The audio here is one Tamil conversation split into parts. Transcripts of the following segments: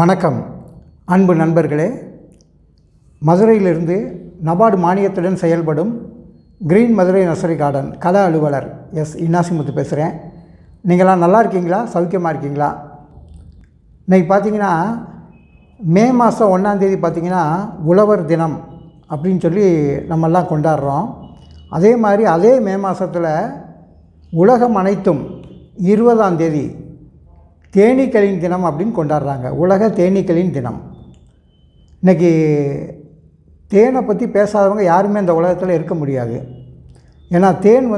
வணக்கம் அன்பு நண்பர்களே. மதுரையிலிருந்து நபார்டு மானியத்துடன் செயல்படும் கிரீன் மதுரை நர்சரி கார்டன் கல அலுவலர் எஸ் இன்னாசிமுத்து பேசுகிறேன். நீங்களாம் நல்லா இருக்கீங்களா? சௌக்கியமாக இருக்கீங்களா? இன்றைக்கி பார்த்தீங்கன்னா மே மாதம் 1ஆம் தேதி பார்த்திங்கன்னா உழவர் தினம் அப்படின்னு சொல்லி நம்மெல்லாம் கொண்டாடுறோம். அதே மாதிரி அதே மே மாதத்தில் உலகம் அனைத்தும் 20ஆம் தேதி தேனீக்களின் தினம் அப்படின்னு கொண்டாடுறாங்க. உலக தேனீக்களின் தினம். இன்றைக்கி தேனை பற்றி பேசாதவங்க யாருமே இந்த உலகத்தில் இருக்க முடியாது. ஏன்னா தேன்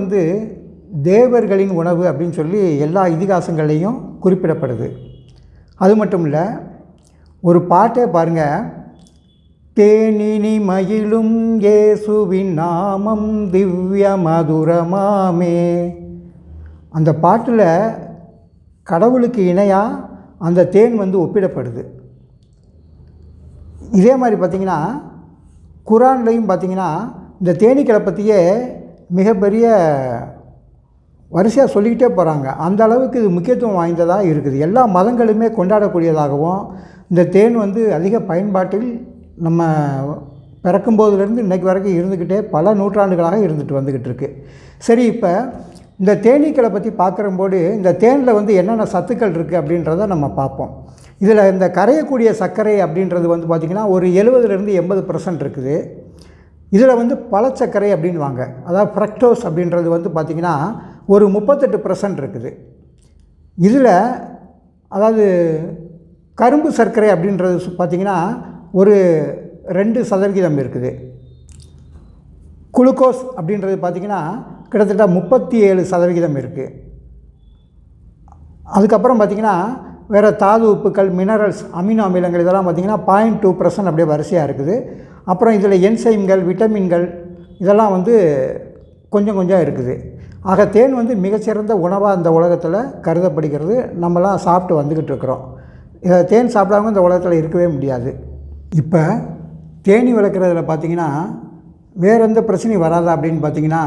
தேவர்களின் உணவு அப்படின்னு சொல்லி எல்லா இதிகாசங்கள்லேயும் குறிப்பிடப்படுது. அது மட்டும் இல்லை, ஒரு பாட்டே பாருங்கள். தேனினி மயிலும் இயேசுவின் நாமம் திவ்ய மதுரமாமே. அந்த பாட்டில் கடவுளுக்கு இணையாக அந்த தேன் ஒப்பிடப்படுது. இதே மாதிரி பார்த்திங்கன்னா குரான்லையும் பார்த்திங்கன்னா இந்த தேனீக்களை பற்றியே மிகப்பெரிய வரிசையாக சொல்லிக்கிட்டே போகிறாங்க. அந்த அளவுக்கு இது முக்கியத்துவம் வாய்ந்ததாக இருக்குது. எல்லா மதங்களுமே கொண்டாடக்கூடியதாகவும் இந்த தேன் அதிக பயன்பாட்டில் நம்ம பிறக்கும்போதுலேருந்து இன்றைக்கு வரைக்கும் இருந்துக்கிட்டே பல நூற்றாண்டுகளாக இருந்துட்டு வந்துக்கிட்டு இருக்குது. சரி, இப்போ இந்த தேனீக்களை பற்றி பார்க்குறம்போது இந்த தேனில் என்னென்ன சத்துக்கள் இருக்குது அப்படின்றத நம்ம பார்ப்போம். இதில் இந்த கரையக்கூடிய சர்க்கரை அப்படின்றது பார்த்திங்கன்னா ஒரு 70லேருந்து 80% இருக்குது. இதில் பழச்சர்க்கரை அப்படின்வாங்க. அதாவது ஃப்ரக்டோஸ் அப்படின்றது பார்த்திங்கன்னா ஒரு 38% இருக்குது. இதில் அதாவது கரும்பு சர்க்கரை அப்படின்றது பார்த்திங்கன்னா ஒரு 2% இருக்குது. குளுக்கோஸ் அப்படின்றது பார்த்திங்கன்னா கிட்டத்தட்ட 37% இருக்குது. அதுக்கப்புறம் பார்த்திங்கன்னா வேறு தாது உப்புக்கள், மினரல்ஸ், அமினோ அமிலங்கள் இதெல்லாம் பார்த்திங்கன்னா 0.2% அப்படியே வரிசையாக இருக்குது. அப்புறம் இதில் என்சைம்கள், விட்டமின்கள் இதெல்லாம் கொஞ்சம் கொஞ்சம் இருக்குது. ஆக தேன் மிகச்சிறந்த உணவாக இந்த உலகத்தில் கருதப்படுகிறது. நம்மலாம் சாப்பிட்டு வந்துக்கிட்டு இருக்கிறோம். இதை தேன் சாப்பிடாம இந்த உலகத்தில் இருக்கவே முடியாது. இப்போ தேனி வளர்க்குறதுல பார்த்திங்கன்னா வேறு எந்த பிரச்சனையும் வராதா அப்படின்னு பார்த்திங்கன்னா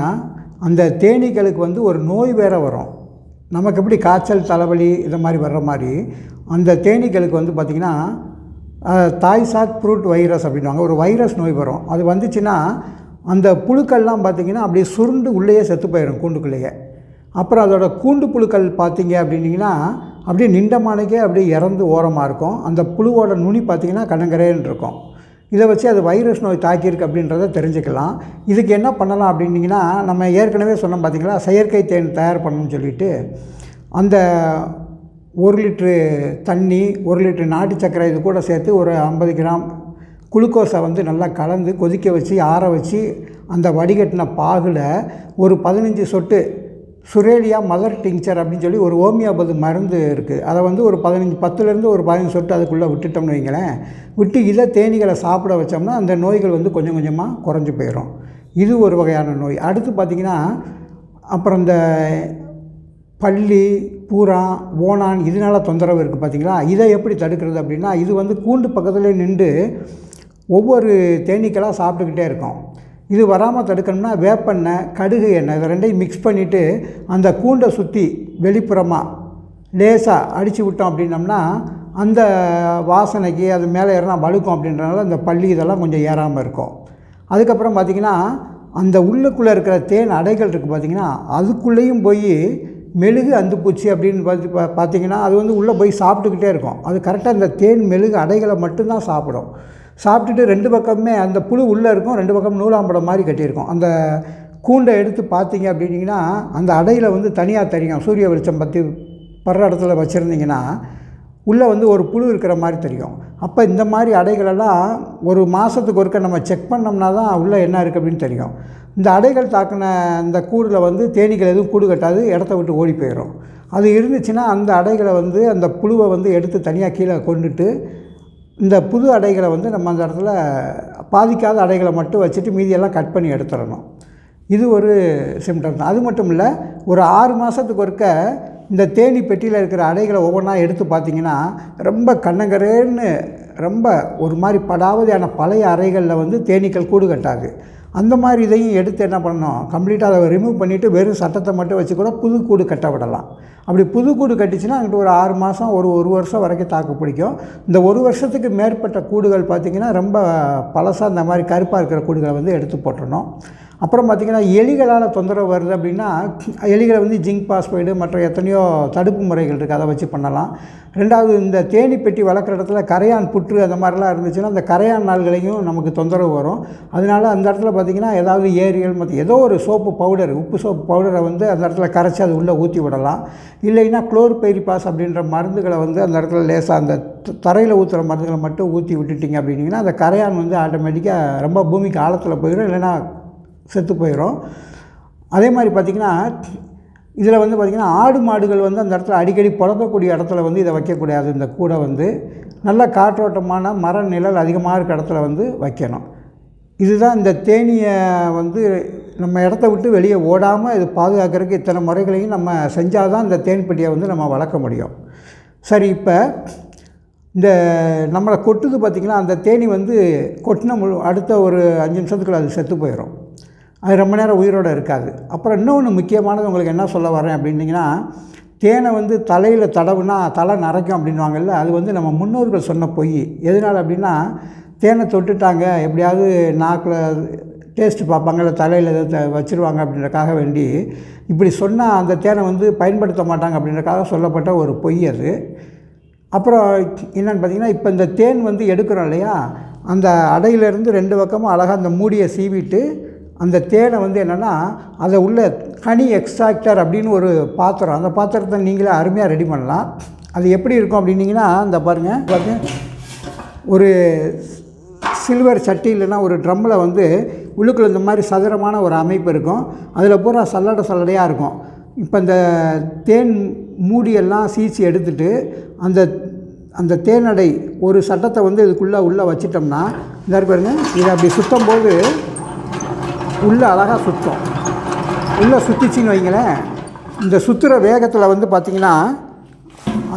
அந்த தேனீக்களுக்கு ஒரு நோய் வேறு வரும். நமக்கு எப்படி காய்ச்சல், தலைவலி இதை மாதிரி வர்ற மாதிரி அந்த தேனீக்களுக்கு பார்த்திங்கன்னா தாய்சாக் ஃப்ரூட் வைரஸ் அப்படின்வாங்க. ஒரு வைரஸ் நோய் வரும். அது வந்துச்சுன்னா அந்த புழுக்கள்லாம் பார்த்திங்கன்னா அப்படியே சுருண்டு உள்ளேயே செத்து போயிடும் கூண்டுக்குள்ளேயே. அப்புறம் அதோட கூண்டு புழுக்கள் பார்த்திங்க அப்படின்னிங்கன்னா அப்படியே நிண்டமானக்கே அப்படியே இறந்து ஓரமாக இருக்கும். அந்த புழுவோட நுனி பார்த்திங்கன்னா கண்ணங்கரேன்னு இருக்கும். இதை வச்சு அது வைரஸ் நோய் தாக்கியிருக்கு அப்படின்றத தெரிஞ்சுக்கலாம். இதுக்கு என்ன பண்ணலாம் அப்படின்னிங்கன்னா, நம்ம ஏற்கனவே சொன்னோம் பார்த்திங்களா, செயற்கை தேன் தயார் பண்ணணும்னு சொல்லிவிட்டு அந்த 1 லிட்ரு தண்ணி, 1 லிட்ரு நாட்டு சர்க்கரை இது கூட சேர்த்து ஒரு 50 கிராம் குளுக்கோஸை நல்லா கலந்து கொதிக்க வச்சு ஆற வச்சு அந்த வடிகட்டின பாகில் ஒரு 15 சொட்டு சுரேலியா மதர் டிங்சர் அப்படின்னு சொல்லி ஒரு ஹோமியோபதி மருந்து இருக்குது. அதை ஒரு 10லேருந்து ஒரு 15 சொட்டு அதுக்குள்ளே விட்டுட்டோம்னு வைங்களேன். விட்டு இதை தேனீகளை சாப்பிட வச்சோம்னா அந்த நோய்கள் கொஞ்சம் கொஞ்சமாக குறைஞ்சி போயிடும். இது ஒரு வகையான நோய். அடுத்து பார்த்திங்கன்னா அப்புறம் இந்த பல்லி, பூரா, ஓணான் இதனால் தொந்தரவு இருக்குது பார்த்திங்களா. இதை எப்படி தடுக்கிறது அப்படின்னா, இது கூண்டு பக்கத்துலேயே நின்று ஒவ்வொரு தேனீக்களாக சாப்பிட்டுக்கிட்டே இருக்கும். இது வராமல் தடுக்கணும்னா வேப்பெண்ணெய், கடுகு எண்ணெய் இதை ரெண்டையும் மிக்ஸ் பண்ணிவிட்டு அந்த கூண்டை சுற்றி வெளிப்புறமாக லேசாக அடித்து விட்டோம் அப்படின்னம்னா அந்த வாசனைக்கு அது மேலே ஏறினா வழுக்கும். அப்படின்றனால அந்த பள்ளி இதெல்லாம் கொஞ்சம் ஏறாமல் இருக்கும். அதுக்கப்புறம் பார்த்திங்கன்னா அந்த உள்ளுக்குள்ளே இருக்கிற தேன் அடைகள் இருக்குது பார்த்திங்கன்னா, அதுக்குள்ளேயும் போய் மெழுகு அந்துப்பூச்சி அப்படின்னு பார்த்திங்கன்னா அது உள்ளே போய் சாப்பிட்டுக்கிட்டே இருக்கும். அது கரெக்டாக இந்த தேன் மெழுகு அடைகளை மட்டும்தான் சாப்பிடும். சாப்பிட்டுட்டு 2 பக்கமே அந்த புழு உள்ளே இருக்கும், 2 பக்கம் நூலாம்படம் மாதிரி கட்டியிருக்கும். அந்த கூண்டை எடுத்து பார்த்திங்க அப்படின்னிங்கன்னா அந்த அடையில் தனியாக தெரியும். சூரிய வெளிச்சம் பற்றி படுற இடத்துல வச்சுருந்திங்கன்னா உள்ளே ஒரு புழு இருக்கிற மாதிரி தெரியும். அப்போ இந்த மாதிரி அடைகளெல்லாம் ஒரு மாதத்துக்கு ஒருக்க நம்ம செக் பண்ணோம்னா தான் உள்ளே என்ன இருக்குது அப்படின்னு தெரியும். இந்த அடைகள் தாக்கின அந்த கூடில் தேனீக்கள் எதுவும் கூடு கட்டாது, இடத்த விட்டு ஓடி போயிடும். அது இருந்துச்சுன்னா அந்த அடைகளை அந்த புழுவை எடுத்து தனியாக கீழே கொண்டுட்டு இந்த புது அடைகளை நம்ம அந்த இடத்துல பாதிக்காத அடைகளை மட்டும் வச்சுட்டு மீதியெல்லாம் கட் பண்ணி எடுத்துடணும். இது ஒரு சிம்டம் தான். அது மட்டும் இல்லை, ஒரு 6 மாதத்துக்கு ஒருக்க இந்த தேனி பெட்டியில் இருக்கிற அடைகளை ஒவ்வொன்றா எடுத்து பார்த்திங்கன்னா ரொம்ப கண்ணங்கரேன்னு ரொம்ப ஒரு மாதிரி படாவதியான பழைய அறைகளில் தேனீக்கள் கூடு கட்டாது. அந்த மாதிரி இதையும் எடுத்து என்ன பண்ணணும், கம்ப்ளீட்டாக அதை ரிமூவ் பண்ணிவிட்டு வெறும் சட்டத்தை மட்டும் வச்சு கூட புது கூடு கட்ட விடலாம். அப்படி புது கூடு கட்டிச்சுன்னா அங்கிட்டு ஒரு 6 மாதம் ஒரு வருஷம் வரைக்கும் தாக்கு பிடிக்கும். இந்த 1 வருஷத்துக்கு மேற்பட்ட கூடுகள் பார்த்திங்கன்னா ரொம்ப பழசாக இந்த மாதிரி கருப்பாக இருக்கிற கூடுகளை வந்து எடுத்து போட்டுடணும். அப்புறம் பார்த்திங்கன்னா எலிகளால் தொந்தரவு வருது அப்படின்னா எலிகளை வந்து ஜிங்க் பாஸ்பைடு மற்ற எத்தனையோ தடுப்பு முறைகள் இருக்குது, அதை வச்சு பண்ணலாம். ரெண்டாவது, இந்த தேனி பெட்டி வளர்க்குற இடத்துல கரையான் புற்று அந்த மாதிரிலாம் இருந்துச்சுன்னா அந்த கரையான் நாள்களையும் நமக்கு தொந்தரவு வரும். அதனால் அந்த இடத்துல பார்த்திங்கன்னா ஏதாவது ஏரியல் மற்ற ஏதோ ஒரு சோப்பு பவுடர், உப்பு சோப்பு பவுடரை வந்து அந்த இடத்துல கரைச்சி அது உள்ளே ஊற்றி விடலாம். இல்லைன்னா குளோர்பெரிபாஸ் அப்படின்ற மருந்துகளை வந்து அந்த இடத்துல லேசாக அந்த தரையில் ஊற்றுற மருந்துகளை மட்டும் ஊற்றி விட்டுட்டிங்க அப்படின்னிங்கன்னா அந்த கரையான் வந்து ஆட்டோமேட்டிக்காக ரொம்ப பூமிக்கு ஆழத்தில் போயிடும், இல்லைன்னா செத்து போயிடும். அதே மாதிரி பார்த்திங்கன்னா இதில் வந்து பார்த்திங்கன்னா ஆடு மாடுகள் வந்து அந்த இடத்துல அடிக்கடி புழக்கக்கூடிய இடத்துல வந்து இதை வைக்கக்கூடாது. இந்த கூடை வந்து நல்ல காற்றோட்டமான மர நிழல் அதிகமாக இருக்க இடத்துல வந்து வைக்கணும். இதுதான் இந்த தேனியை வந்து நம்ம இடத்த விட்டு வெளியே ஓடாமல் இது பாதுகாக்கிறதுக்கு இத்தனை முறைகளையும் நம்ம செஞ்சால் தான் இந்த தேன் பெட்டியை வந்து நம்ம வளர்க்க முடியும். சரி, இப்போ இந்த நம்மளை கொட்டுது பார்த்திங்கன்னா, அந்த தேனி வந்து கொட்டின அடுத்த ஒரு 5 நிமிஷத்துக்குள்ள அது செத்து போயிடும். அது ரொம்ப நேரம் உயிரோடு இருக்காது. அப்புறம் இன்னொன்று முக்கியமானது உங்களுக்கு என்ன சொல்ல வரேன் அப்படின்னிங்கன்னா, தேனை வந்து தலையில் தடவுனா தலை நரைக்கும் அப்படின்வாங்கல்ல, அது வந்து நம்ம முன்னோர்கள் சொன்ன பொய். எதனால் அப்படின்னா, தேனை தொட்டுட்டாங்க எப்படியாவது நாக்கில் டேஸ்ட்டு பார்ப்பாங்க, இல்லை தலையில் எதாவது வச்சுருவாங்க அப்படின்றக்காக வேண்டி இப்படி சொன்னால் அந்த தேனை வந்து பயன்படுத்த மாட்டாங்க அப்படின்றக்காக சொல்லப்பட்ட ஒரு பொய் அது. அப்புறம் என்னென்னு பார்த்திங்கன்னா, இப்போ இந்த தேன் வந்து எடுக்கிறோம் இல்லையா, அந்த அடையிலேருந்து 2 பக்கமும் அழகாக அந்த மூடியை சீவிட்டு அந்த தேனை வந்து என்னென்னா அதை உள்ள ஹனி எக்ஸ்ட்ராக்டர் அப்படின்னு ஒரு பாத்திரம், அந்த பாத்திரத்தை நீங்களே அருமையாக ரெடி பண்ணலாம். அது எப்படி இருக்கும் அப்படின்னிங்கன்னா, இந்த பாருங்கள் ஒரு சில்வர் சட்டி இல்லைன்னா ஒரு ட்ரம்மில் வந்து உள்ளுக்குள்ள இந்த மாதிரி சதுரமான ஒரு அமைப்பு இருக்கும். அதில் பூரா சல்லடையாக இருக்கும். இப்போ இந்த தேன் மூடியெல்லாம் சீச்சி எடுத்துகிட்டு அந்த தேனடை ஒரு சட்டத்தை வந்து இதுக்குள்ளே உள்ளே வச்சிட்டோம்னா, இந்த பாருங்க, இதை அப்படி சுற்றும் போது உள்ளே அழகாக சுற்றும். உள்ளே சுற்றிச்சின்னு வைங்களேன், இந்த சுற்றுற வேகத்தில் வந்து பார்த்திங்கன்னா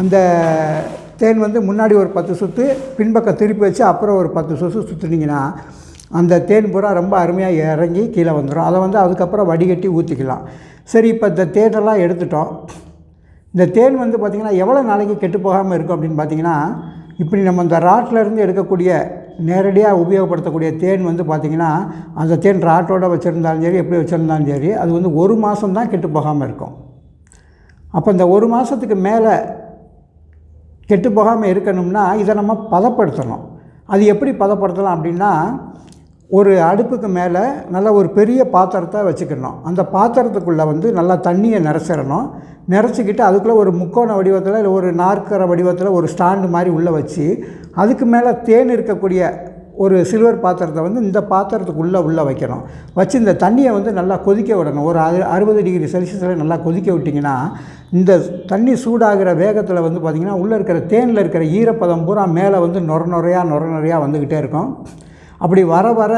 அந்த தேன் வந்து முன்னாடி ஒரு 10 சுற்று, பின்பக்கம் திருப்பி வச்சு அப்புறம் ஒரு 10 சுற்று சுற்றுனீங்கன்னா அந்த தேன் பூரா ரொம்ப அருமையாக இறங்கி கீழே வந்துடும். அதை வந்து அதுக்கப்புறம் வடிகட்டி ஊற்றிக்கலாம். சரி, இப்போ இந்த தேனெல்லாம் எடுத்துட்டோம். இந்த தேன் வந்து பார்த்திங்கன்னா எவ்வளோ நாளைக்கு கெட்டு போகாமல் இருக்கும் அப்படின்னு பார்த்திங்கன்னா, இப்படி நம்ம இந்த ராட்டிலேருந்து எடுக்கக்கூடிய நேரடியாக உபயோகப்படுத்தக்கூடிய தேன் வந்து பார்த்திங்கன்னா, அந்த தேன் ராட்டோடு வச்சுருந்தாலும் சரி, எப்படி வச்சுருந்தாலும் சரி, அது வந்து 1 மாதம் தான் கெட்டு போகாமல் இருக்கும். அப்போ இந்த 1 மாதத்துக்கு மேலே கெட்டு போகாமல் இருக்கணும்னா இதை நம்ம பதப்படுத்தணும். அது எப்படி பதப்படுத்தலாம் அப்படின்னா, ஒரு அடுப்புக்கு மேலே நல்லா ஒரு பெரிய பாத்திரத்தை வச்சுக்கணும். அந்த பாத்திரத்துக்குள்ளே வந்து நல்லா தண்ணியை நிறச்சிடணும். நிறச்சிக்கிட்டு அதுக்குள்ளே ஒரு முக்கோண வடிவத்தில் இல்லை ஒரு நாற்கர வடிவத்தில் ஒரு ஸ்டாண்டு மாதிரி உள்ளே வச்சு, அதுக்கு மேலே தேன் இருக்கக்கூடிய ஒரு சில்வர் பாத்திரத்தை வந்து இந்த பாத்திரத்துக்குள்ளே உள்ளே வைக்கணும். வச்சு இந்த தண்ணியை வந்து நல்லா கொதிக்க விடணும். ஒரு 60 டிகிரி செல்சியஸில் நல்லா கொதிக்க விட்டிங்கன்னா, இந்த தண்ணி சூடாகிற வேகத்தில் வந்து பார்த்திங்கன்னா உள்ளே இருக்கிற தேனில் இருக்கிற ஈரப்பதம் பூரா மேலே வந்து நுரையாக வந்துக்கிட்டே இருக்கும். அப்படி வர வர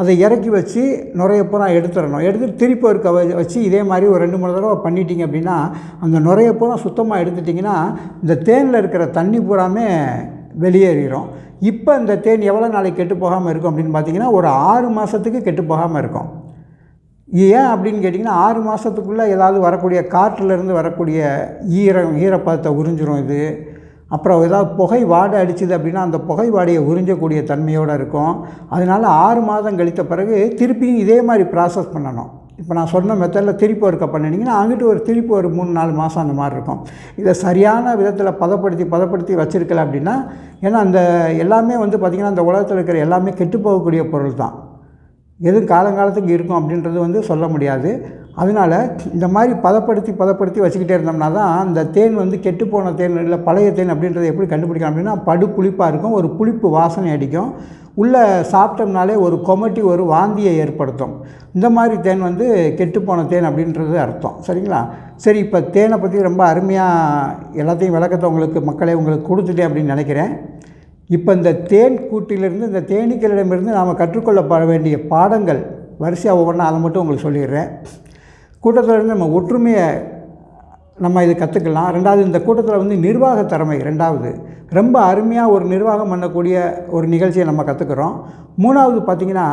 அதை இறக்கி வச்சு நுரையை பூரா எடுத்துடணும். எடுத்துகிட்டு திருப்பி இருக்க வச்சு இதே மாதிரி ஒரு 2-3 தடவை பண்ணிட்டீங்க அப்படின்னா அந்த நுரையை பூரா சுத்தமாக எடுத்துட்டிங்கன்னா இந்த தேனில் இருக்கிற தண்ணி பூராமே வெளியேறிடும். இப்போ இந்த தேன் எவ்வளோ நாளைக்கு கெட்டு போகாமல் இருக்கும் அப்படின்னு பார்த்திங்கன்னா, ஒரு 6 மாதத்துக்கு கெட்டு போகாமல் இருக்கும். ஏன் அப்படின்னு கேட்டிங்கன்னா, 6 மாதத்துக்குள்ளே ஏதாவது வரக்கூடிய காற்றிலேருந்து வரக்கூடிய ஈரப்பதத்தை உறிஞ்சிரும் இது. அப்புறம் ஏதாவது புகை வாடை அடிச்சுது அப்படின்னா அந்த புகை வாடையை உறிஞ்சக்கூடிய தன்மையோடு இருக்கும். அதனால் 6 மாதம் கழித்த பிறகு திருப்பியும் இதே மாதிரி ப்ராசஸ் பண்ணணும். இப்போ நான் சொன்ன மெத்தடில் திருப்பி ஒருக்க பண்ணினீங்கன்னா அங்கிட்டு ஒரு திருப்பி ஒரு 3-4 மாதம் அந்த மாதிரி இருக்கும். இதை சரியான விதத்தில் பதப்படுத்தி வச்சுருக்கல அப்படின்னா, ஏன்னா அந்த எல்லாமே வந்து பார்த்திங்கன்னா அந்த உலகத்தில் இருக்கிற எல்லாமே கெட்டு போகக்கூடிய பொருள் தான். எதுவும் காலங்காலத்துக்கு இருக்கும் அப்படின்றது வந்து சொல்ல முடியாது. அதனால் இந்த மாதிரி பதப்படுத்தி வச்சுக்கிட்டே இருந்தோம்னா தான் அந்த தேன் வந்து கெட்டுப்போன தேன் இல்லை பழைய தேன் அப்படின்றத எப்படி கண்டுபிடிக்கலாம் அப்படின்னா, படு புளிப்பாக இருக்கும், ஒரு புளிப்பு வாசனை அடிக்கும், உள்ளே சாப்பிட்டோம்னாலே ஒரு கொமட்டி ஒரு வாந்தியை ஏற்படுத்தும். இந்த மாதிரி தேன் வந்து கெட்டுப்போன தேன் அப்படின்றது அர்த்தம். சரிங்களா? சரி, இப்போ தேனை பற்றி ரொம்ப அருமையாக எல்லாத்தையும் விளக்கத்தை உங்களுக்கு கொடுத்துட்டேன் அப்படின்னு நினைக்கிறேன். இப்போ இந்த தேன் கூட்டிலிருந்து இந்த தேனீக்களிடமிருந்து நாம் கற்றுக்கொள்ளப்பட வேண்டிய பாடங்கள் வரிசையாக ஒவ்வொன்றா அதை மட்டும் உங்களுக்கு சொல்லிடுறேன். கூட்டத்திலேருந்து நம்ம ஒற்றுமையை நம்ம இது கற்றுக்கலாம். ரெண்டாவது, இந்த கூட்டத்தில் வந்து நிர்வாக திறமை ரெண்டாவது ரொம்ப அருமையாக ஒரு நிர்வாகம் பண்ணக்கூடிய ஒரு நிகழ்ச்சியை நம்ம கற்றுக்குறோம். மூணாவது பார்த்திங்கன்னா,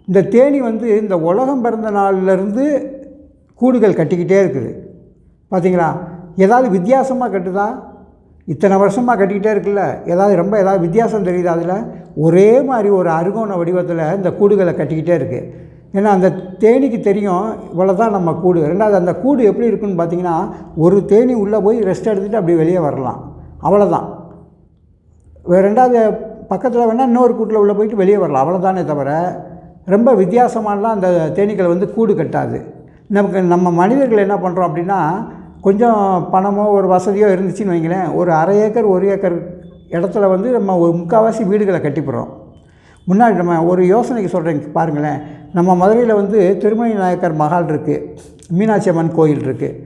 இந்த தேனி வந்து இந்த உலகம் பிறந்த நாள்லேருந்து கூடுகள் கட்டிக்கிட்டே இருக்குது. பார்த்தீங்களா? ஏதாவது வித்தியாசமாக கட்டுதா? இத்தனை வருஷமாக கட்டிக்கிட்டே இருக்குல்ல, ஏதாவது வித்தியாசம் தெரியுது? அதில் ஒரே மாதிரி ஒரு அறுகோண வடிவத்தில் இந்த கூடுகளை கட்டிக்கிட்டே இருக்குது. ஏன்னா அந்த தேனிக்கு தெரியும் இவ்வளோ தான் நம்ம கூடு. ரெண்டாவது அந்த கூடு எப்படி இருக்குன்னு பார்த்தீங்கன்னா, ஒரு தேனி உள்ளே போய் ரெஸ்ட் எடுத்துகிட்டு அப்படி வெளியே வரலாம், அவ்வளோதான். ரெண்டாவது பக்கத்தில் வேணால் இன்னொரு கூட்டில் உள்ளே போயிட்டு வெளியே வரலாம், அவ்வளோதானே தவிர ரொம்ப வித்தியாசமானலாம் அந்த தேனீக்கள் வந்து கூடு கட்டாது. நம்ம மனிதர்கள் என்ன பண்ணுறோம் அப்படின்னா, கொஞ்சம் பணமோ ஒரு வசதியோ இருந்துச்சுன்னு வைங்களேன், ஒரு அரை ஏக்கர் 1 ஏக்கர் இடத்துல வந்து நம்ம ஒரு முக்கால்வாசி வீடுகளை கட்டிப்படுறோம். முன்னாடி நம்ம ஒரு யோசனைக்கு சொல்கிறேன் பாருங்களேன். நம்ம மதுரையில் வந்து திருமலை நாயக்கர் மஹால் இருக்குது, மீனாட்சி அம்மன் கோயில் இருக்குது.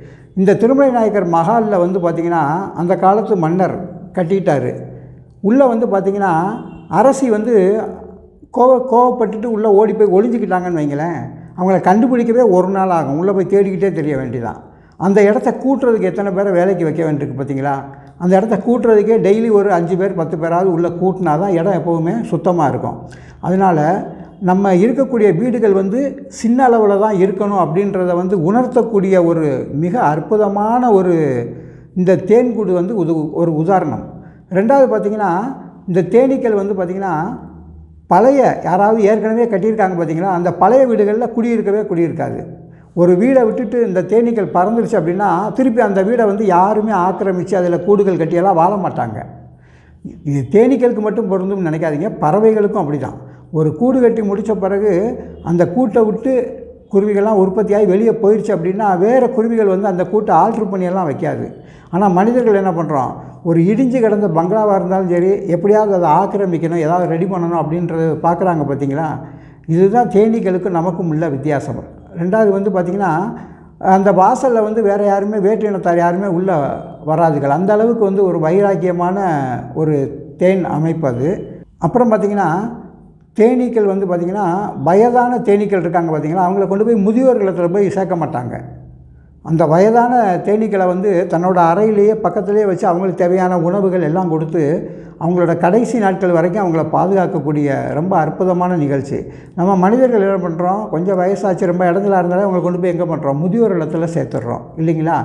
இந்த திருமலை நாயக்கர் மஹாலில் வந்து பார்த்திங்கன்னா அந்த காலத்து மன்னர் கட்டிட்டார். உள்ளே வந்து பார்த்திங்கன்னா அரசி வந்து கோவப்பட்டுட்டு உள்ளே ஓடி போய் ஒளிஞ்சிக்கிட்டாங்கன்னு வைங்களேன், அவங்கள கண்டுபிடிக்கவே ஒரு நாள் ஆகும். உள்ளே போய் தேடிக்கிட்டே தெரிய வேண்டியதான். அந்த இடத்த கூட்டுறதுக்கு எத்தனை பேரை வேலைக்கு வைக்க வேண்டியிருக்கு பார்த்தீங்களா? அந்த இடத்த கூட்டுறதுக்கே டெய்லி ஒரு 5 பேர் 10 பேராவது உள்ளே கூட்டினா தான் இடம் எப்போவுமே சுத்தமாக இருக்கும். அதனால் நம்ம இருக்கக்கூடிய வீடுகள் வந்து சின்ன அளவில் தான் இருக்கணும் அப்படின்றத வந்து உணர்த்தக்கூடிய ஒரு மிக அற்புதமான ஒரு இந்த தேன்கூடு வந்து ஒரு உதாரணம். ரெண்டாவது பார்த்திங்கன்னா, இந்த தேனீக்கள் வந்து பார்த்திங்கன்னா பழைய யாராவது ஏற்கனவே கட்டியிருக்காங்க பார்த்திங்களா, அந்த பழைய வீடுகளில் குடியிருக்காது. ஒரு வீடை விட்டுட்டு இந்த தேனீக்கள் பறந்துருச்சு அப்படின்னா திருப்பி அந்த வீடை வந்து யாருமே ஆக்கிரமித்து அதில் கூடுகள் கட்டியெல்லாம் வாழ மாட்டாங்க. இது தேனீக்களுக்கு மட்டும் பொருந்தும்னு நினைக்காதீங்க, பறவைகளுக்கும் அப்படி தான். ஒரு கூடு கட்டி முடித்த பிறகு அந்த கூட்டை விட்டு குருவிகள்லாம் உற்பத்தியாகி வெளியே போயிடுச்சு அப்படின்னா வேறு குருவிகள் வந்து அந்த கூட்டை ஆல்ட்ரு பண்ணியெல்லாம் வைக்காது. ஆனால் மனிதர்கள் என்ன பண்ணுறோம், ஒரு இடிஞ்சு கிடந்த பங்களாவாக இருந்தாலும் சரி எப்படியாவது அதை ஆக்கிரமிக்கணும், ஏதாவது ரெடி பண்ணணும் அப்படின்றது பார்க்குறாங்க பார்த்தீங்களா. இதுதான் தேனீக்களுக்கும் நமக்கும் உள்ள வித்தியாசம். ரெண்டாவது வந்து பார்த்திங்கன்னா, அந்த வாசலில் வந்து வேறு யாருமே வேற்று இனத்தார் யாருமே உள்ளே வராதுகள். அந்த அளவுக்கு வந்து ஒரு வைராக்கியமான ஒரு தேன் அமைப்பு அது. அப்புறம் பார்த்திங்கன்னா தேனீக்கள் வந்து பார்த்திங்கன்னா வயதான தேனீக்கள் இருக்காங்க பார்த்திங்கன்னா, அவங்கள கொண்டு போய் முதியோர் இல்லத்தில் போய் சேர்க்க மாட்டாங்க. அந்த வயதான தேனீக்களை வந்து தன்னோட அறையிலேயே பக்கத்துலேயே வச்சு அவங்களுக்கு தேவையான உணவுகள் எல்லாம் கொடுத்து அவங்களோட கடைசி நாட்கள் வரைக்கும் அவங்கள பாதுகாக்கக்கூடிய ரொம்ப அற்புதமான நிகழ்ச்சி. நம்ம மனிதர்கள் என்ன பண்ணுறோம், கொஞ்சம் வயசாச்சு ரொம்ப இடத்துல இருந்தாலே அவங்களை கொண்டு போய் எங்கே பண்ணுறோம், முதியோர் இல்லத்தில் சேர்த்துடுறோம் இல்லைங்களா.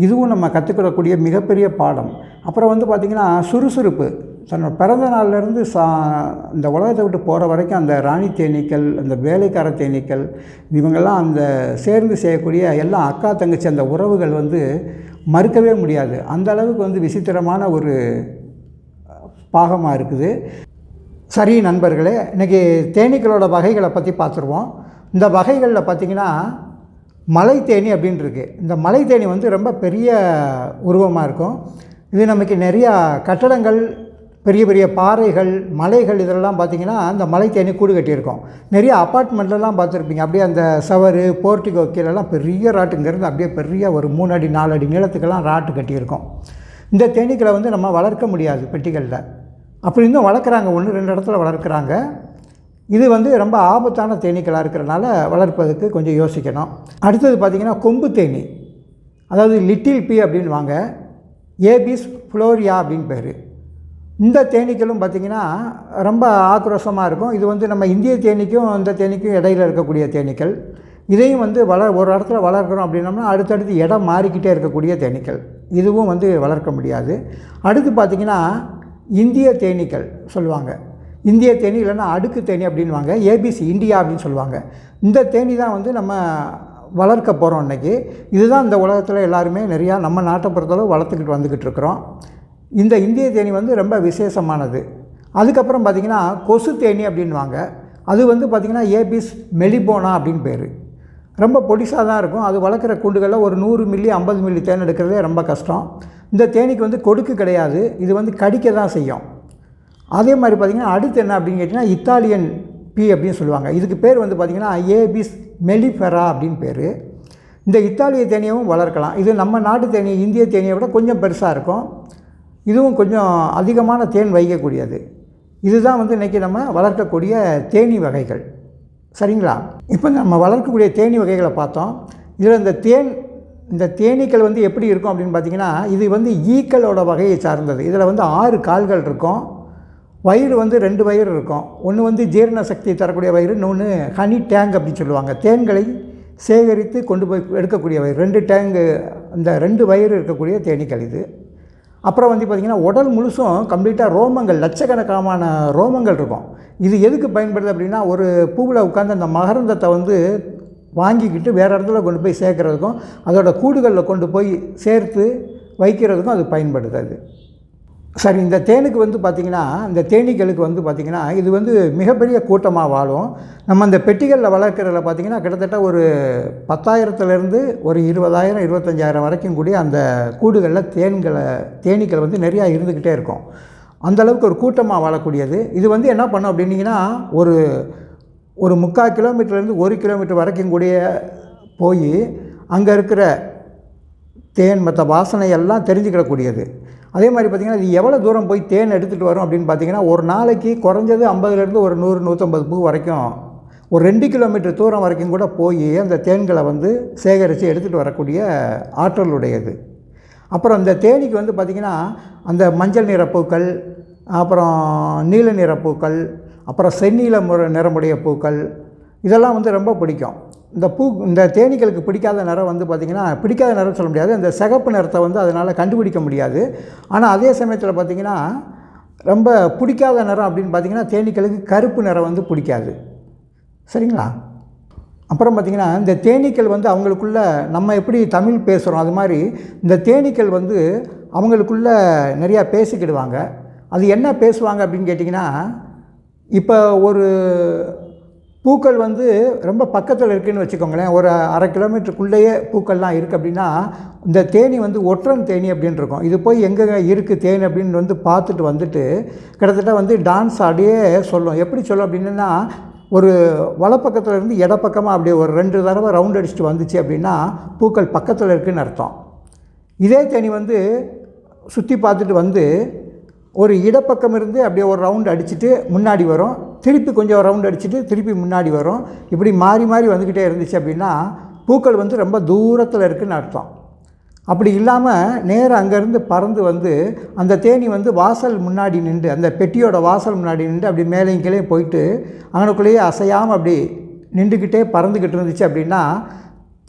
இதுவும் நம்ம கற்றுக்கிடக்கூடிய மிகப்பெரிய பாடம். அப்புறம் வந்து பார்த்திங்கன்னா சுறுசுறுப்பு. தன்னோட பிறந்த நாள்லேருந்து இந்த உலகத்தை விட்டு போகிற வரைக்கும் அந்த ராணி தேனீக்கள், அந்த வேலைக்கார தேனீக்கள், இவங்கெல்லாம் அந்த சேர்ந்து செய்யக்கூடிய எல்லாம் அக்கா தங்கச்சி அந்த உறவுகள் வந்து மறுக்கவே முடியாது. அந்த அளவுக்கு வந்து விசித்திரமான ஒரு பாகமாக இருக்குது. சரி நண்பர்களே, இன்றைக்கி தேனீக்களோட வகைகளை பற்றி பார்த்துருவோம். இந்த வகைகளில் பார்த்திங்கன்னா மலை தேனி அப்படின்னு இருக்குது. இந்த மலை தேனி வந்து ரொம்ப பெரிய உருவமாக இருக்கும். இது நமக்கு நிறையா கட்டடங்கள், பெரிய பெரிய பாறைகள், மலைகள் இதெல்லாம் பார்த்திங்கன்னா அந்த மலை தேனி கூடு கட்டியிருக்கோம். நிறைய அப்பார்ட்மெண்ட்லலாம் பார்த்துருப்பீங்க, அப்படியே அந்த சவறு போர்ட்டிகோ கீழெல்லாம் பெரிய ராட்டுங்கிறது அப்படியே பெரிய ஒரு 3 அடி 4 அடி நீளத்துக்கெல்லாம் ராட்டு கட்டியிருக்கோம். இந்த தேனீக்களை வந்து நம்ம வளர்க்க முடியாது பெட்டிகளில். அப்படி இருந்தும் வளர்க்குறாங்க, 1-2 இடத்துல வளர்க்குறாங்க. இது வந்து ரொம்ப ஆபத்தான தேனீக்களாக இருக்கிறனால வளர்ப்பதுக்கு கொஞ்சம் யோசிக்கணும். அடுத்தது பார்த்திங்கன்னா கொம்பு தேனி, அதாவது லிட்டில் பி அப்படின்வாங்க, ஏபிஸ் ஃப்ளோரியா அப்படின்னு பேர். இந்த தேனீக்களும் பார்த்திங்கன்னா ரொம்ப ஆக்ரோஷமாக இருக்கும். இது வந்து நம்ம இந்திய தேனீக்கும் இந்த தேனீக்கும் இடையில் இருக்கக்கூடிய தேனீக்கள். இதையும் வந்து ஒரு இடத்துல வளர்க்குறோம் அப்படின்னோம்னா அடுத்தடுத்து இடம் மாறிக்கிட்டே இருக்கக்கூடிய தேனீக்கள். இதுவும் வந்து வளர்க்க முடியாது. அடுத்து பார்த்திங்கன்னா இந்திய தேனீக்கள் சொல்லுவாங்க. இந்திய தேனி இல்லைன்னா அடுக்கு தேனி அப்படின்வாங்க, ஏபிசி இந்தியா அப்படின்னு சொல்லுவாங்க. இந்த தேனி தான் வந்து நம்ம வளர்க்க போகிறோம் இன்றைக்கி. இதுதான் இந்த உலகத்தில் எல்லாருமே நிறையா நம்ம நாட்டை பொறுத்தளவு வளர்த்துக்கிட்டு வந்துக்கிட்டு இருக்கிறோம். இந்த இந்திய தேனி வந்து ரொம்ப விசேஷமானது. அதுக்கப்புறம் பார்த்திங்கன்னா கொசு தேனி அப்படின்வாங்க. அது வந்து பார்த்திங்கன்னா ஏபிஸ் மெலிபோனா அப்படின்னு பேர். ரொம்ப பொடிசாக தான் இருக்கும். அது வளர்க்குற கூண்டுகளில் ஒரு 100 மில்லி 50 மில்லி தேன் எடுக்கிறதே ரொம்ப கஷ்டம். இந்த தேனிக்கு வந்து கொடுக்கு கிடையாது, இது வந்து கடிக்க தான் செய்யும். அதே மாதிரி பார்த்திங்கன்னா அடுத்து என்ன அப்படின்னு கேட்டிங்கன்னா இத்தாலியன் பி அப்படின்னு சொல்லுவாங்க. இதுக்கு பேர் வந்து பார்த்திங்கன்னா ஏபிஸ் மெலிஃபெரா அப்படின்னு பேர். இந்த இத்தாலிய தேனியவும் வளர்க்கலாம். இது நம்ம நாட்டு தேனி இந்திய தேனியை விட கொஞ்சம் பெருசாக இருக்கும். இதுவும் கொஞ்சம் அதிகமான தேன் வைக்கக்கூடியது. இதுதான் வந்து இன்றைக்கி நம்ம வளர்க்கக்கூடிய தேனி வகைகள். சரிங்களா? இப்போ நம்ம வளர்க்கக்கூடிய தேனி வகைகளை பார்த்தோம். இதில் இந்த தேனீக்கள் வந்து எப்படி இருக்கும் அப்படின்னு பார்த்திங்கன்னா, இது வந்து ஈக்களோட வகையை சார்ந்தது. இதில் வந்து 6 கால்கள் இருக்கும், வயிறு வந்து 2 வயிறு இருக்கும். ஒன்று வந்து ஜீரண சக்தி தரக்கூடிய வயிறு, இன்னொன்று ஹனி டேங்க் அப்படின்னு சொல்லுவாங்க. தேன்களை சேகரித்து கொண்டு போய் எடுக்கக்கூடிய வயிறு. 2 டேங்கு, அந்த 2 வயிறு இருக்கக்கூடிய தேனீக்கள் இது. அப்புறம் வந்து பார்த்திங்கன்னா உடல் முழுசும் கம்ப்ளீட்டாக ரோமங்கள், லட்சக்கணக்கான ரோமங்கள் இருக்கும். இது எதுக்கு பயன்படுது அப்படின்னா, ஒரு பூவில் உட்காந்து அந்த மகரந்தத்தை வந்து வாங்கிக்கிட்டு வேறு இடத்துல கொண்டு போய் சேர்க்குறதுக்கும், அதோட கூடுகளில் கொண்டு போய் சேர்த்து வைக்கிறதுக்கும் அது பயன்படுது அது. சரி, இந்த தேனுக்கு வந்து பார்த்திங்கன்னா, இந்த தேனீக்களுக்கு வந்து பார்த்திங்கன்னா, இது வந்து மிகப்பெரிய கூட்டமாக வாழும். நம்ம அந்த பெட்டிகளில் வளர்க்குறதுல பார்த்திங்கன்னா கிட்டத்தட்ட ஒரு 10,000லேருந்து ஒரு 20,000 25,000 வரைக்கும் கூடிய அந்த கூடுகளில் தேனீக்கள் வந்து நிறையா இருந்துக்கிட்டே இருக்கும். அந்தளவுக்கு ஒரு கூட்டமாக வாழக்கூடியது. இது வந்து என்ன பண்ணும் அப்படின்னிங்கன்னா, ஒரு 3/4 கிலோமீட்டர்லேருந்து 1 கிலோமீட்டர் வரைக்கும் கூடிய போய் அங்கே இருக்கிற தேன் மற்ற வாசனையெல்லாம் தெரிஞ்சுக்கிடக்கூடியது. அதே மாதிரி பார்த்திங்கன்னா, இது எவ்வளோ தூரம் போய் தேன் எடுத்துகிட்டு வரும் அப்படின்னு பார்த்திங்கன்னா, ஒரு நாளைக்கு குறைஞ்சது 50லேருந்து ஒரு 100 150 பூ வரைக்கும், ஒரு 2 கிலோமீட்டர் தூரம் வரைக்கும் கூட போய் அந்த தேன்களை வந்து சேகரித்து எடுத்துகிட்டு வரக்கூடிய ஆற்றலுடையது. அப்புறம் இந்த தேனீக்கு வந்து பார்த்திங்கன்னா, அந்த மஞ்சள் நிற பூக்கள், அப்புறம் நீல நிற பூக்கள், அப்புறம் செந்நீல நிறமுடைய பூக்கள், இதெல்லாம் வந்து ரொம்ப பிடிக்கும். இந்த தேனீக்களுக்கு பிடிக்காத நிறம் வந்து பார்த்திங்கன்னா, பிடிக்காத நிறம் சொல்ல முடியாது, அந்த சிகப்பு நிறத்தை வந்து அதனால் கண்டுபிடிக்க முடியாது. ஆனால் அதே சமயத்தில் பார்த்திங்கன்னா, ரொம்ப பிடிக்காத நிறம் அப்படின்னு பார்த்திங்கன்னா, தேனீக்களுக்கு கருப்பு நிறம் வந்து பிடிக்காது. சரிங்களா? அப்புறம் பார்த்திங்கன்னா, இந்த தேனீக்கள் வந்து அவங்களுக்குள்ள நம்ம எப்படி தமிழ் பேசுகிறோம், அது மாதிரி இந்த தேனீக்கள் வந்து அவங்களுக்குள்ள நிறையா பேசிக்கிடுவாங்க. அது என்ன பேசுவாங்க அப்படின்னு கேட்டிங்கன்னா, இப்போ ஒரு பூக்கள் வந்து ரொம்ப பக்கத்தில் இருக்குதுன்னு வச்சுக்கோங்களேன், ஒரு 1/2 கிலோமீட்டருக்குள்ளேயே பூக்கள்லாம் இருக்குது அப்படின்னா, இந்த தேனி வந்து ஒற்றன் தேனி அப்படின்னு இருக்கும். இது போய் எங்கே இருக்குது தேன் அப்படின்னு வந்து பார்த்துட்டு வந்துட்டு கிட்டத்தட்ட வந்து டான்ஸ் ஆடியே சொல்லும். எப்படி சொல்லும் அப்படின்னா, ஒரு வலப்பக்கத்தில் இருந்து இடப்பக்கமாக அப்படியே ஒரு 2 தடவை ரவுண்ட் அடிச்சுட்டு வந்துச்சு அப்படின்னா பூக்கள் பக்கத்தில் இருக்குதுன்னு அர்த்தம். இதே தேனி வந்து சுற்றி பார்த்துட்டு வந்து ஒரு இடப்பக்கம் இருந்து அப்படியே ஒரு ரவுண்டு அடிச்சுட்டு முன்னாடி வரும், திருப்பி கொஞ்சம் ரவுண்டு அடிச்சுட்டு திருப்பி முன்னாடி வரும். இப்படி மாறி மாறி வந்துக்கிட்டே இருந்துச்சு அப்படின்னா பூக்கள் வந்து ரொம்ப தூரத்தில் இருக்குதுன்னு அர்த்தம். அப்படி இல்லாமல் நேராக அங்கேருந்து பறந்து வந்து அந்த தேனி வந்து வாசல் முன்னாடி நின்று, அந்த பெட்டியோட வாசல் முன்னாடி நின்று அப்படி மேலேயும் கீழே போயிட்டு அங்கனுக்குள்ளேயே அசையாமல் அப்படி நின்றுக்கிட்டே பறந்துக்கிட்டு இருந்துச்சு அப்படின்னா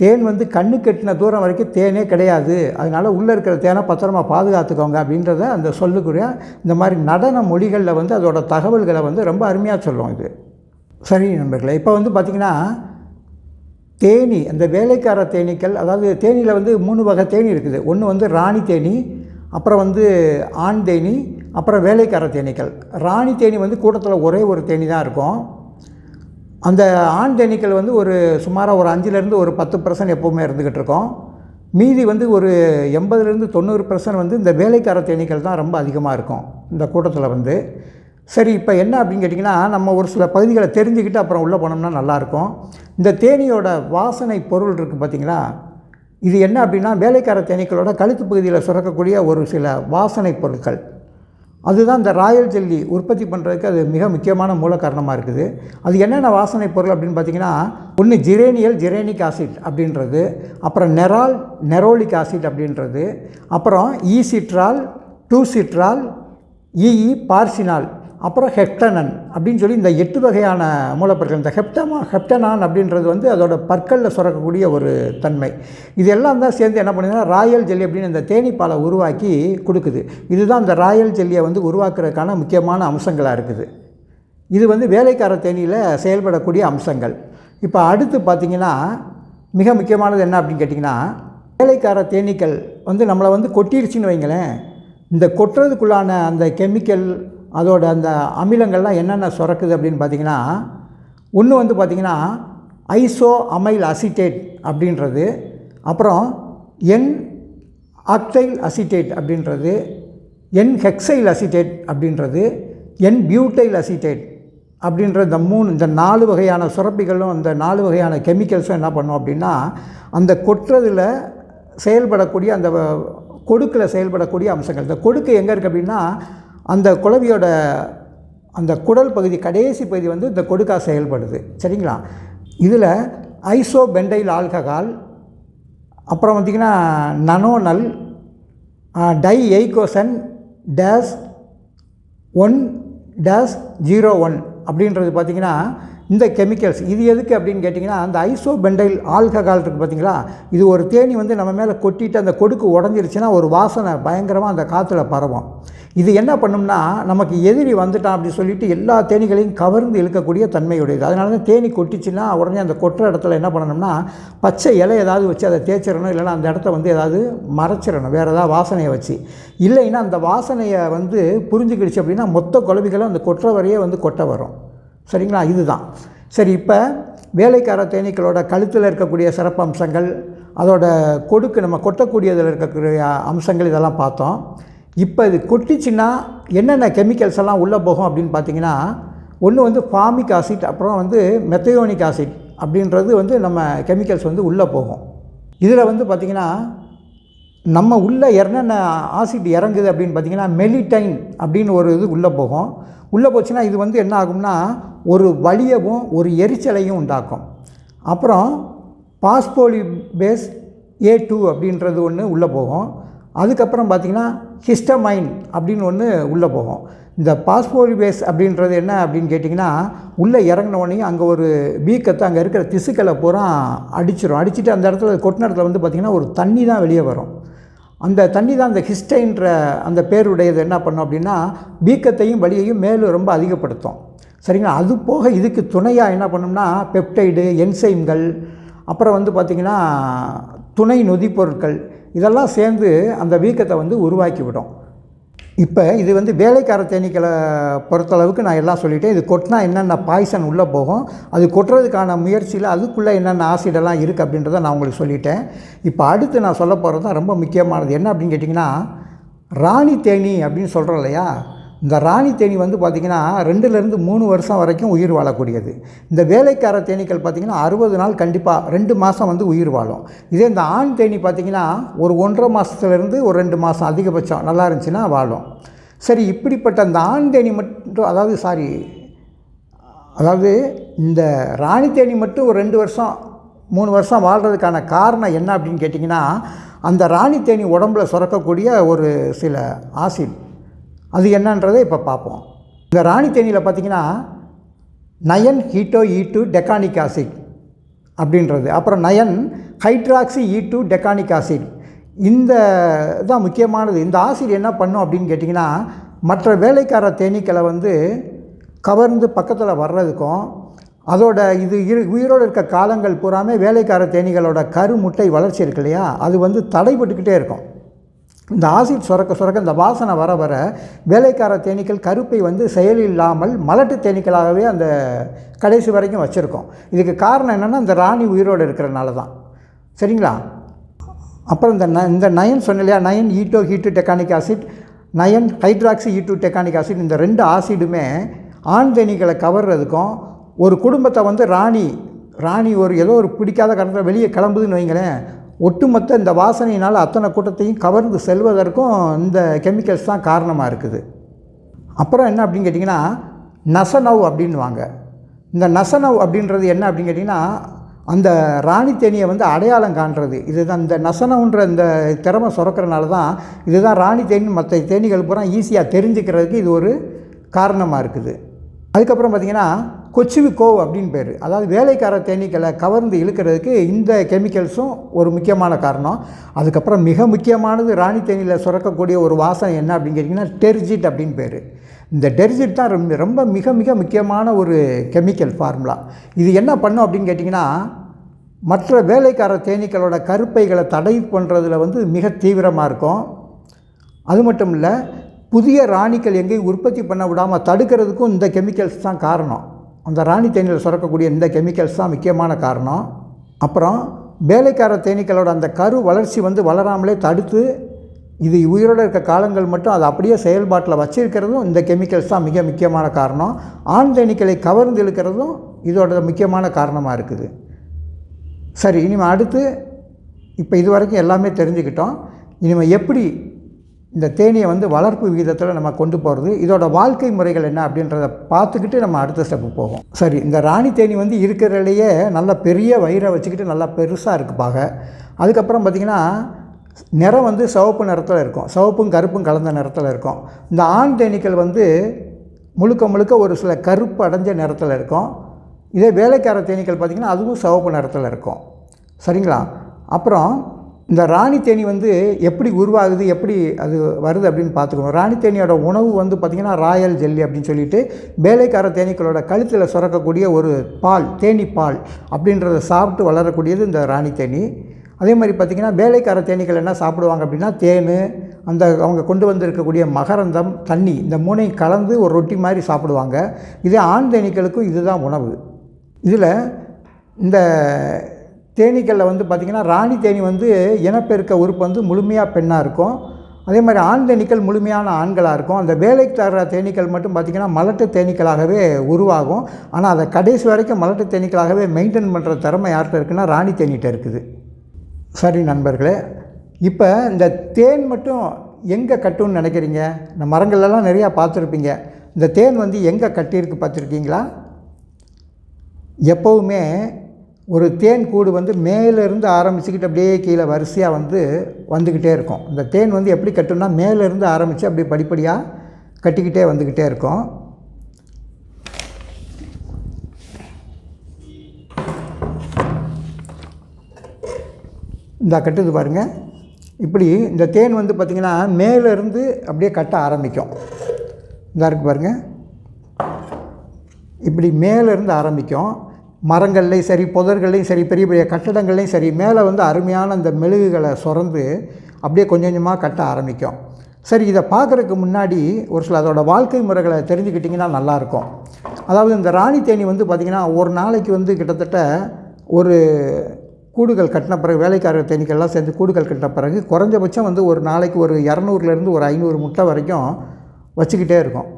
தேன் வந்து கண்ணு கெட்டின தூரம் வரைக்கும் தேனே கிடையாது. அதனால் உள்ளே இருக்கிற தேனை பத்திரமா பாதுகாத்துக்கோங்க அப்படின்றத அந்த சொல்லுக்குரிய இந்த மாதிரி நடன மொழிகளில் வந்து அதோட தகவல்களை வந்து ரொம்ப அருமையாக சொல்லும் இது. சரி நண்பர்களே, இப்போ வந்து பார்த்திங்கன்னா தேனி, அந்த வேலைக்கார தேனீக்கள், அதாவது தேனியில் வந்து 3 வகை தேனி இருக்குது. ஒன்று வந்து ராணி தேனி, அப்புறம் வந்து ஆண் தேனி, அப்புறம் வேலைக்கார தேனீக்கள். ராணி தேனி வந்து கூட்டத்தில் ஒரே ஒரு தேனி தான் இருக்கும். அந்த ஆண் தேனீக்கள் வந்து ஒரு சுமாராக ஒரு 5லேருந்து ஒரு 10% எப்போவுமே இருந்துக்கிட்டு இருக்கோம். மீதி வந்து ஒரு 80லேருந்து 90% வந்து இந்த வேலைக்கார தேனீக்கள் தான் ரொம்ப அதிகமாக இருக்கும் இந்த கூட்டத்தில் வந்து. சரி, இப்போ என்ன அப்படின்னு கேட்டிங்கன்னா, நம்ம ஒரு சில பகுதிகளை தெரிஞ்சுக்கிட்டு அப்புறம் உள்ளே போனோம்னா நல்லாயிருக்கும். இந்த தேனியோட வாசனை பொருள் இருக்குது பார்த்திங்களா, இது என்ன அப்படின்னா வேலைக்கார தேனீக்களோட கழுத்து பகுதியில் சுரக்கக்கூடிய ஒரு சில வாசனை பொருட்கள். அதுதான் இந்த ராயல் ஜெல்லி உற்பத்தி பண்ணுறதுக்கு அது மிக முக்கியமான மூல காரணமாக இருக்குது. அது என்னென்ன வாசனை பொருள் அப்படின்னு பார்த்திங்கன்னா, ஒன்று ஜிரேனிக் ஆசிட் அப்படின்றது, அப்புறம் நெரோலிக் ஆசிட் அப்படின்றது, அப்புறம் ஈசிட்ரால், 2-சிட்ரால், பார்சினால், அப்புறம் ஹெப்டனன் அப்படின்னு சொல்லி இந்த 8 வகையான மூலப்பொருட்கள். இந்த ஹெப்டனான் அப்படின்றது வந்து அதோட பற்களில் சுரக்கக்கூடிய ஒரு தன்மை. இது எல்லாம் தான் சேர்ந்து என்ன பண்ணுதுன்னா ராயல் ஜெல்லி அப்படின்னு இந்த தேனீப்பாலை உருவாக்கி கொடுக்குது. இதுதான் இந்த ராயல் ஜெல்லியை வந்து உருவாக்குறதுக்கான முக்கியமான அம்சங்களாக இருக்குது. இது வந்து வேலைக்கார தேனியில் செயல்படக்கூடிய அம்சங்கள். இப்போ அடுத்து பார்த்திங்கன்னா மிக முக்கியமானது என்ன அப்படின்னு கேட்டிங்கன்னா, வேலைக்கார தேனீக்கள் வந்து நம்மளை வந்து கொட்டிடுச்சின்னு வைங்களேன், இந்த கொட்டுறதுக்குள்ளான அந்த கெமிக்கல், அதோட அந்த அமிலங்கள்லாம் என்னென்ன சுரக்குது அப்படின்னு பார்த்திங்கன்னா, ஒன்று வந்து பார்த்திங்கன்னா ஐசோஅமைல் அசிட்டேட் அப்படின்றது, அப்புறம் ஆக்டைல் அசிட்டேட் அப்படின்றது, ஹெக்சைல் அசிட்டேட் அப்படின்றது, பியூட்டைல் அசிட்டேட் அப்படின்ற இந்த 4 வகையான சுரப்பிகளும் அந்த 4 வகையான கெமிக்கல்ஸும் என்ன பண்ணோம் அப்படின்னா, அந்த கொட்டுறதில் செயல்படக்கூடிய அந்த கொடுக்கில் செயல்படக்கூடிய அம்சங்கள். இந்த கொடுக்கு எங்கே இருக்குது அப்படின்னா அந்த குளவியோட அந்த குடல் பகுதி, கடைசி பகுதி வந்து இந்த கொடுக்கா செயல்படுது. சரிங்களா? இதில் ஐசோபெண்டைல் ஆல்கஹால், அப்புறம் பார்த்திங்கன்னா நனோனல், டைஎய்கோசன் -1 -01 அப்படின்றது பார்த்திங்கன்னா இந்த கெமிக்கல்ஸ் இது எதுக்கு அப்படின்னு கேட்டிங்கன்னா, அந்த ஐசோபெண்டைல் ஆல்கஹால் இருக்குது பார்த்திங்களா, இது ஒரு தேனி வந்து நம்ம மேலே கொட்டிட்டு அந்த கொடுக்கு உடஞ்சிருச்சுன்னா ஒரு வாசனை பயங்கரமாக அந்த காற்றுல பரவும். இது என்ன பண்ணும்னா, நமக்கு எதிரி வந்துட்டான் அப்படி சொல்லிட்டு எல்லா தேனீகளையும் கவர்ந்து இழுக்கக்கூடிய தன்மையுடையது. அதனால தான் தேனி கொட்டிச்சுன்னா உடனே அந்த கொட்டுற இடத்துல என்ன பண்ணணும்னா, பச்சை இலை ஏதாவது வச்சு அதை தேய்ச்சிடணும், இல்லைன்னா அந்த இடத்த வந்து ஏதாவது மறைச்சிடணும் வேறு ஏதாவது வாசனையை வச்சு. இல்லைன்னா அந்த வாசனையை வந்து புரிஞ்சுக்கிடுச்சு அப்படின்னா மொத்த குழவிகளும் அந்த கொட்டுற வரையே வந்து கொட்ட வரும். சரிங்களா? இதுதான். சரி, இப்போ வேலைக்கார தேனீக்களோட கழுத்தில் இருக்கக்கூடிய சிறப்பம்சங்கள், அதோட கொடுக்கு நம்ம கொட்டக்கூடியதில் இருக்கக்கூடிய அம்சங்கள் இதெல்லாம் பார்த்தோம். இப்போ இது கொட்டிச்சுன்னா என்னென்ன கெமிக்கல்ஸ் எல்லாம் உள்ளே போகும் அப்படின்னு பார்த்தீங்கன்னா, ஒன்று வந்து ஃபார்மிக் ஆசிட், அப்புறம் வந்து மெத்தயோனிக் ஆசிட் அப்படின்றது வந்து நம்ம கெமிக்கல்ஸ் வந்து உள்ளே போகும். இதில் வந்து பார்த்திங்கன்னா நம்ம உள்ளே என்னென்ன ஆசிட் இறங்குது அப்படின்னு பார்த்திங்கன்னா, மெலிடைன் அப்படின்னு ஒரு இது உள்ளே போகும். உள்ளே போச்சுன்னா இது வந்து என்ன ஆகும்னா ஒரு வலியவும் ஒரு எரிச்சலையும் உண்டாக்கும். அப்புறம் பாஸ்போலிபேஸ் A2 அப்படின்றது ஒன்று உள்ளே போகும். அதுக்கப்புறம் பார்த்திங்கன்னா ஹிஸ்டமைன் அப்படின்னு ஒன்று உள்ளே போகும். இந்த பாஸ்போலிபேஸ் அப்படின்றது என்ன அப்படின்னு கேட்டிங்கன்னா, உள்ளே இறங்கினோடனே அங்கே ஒரு வீக்கத்தை அங்கே இருக்கிற திசுக்களை பூரா அடிச்சுட்டு அந்த இடத்துல கொட்டின இடத்துல வந்து பார்த்திங்கன்னா ஒரு தண்ணி தான் வெளியே வரும். அந்த தண்ணி தான் அந்த ஹிஸ்டைன்ற அந்த பேருடையது என்ன பண்ணும் அப்படின்னா, வீக்கத்தையும் வலியையும் மேலும் ரொம்ப அதிகப்படுத்தும். சரிங்களா? அது போக இதுக்கு துணையாக என்ன பண்ணும்னா பெப்டைடு, என்சைம்கள், அப்புறம் வந்து பார்த்திங்கன்னா துணை நொதிப்பொருட்கள் இதெல்லாம் சேர்ந்து அந்த வீக்கத்தை வந்து உருவாக்கி விடும். இப்போ இது வந்து வேலைக்கார தேனீக்களை பொறுத்தளவுக்கு நான் எல்லாம் சொல்லிட்டேன். இது கொட்டினா என்னென்ன பாய்சன் உள்ளே போகும், அது கொட்டுறதுக்கான முயற்சியில் அதுக்குள்ளே என்னென்ன ஆசிடெல்லாம் இருக்குது அப்படின்றத நான் உங்களுக்கு சொல்லிட்டேன். இப்போ அடுத்து நான் சொல்ல போகிறது தான் ரொம்ப முக்கியமானது. என்ன அப்படின்னு கேட்டிங்கன்னா, ராணி தேனி அப்படின்னு சொல்கிறோம் இல்லையா, இந்த ராணி தேனி வந்து பார்த்திங்கன்னா 2லேருந்து 3 வருஷம் வரைக்கும் உயிர் வாழக்கூடியது. இந்த வேலைக்கார தேனீக்கள் பார்த்திங்கன்னா 60 நாள் கண்டிப்பாக 2 மாதம் வந்து உயிர் வாழும். இதே இந்த ஆண் தேனி பார்த்திங்கன்னா ஒரு 1.5 மாதத்துலேருந்து ஒரு 2 மாதம் அதிகபட்சம் நல்லா இருந்துச்சுன்னா வாழும். சரி, இப்படிப்பட்ட அந்த ஆண் தேனி மட்டும் அதாவது இந்த ராணி தேனி மட்டும் ஒரு 2 வருஷம் 3 வருஷம் வாழ்கிறதுக்கான காரணம் என்ன அப்படின்னு கேட்டிங்கன்னா, அந்த ராணி தேனி உடம்பில் சுரக்கக்கூடிய ஒரு சில ஆசிட், அது என்னன்றதை இப்போ பார்ப்போம். இந்த ராணி தேனியில் பார்த்திங்கன்னா நயன் ஹீட்டோ E2 டெக்கானிக் ஆசிட் அப்படின்றது, அப்புறம் nine hydroxy E2 decanoic acid, இந்த தான் முக்கியமானது. இந்த ஆசிட் என்ன பண்ணும் அப்படின்னு கேட்டிங்கன்னா, மற்ற வேலைக்கார தேனீக்களை வந்து கவர்ந்து பக்கத்தில் வர்றதுக்கும், அதோட இது உயிரோடு இருக்க காலங்கள் பூராமே வேலைக்கார தேனீகளோட கருமுட்டை வளர்ச்சி இருக்கு இல்லையா, அது வந்து தடைப்பட்டுக்கிட்டே இருக்கும். இந்த ஆசிட் சுரக்க இந்த வாசனை வர வர வேலைக்கார தேனீக்கள் கருப்பை வந்து செயலில்லாமல் மலட்டு தேனீக்களாகவே அந்த கடைசி வரைக்கும் வச்சுருக்கோம். இதுக்கு காரணம் என்னென்னா இந்த ராணி உயிரோடு இருக்கிறனால தான். சரிங்களா? அப்புறம் இந்த நயன் சொன்ன இல்லையா, nine keto decanoic acid, nine hydroxy E2 decanoic acid, இந்த 2 ஆசிடுமே ஆண் தேனீக்களை கவர்றதுக்கும், ஒரு குடும்பத்தை வந்து ராணி ஒரு ஏதோ ஒரு பிடிக்காத காரணத்தில் வெளியே கிளம்புதுன்னு வைங்களேன், ஒட்டுமொத்த இந்த வாசனையினால் அத்தனை கூட்டத்தையும் கவர்ந்து செல்வதற்கும் இந்த கெமிக்கல்ஸ் தான் காரணமாக இருக்குது. அப்புறம் என்ன அப்படின்னு கேட்டிங்கன்னா, நசனவ் அப்படின்வாங்க. இந்த நசனவ் அப்படின்றது என்ன அப்படின்னு கேட்டிங்கன்னா, அந்த ராணி தேனியை வந்து அடையாளம் காண்றது இதுதான். இந்த நசனவுன்ற இந்த திறமை சுரக்கிறனால தான் இதுதான் ராணி தேனி மற்ற தேனீகள் பூரா ஈஸியாக தெரிஞ்சுக்கிறதுக்கு இது ஒரு காரணமாக இருக்குது. அதுக்கப்புறம் பார்த்திங்கன்னா கொச்சுவிக்கோவ் அப்படின்னு பேர், அதாவது வேலைக்கார தேனீக்களை கவர்ந்து இழுக்கிறதுக்கு இந்த கெமிக்கல்ஸும் ஒரு முக்கியமான காரணம். அதுக்கப்புறம் மிக முக்கியமானது ராணி தேனியில் சுரக்கக்கூடிய ஒரு வாசனை என்ன அப்படின்னு கேட்டிங்கன்னா டெர்ஜிட் அப்படின்னு பேர். இந்த டெர்ஜிட் தான் ரொம்ப மிக மிக முக்கியமான ஒரு கெமிக்கல் ஃபார்முலா. இது என்ன பண்ணும் அப்படின்னு கேட்டிங்கன்னா, மற்ற வேலைக்கார தேனீக்களோட கருப்பைகளை தடை பண்ணுறதுல வந்து மிக தீவிரமாக இருக்கும். அது மட்டும் இல்லை, புதிய ராணிகள் எங்கேயும் உற்பத்தி பண்ண விடாமல் தடுக்கிறதுக்கும் இந்த கெமிக்கல்ஸ் தான் காரணம். அந்த ராணி தேனியில் சுரக்கக்கூடிய இந்த கெமிக்கல்ஸ் தான் முக்கியமான காரணம். அப்புறம் வேலைக்கார தேனீக்களோட அந்த கரு வளர்ச்சி வந்து வளராமலே தடுத்து இது உயிரோடு இருக்க காலங்கள் மட்டும் அதை அப்படியே செயல்பாட்டில் வச்சிருக்கிறதும் இந்த கெமிக்கல்ஸ் தான் மிக முக்கியமான காரணம். ஆண் தேனீக்களை கவர்ந்து இழுக்கிறதும் இதோட முக்கியமான காரணமாக இருக்குது. சரி, இனிமேல் அடுத்து இப்போ இது வரைக்கும் எல்லாமே தெரிஞ்சுக்கிட்டோம். இனிமேல் எப்படி இந்த தேனியை வந்து வளர்ப்பு விகிதத்தில் நம்ம கொண்டு போகிறது, இதோட வாழ்க்கை முறைகள் என்ன அப்படின்றத பார்த்துக்கிட்டு நம்ம அடுத்த ஸ்டெப்பு போவோம். சரி, இந்த ராணி தேனி வந்து இருக்கிறதுலையே நல்ல பெரிய வயிறை வச்சுக்கிட்டு நல்லா பெருசாக இருக்குப்பாக. அதுக்கப்புறம் பார்த்திங்கன்னா நிறம் வந்து சிவப்பு நிறத்தில் இருக்கும், சிவப்பும் கருப்பும் கலந்த நிறத்தில் இருக்கும். இந்த ஆண் தேனீக்கள் வந்து முழுக்க முழுக்க ஒரு சில கருப்பு அடைஞ்ச நிறத்தில் இருக்கும். இதே வேலைக்கார தேனீக்கள் பார்த்திங்கன்னா அதுவும் சிவப்பு நிறத்தில் இருக்கும். சரிங்களா? அப்புறம் இந்த ராணி தேனி வந்து எப்படி உருவாகுது, எப்படி அது வருது அப்படின்னு பார்த்துக்கணும். ராணி தேனியோட உணவு வந்து பார்த்திங்கன்னா ராயல் ஜெல்லி அப்படின்னு சொல்லிட்டு வேலைக்கார தேனீக்களோட கழுத்தில் சுரக்கக்கூடிய ஒரு பால், தேனி பால் அப்படின்றத சாப்பிட்டு வளரக்கூடியது இந்த ராணி தேனி. அதே மாதிரி பார்த்திங்கன்னா வேலைக்கார தேனீக்கள் என்ன சாப்பிடுவாங்க அப்படின்னா தேன், அந்த அவங்க கொண்டு வந்திருக்கக்கூடிய மகரந்தம், தண்ணி, இந்த மூணையும் கலந்து ஒரு ரொட்டி மாதிரி சாப்பிடுவாங்க. இதே ஆண் தேனீக்களுக்கும் இதுதான் உணவு. இதில் இந்த தேனீக்களில் வந்து பார்த்திங்கன்னா ராணி தேனி வந்து இனப்பெருக்க உறுப்பு வந்து முழுமையாக பெண்ணாக இருக்கும். அதே மாதிரி ஆண் தேனீக்கள் முழுமையான ஆண்களாக இருக்கும். அந்த வேலைக்கார தேனீக்கள் மட்டும் பார்த்திங்கன்னா மலட்டு தேனீக்களாகவே உருவாகும். ஆனால் அதை கடைசி வரைக்கும் மலட்டு தேனீக்களாகவே மெயின்டைன் பண்ணுற திறமை யார்கிட்ட இருக்குன்னா ராணி தேனிகிட்ட இருக்குது. சரி நண்பர்களே, இப்போ இந்த தேன் மட்டும் எங்கே கட்டுன்னு நினைக்கிறீங்க? இந்த மரங்கள்லாம் நிறையா பார்த்துருப்பீங்க. இந்த தேன் வந்து எங்கே கட்டியிருக்கு பார்த்துருக்கீங்களா? எப்போவுமே ஒரு தேன் கூடு வந்து மேலேருந்து ஆரம்பிச்சுக்கிட்டு அப்படியே கீழே வரிசையாக வந்துக்கிட்டே இருக்கும். இந்த தேன் வந்து எப்படி கட்டுன்னா மேலேருந்து ஆரம்பித்து அப்படியே படிப்படியாக கட்டிக்கிட்டே வந்துக்கிட்டே இருக்கும். இந்த கட்டுது பாருங்கள். இப்படி இந்த தேன் வந்து பார்த்திங்கன்னா மேலேருந்து அப்படியே கட்ட ஆரம்பிக்கும். இந்த இருக்குது பாருங்கள், இப்படி மேலேருந்து ஆரம்பிக்கும். மரங்கள்லேயும் சரி, புதர்கள்லையும் சரி, பெரிய பெரிய கட்டடங்கள்லையும் சரி, மேலே வந்து அருமையான இந்த மெழுகுகளை சுரந்து அப்படியே கொஞ்சம் கொஞ்சமாக கட்ட ஆரம்பிக்கும். சரி, இதை பார்க்குறதுக்கு முன்னாடி ஒரு சில அதோடய வாழ்க்கை முறைகளை தெரிஞ்சுக்கிட்டிங்கன்னா நல்லாயிருக்கும். அதாவது இந்த ராணி தேனி வந்து பார்த்திங்கன்னா ஒரு நாளைக்கு வந்து கிட்டத்தட்ட ஒரு கூடுகள் கட்டின பிறகு, வேலைக்கார தேனீக்கள்லாம் சேர்ந்து கூடுகள் கட்டின பிறகு குறைஞ்சபட்சம் வந்து ஒரு நாளைக்கு ஒரு 200லேருந்து ஒரு 500 முட்டை வரைக்கும் வச்சுக்கிட்டே இருக்கும்.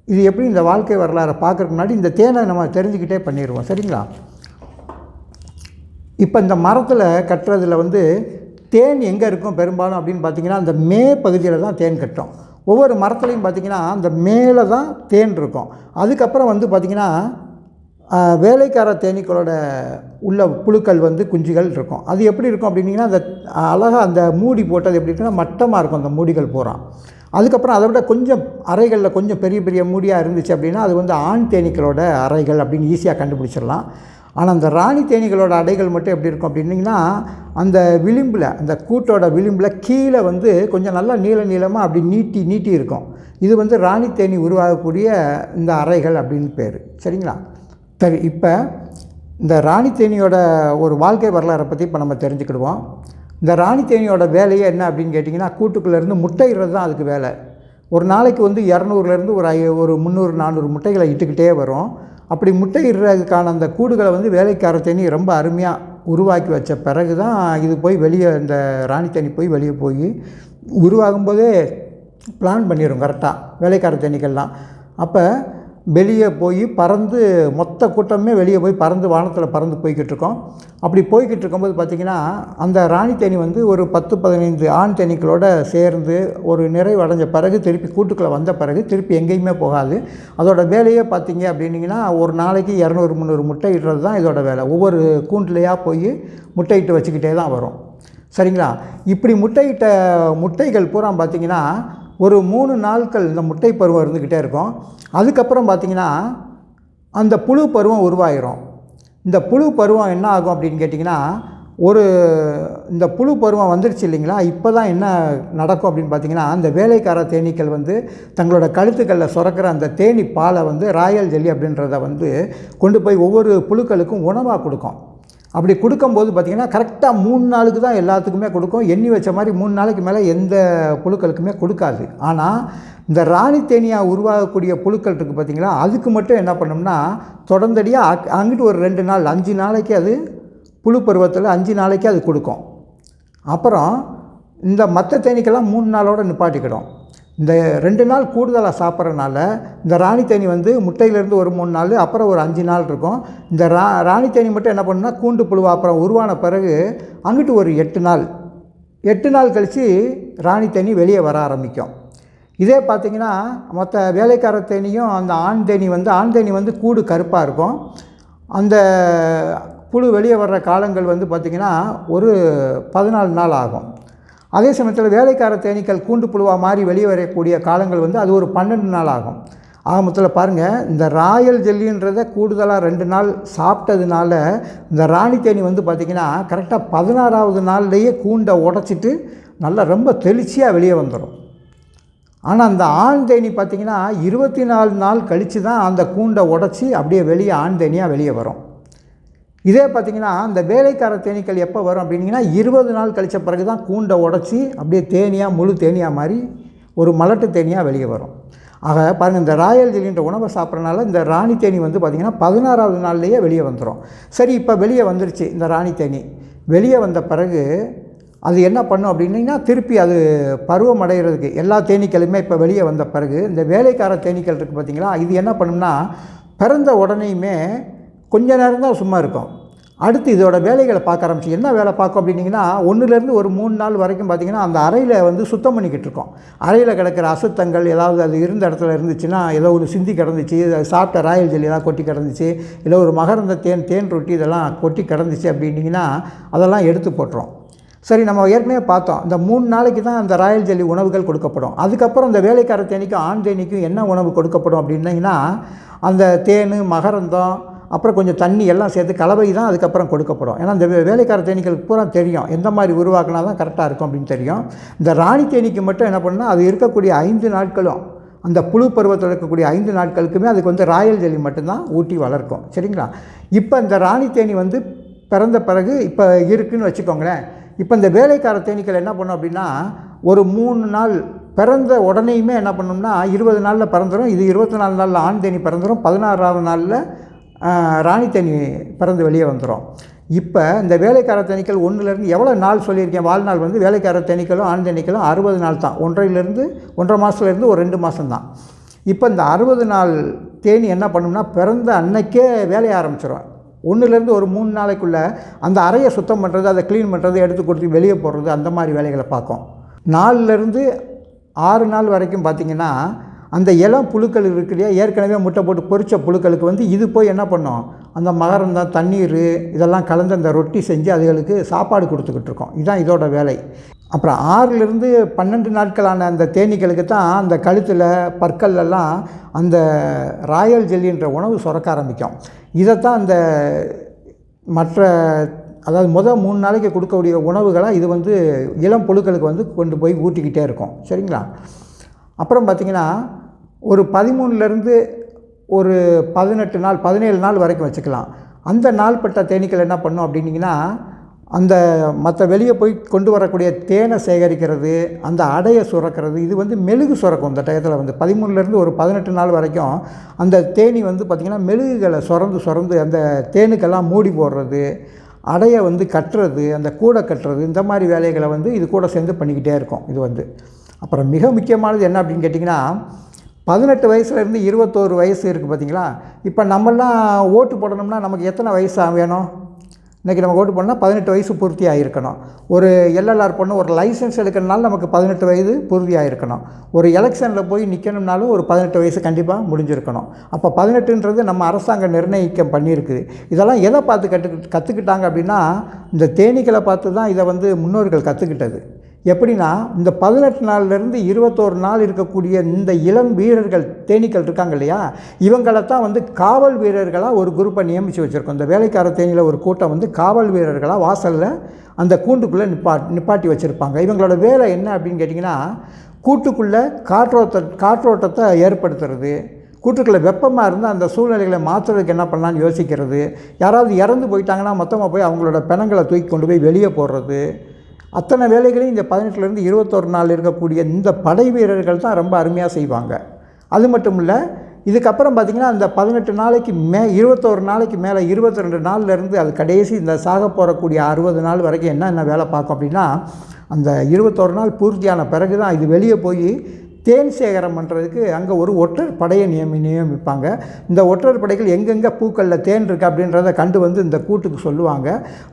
இது எப்படி இந்த வாழ்க்கை வரலாறை பார்க்குறதுக்கு முன்னாடி இந்த தேனை நம்ம தெரிஞ்சுக்கிட்டே பண்ணிடுவோம். சரிங்களா? இப்போ இந்த மரத்தில் கட்டுறதுல வந்து தேன் எங்கே இருக்கும் பெரும்பாலும் அப்படின்னு பார்த்திங்கன்னா அந்த மே பகுதியில் தான் தேன் கட்டும். ஒவ்வொரு மரத்துலையும் பார்த்திங்கன்னா அந்த மேலே தான் தேன் இருக்கும். அதுக்கப்புறம் வந்து பார்த்திங்கன்னா வேலைக்கார தேனீக்களோட உள்ள புழுக்கள் வந்து குஞ்சுகள் இருக்கும். அது எப்படி இருக்கும் அப்படின்னிங்கன்னா அந்த அழகாக அந்த மூடி போட்டது எப்படி இருக்குன்னா மட்டமாக இருக்கும் அந்த மூடிகள் பூரா. அதுக்கப்புறம் அதை விட கொஞ்சம் அறைகளில் கொஞ்சம் பெரிய பெரிய மூடியாக இருந்துச்சு அப்படின்னா அது வந்து ஆண் தேனீக்களோட அறைகள் அப்படின்னு ஈஸியாக கண்டுபிடிச்சிடலாம். ஆனால் அந்த ராணி தேனீகளோட அடைகள் மட்டும் எப்படி இருக்கும் அப்படின்னிங்கன்னா அந்த விளிம்பில், அந்த கூட்டோட விளிம்பில் கீழே வந்து கொஞ்சம் நல்லா நீளமாக அப்படி நீட்டி இருக்கும். இது வந்து ராணி தேனி உருவாகக்கூடிய இந்த அறைகள் அப்படின்னு பேர். சரிங்களா? சரி, இப்போ இந்த ராணி தேனியோட ஒரு வாழ்க்கை வரலாறை பற்றி இப்போ நம்ம தெரிஞ்சுக்கிடுவோம். இந்த ராணி தேனியோட வேலையே என்ன அப்படின்னு கேட்டிங்கன்னா கூட்டுக்குள்ளேருந்து முட்டையிடுறது தான் அதுக்கு வேலை. ஒரு நாளைக்கு வந்து 200லேருந்து ஒரு 300-400 முட்டைகளை இட்டுக்கிட்டே வரும். அப்படி முட்டையிடுறதுக்கான அந்த கூடுகளை வந்து வேலைக்கார தேனி ரொம்ப அருமையாக உருவாக்கி வச்ச பிறகு தான் இது போய் வெளியே, இந்த ராணி தேனி போய் வெளியே போய் உருவாகும்போதே பிளான் பண்ணிடும் கரெக்டாக வேலைக்கார தேனீக்கள்லாம். அப்போ வெளியே போய் பறந்து மொத்த கூட்டமே வெளியே போய் பறந்து வானத்தில் பறந்து போய்கிட்டு இருக்கோம். அப்படி போய்கிட்டு இருக்கும்போது பார்த்திங்கன்னா அந்த ராணி தேனி வந்து ஒரு 10-15 ஆண் தேனீக்களோடு சேர்ந்து ஒரு நிறைவு அடைஞ்ச பிறகு திருப்பி கூட்டுக்குள்ளே வந்த பிறகு திருப்பி எங்கேயுமே போகாது. அதோட வேலையே பார்த்திங்க அப்படின்னிங்கன்னா ஒரு நாளைக்கு 200-300 முட்டை இடுறது தான் இதோட வேலை. ஒவ்வொரு கூண்டுலையாக போய் முட்டையிட்டு வச்சுக்கிட்டே தான் வரும். சரிங்களா? இப்படி முட்டையிட்ட முட்டைகள் பூரா பார்த்திங்கன்னா ஒரு 3 நாட்கள் இந்த முட்டை பருவம் இருந்துக்கிட்டே இருக்கும். அதுக்கப்புறம் பார்த்திங்கன்னா அந்த புழு பருவம் உருவாயிரும். இந்த புழு பருவம் என்ன ஆகும் அப்படின்னு கேட்டிங்கன்னா இந்த புழு பருவம் வந்துருச்சு இல்லைங்களா? இப்போ தான் என்ன நடக்கும் அப்படின்னு பார்த்திங்கன்னா அந்த வேலைக்கார தேனீக்கள் வந்து தங்களோட கழுத்துக்களில் சுரக்கிற அந்த தேனி பாலை வந்து ராயல் ஜெல்லி அப்படின்றத வந்து கொண்டு போய் ஒவ்வொரு புழுக்களுக்கும் உணவாக கொடுக்கும். அப்படி கொடுக்கும்போது பார்த்திங்கன்னா கரெக்டாக 3 நாளுக்கு தான் எல்லாத்துக்குமே கொடுக்கும். எண்ணி வச்ச மாதிரி 3 நாளைக்கு மேலே எந்த புழுக்களுக்குமே கொடுக்காது. ஆனால் இந்த ராணி தேனியாக உருவாகக்கூடிய புழுக்கள் இருக்குது பார்த்திங்களா, அதுக்கு மட்டும் என்ன பண்ணோம்னா தொடர்ந்தடியாக அங்கிட்டு ஒரு 2 நாள் 5 நாளைக்கு அது புழு பருவத்தில் 5 நாளைக்கு அது கொடுக்கும். அப்புறம் இந்த மற்ற தேனீக்கெல்லாம் 3 நாளோடு நிப்பாட்டிக்கிடும். இந்த 2 நாள் கூடுதலாக சாப்பிட்றதுனால இந்த ராணி தேனி வந்து முட்டையிலேருந்து ஒரு 3 நாள், அப்புறம் ஒரு 5 நாள் இருக்கும். இந்த ராணி தேனி மட்டும் என்ன பண்ணுன்னா கூண்டு புழுவா அப்புறம் உருவான பிறகு அங்கிட்டு ஒரு 8 நாள் கழித்து ராணி தேனி வெளியே வர ஆரம்பிக்கும். இதே பார்த்திங்கன்னா மற்ற வேலைக்கார தேனியும் அந்த ஆண் தேனி வந்து கூடு கருப்பாக இருக்கும். அந்த புழு வெளியே வர்ற காலங்கள் வந்து பார்த்திங்கன்னா ஒரு 14 நாள் ஆகும். அதே சமயத்தில் வேலைக்கார தேனீக்கள் கூண்டு புழுவாக மாறி வெளியே வரக்கூடிய காலங்கள் வந்து அது ஒரு 12 நாள் ஆகும். ஆகமத்தில் பாருங்கள், இந்த ராயல் ஜெல்லின்றதை கூடுதலாக 2 நாள் சாப்பிட்டதுனால இந்த ராணி தேனி வந்து பார்த்திங்கன்னா கரெக்டாக 16வது நாள்லேயே கூண்டை உடச்சிட்டு நல்லா ரொம்ப தெளிச்சியாக வெளியே வந்துடும். ஆனால் அந்த ஆண் தேனி பார்த்திங்கன்னா 24 நாள் கழித்து தான் அந்த கூண்டை உடச்சி அப்படியே வெளியே ஆண் தேனியாக வெளியே வரும். இதே பார்த்திங்கன்னா அந்த வேலைக்கார தேனீக்கள் எப்போ வரும் அப்படின்னிங்கன்னா 20 நாள் கழித்த பிறகு தான் கூண்டை உடச்சி அப்படியே தேனியாக முழு தேனியாக மாதிரி ஒரு மலட்டு தேனியாக வெளியே வரும். ஆக பாருங்கள், இந்த ராயல் ஜெல்லின்ற உணவை சாப்பிட்றனால இந்த ராணி தேனி வந்து பார்த்திங்கன்னா 16வது நாள்லேயே வெளியே வந்துடும். சரி, இப்போ வெளியே வந்துருச்சு இந்த ராணி தேனி. வெளியே வந்த பிறகு அது என்ன பண்ணும் அப்படின்னிங்கன்னா திருப்பி அது பருவம் அடைகிறதுக்கு எல்லா தேனீக்களுமே இப்போ வெளியே வந்த பிறகு இந்த வேலைக்கார தேனீக்கள் இருக்குது பார்த்திங்களா, இது என்ன பண்ணும்னா பிறந்த உடனேயுமே கொஞ்ச நேரம் தான் சும்மா இருக்கும். அடுத்து இதோட வேலைகளை பார்க்க ஆரம்பிச்சு என்ன வேலை பார்க்கும் அப்படின்னிங்கன்னா 1லேருந்து ஒரு 3 நாள் வரைக்கும் பார்த்திங்கன்னா அந்த அறையில் வந்து சுத்தம் பண்ணிக்கிட்டு இருக்கோம். அறையில் கிடக்கிற அசுத்தங்கள் ஏதாவது அது இருந்த இடத்துல இருந்துச்சுன்னா, ஏதோ ஒரு சிந்தி கிடந்துச்சு, சாப்பிட்ட ராயல் ஜெல்லி ஏதாவது கொட்டி கிடந்துச்சு, இல்லை ஒரு மகரந்த தேன் ரொட்டி இதெல்லாம் கொட்டி கிடந்துச்சு அப்படின்னிங்கன்னா அதெல்லாம் எடுத்து போட்டுரும். சரி, நம்ம ஏற்கனவே பார்த்தோம், இந்த 3 நாளைக்கு தான் அந்த ராயல் ஜெல்லி உணவுகள் கொடுக்கப்படும். அதுக்கப்புறம் இந்த வேலைக்கார தேனிக்கும் ஆண் தேனிக்கும் என்ன உணவு கொடுக்கப்படும் அப்படின்னிங்கன்னா அந்த தேன், மகரந்தம், அப்புறம் கொஞ்சம் தண்ணி எல்லாம் சேர்த்து கலவை தான் அதுக்கப்புறம் கொடுக்கப்படும். ஏன்னா இந்த வேலைக்கார தேனீக்களுக்கு பூரா தெரியும் எந்த மாதிரி உருவாக்கினா தான் கரெக்டாக இருக்கும் அப்படின்னு தெரியும். இந்த ராணி தேனிக்கு மட்டும் என்ன பண்ணால் அது இருக்கக்கூடிய 5 நாட்களும் அந்த புழு பருவத்தில் இருக்கக்கூடிய 5 நாட்களுக்குமே அதுக்கு வந்து ராயல் ஜெல்லி மட்டும்தான் ஊட்டி வளர்க்கும். சரிங்களா? இப்போ இந்த ராணி தேனி வந்து பிறந்த பிறகு இப்போ இருக்குதுன்னு வச்சுக்கோங்களேன். இப்போ இந்த வேலைக்கார தேனீக்கள் என்ன பண்ணும் அப்படின்னா ஒரு 3 நாள் பிறந்த உடனேயுமே என்ன பண்ணோம்னா 20 நாளில் பிறந்துடும். இது 24 நாளில் ஆண் தேனி பிறந்துடும். 16வது நாளில் ராணி தேனி பிறந்து வெளியே வந்துடும். இப்போ இந்த வேலைக்கார தேனீக்கள் 1லேருந்து எவ்வளோ நாள் சொல்லியிருக்கேன், வாழ்நாள் வந்து வேலைக்கார தேனீக்களும் ஆண் தேனீக்களும் 60 நாள் தான். 1.5 மாதத்துலேருந்து ஒரு 2 மாதம் தான். இப்போ இந்த 60 நாள் தேனி என்ன பண்ணும்னா பிறந்த அன்னைக்கே வேலையை ஆரம்பிச்சிடும். 1லேருந்து ஒரு 3 நாளைக்குள்ளே அந்த அறையை சுத்தம் பண்ணுறது, அதை க்ளீன் பண்ணுறது, எடுத்து கொடுத்து வெளியே போடுறது, அந்த மாதிரி வேலைகளை பார்க்கும். 4லேருந்து 6 நாள் வரைக்கும் பார்த்திங்கன்னா அந்த இளம் புழுக்கள் இருக்கு இல்லையா, ஏற்கனவே முட்டை போட்டு பொரித்த புழுக்களுக்கு வந்து இது போய் என்ன பண்ணும், அந்த மகரந்தம், தண்ணீர் இதெல்லாம் கலந்து அந்த ரொட்டி செஞ்சு அதுகளுக்கு சாப்பாடு கொடுத்துக்கிட்டு இருக்கோம். இதுதான் இதோட வேலை. அப்புறம் 6லேருந்து 12 நாட்களான அந்த தேனீக்களுக்கு தான் அந்த கழுத்தில், பற்கள்லாம் அந்த ராயல் ஜெல்லின்ற உணவு சுரக்க ஆரம்பிக்கும். இதைத்தான் அந்த மற்ற அதாவது 3 நாளைக்கு கொடுக்கக்கூடிய உணவுகளாக இது வந்து இளம் புழுக்களுக்கு வந்து கொண்டு போய் ஊட்டிக்கிட்டே இருக்கும். சரிங்களா? அப்புறம் பார்த்திங்கன்னா ஒரு 13லேருந்து ஒரு 18 நாள் 17 நாள் வரைக்கும் வச்சுக்கலாம். அந்த நாள்பட்ட தேனீக்கள் என்ன பண்ணும் அப்படின்னிங்கன்னா அந்த மற்ற வெளியே போய் கொண்டு வரக்கூடிய தேனை சேகரிக்கிறது, அந்த அடையை சுரக்கிறது, இது வந்து மெழுகு சுரக்கும். இந்த டயத்தில் வந்து 13லேருந்து ஒரு 18 நாள் வரைக்கும் அந்த தேனி வந்து பார்த்திங்கன்னா மெழுகுகளை சுரந்து அந்த தேனுக்கெல்லாம் மூடி போடுறது, அடையை வந்து கட்டுறது, அந்த கூடை கட்டுறது, இந்த மாதிரி வேலைகளை வந்து இது கூட சேர்ந்து பண்ணிக்கிட்டே இருக்கும். இது வந்து அப்புறம் மிக முக்கியமானது என்ன அப்படின்னு கேட்டிங்கன்னா 18 வயசுலேருந்து 21 வயசு இருக்குது பார்த்திங்களா. இப்போ நம்மளாம் ஓட்டு போடணும்னா நமக்கு எத்தனை வயசு வேணும்? இன்றைக்கி நம்ம ஓட்டு போடணும்னா 18 வயசு பூர்த்தி ஆகிருக்கணும். ஒரு எல்எல்ஆர் பண்ண ஒரு லைசன்ஸ் எடுக்கிறனால நமக்கு 18 வயது பூர்த்தி ஆகிருக்கணும். ஒரு எலெக்ஷனில் போய் நிற்கணும்னாலும் ஒரு 18 வயசு கண்டிப்பாக முடிஞ்சிருக்கணும். அப்போ 18ன்றது நம்ம அரசாங்கம் நிர்ணயிக்கம் பண்ணியிருக்குது. இதெல்லாம் எதை பார்த்து கற்றுக்கிட்டாங்க அப்படின்னா இந்த தேனீக்களை பார்த்து தான் இதை வந்து முன்னோர்கள் கற்றுக்கிட்டது. எப்படின்னா இந்த 18 நாள்லேருந்து 21 நாள் இருக்கக்கூடிய இந்த இளம் வீரர்கள் தேனீக்கள் இருக்காங்க இல்லையா, இவங்களை தான் வந்து காவல் வீரர்களாக ஒரு குரூப்பை நியமித்து வச்சுருக்கோம். இந்த வேலைக்கார தேனியில் ஒரு கூட்டம் வந்து காவல் வீரர்களாக வாசலில் அந்த கூண்டுக்குள்ளே நிப்பாட்டி வச்சுருப்பாங்க. இவங்களோட வேலை என்ன அப்படின்னு கேட்டிங்கன்னா கூட்டுக்குள்ளே காற்றோட்டத்தை ஏற்படுத்துறது, கூட்டுக்குள்ளே வெப்பமாக இருந்தால் அந்த சூழ்நிலைகளை மாற்றுறதுக்கு என்ன பண்ணலான்னு யோசிக்கிறது, யாராவது இறந்து போயிட்டாங்கன்னா மொத்தமாக போய் அவங்களோட பிணங்களை தூக்கி கொண்டு போய் வெளியே போடுறது, அத்தனை வேலைகளையும் இந்த 18லேருந்து 21 நாள் இருக்கக்கூடிய இந்த படை வீரர்கள் தான் ரொம்ப அருமையாக செய்வாங்க. அது மட்டும் இல்லை, இதுக்கப்புறம் பார்த்திங்கன்னா அந்த 18 நாளைக்கு 21 நாளைக்கு மேலே 22 நாள்லேருந்து அது கடைசி இந்த சாக போகக்கூடிய 60 நாள் வரைக்கும் என்ன வேலை பார்க்கும் அப்படின்னா அந்த 21 நாள் பூர்த்தியான பிறகு தான் இது வெளியே போய் தேன் சேகரம் பண்ணுறதுக்கு அங்கே ஒரு ஒற்றர் படையை நியமிப்பாங்க. இந்த ஒற்றர் படைகள் எங்கெங்கே பூக்களில் தேன் இருக்குது அப்படின்றத கண்டு வந்து இந்த கூட்டுக்கு சொல்லுவாங்க.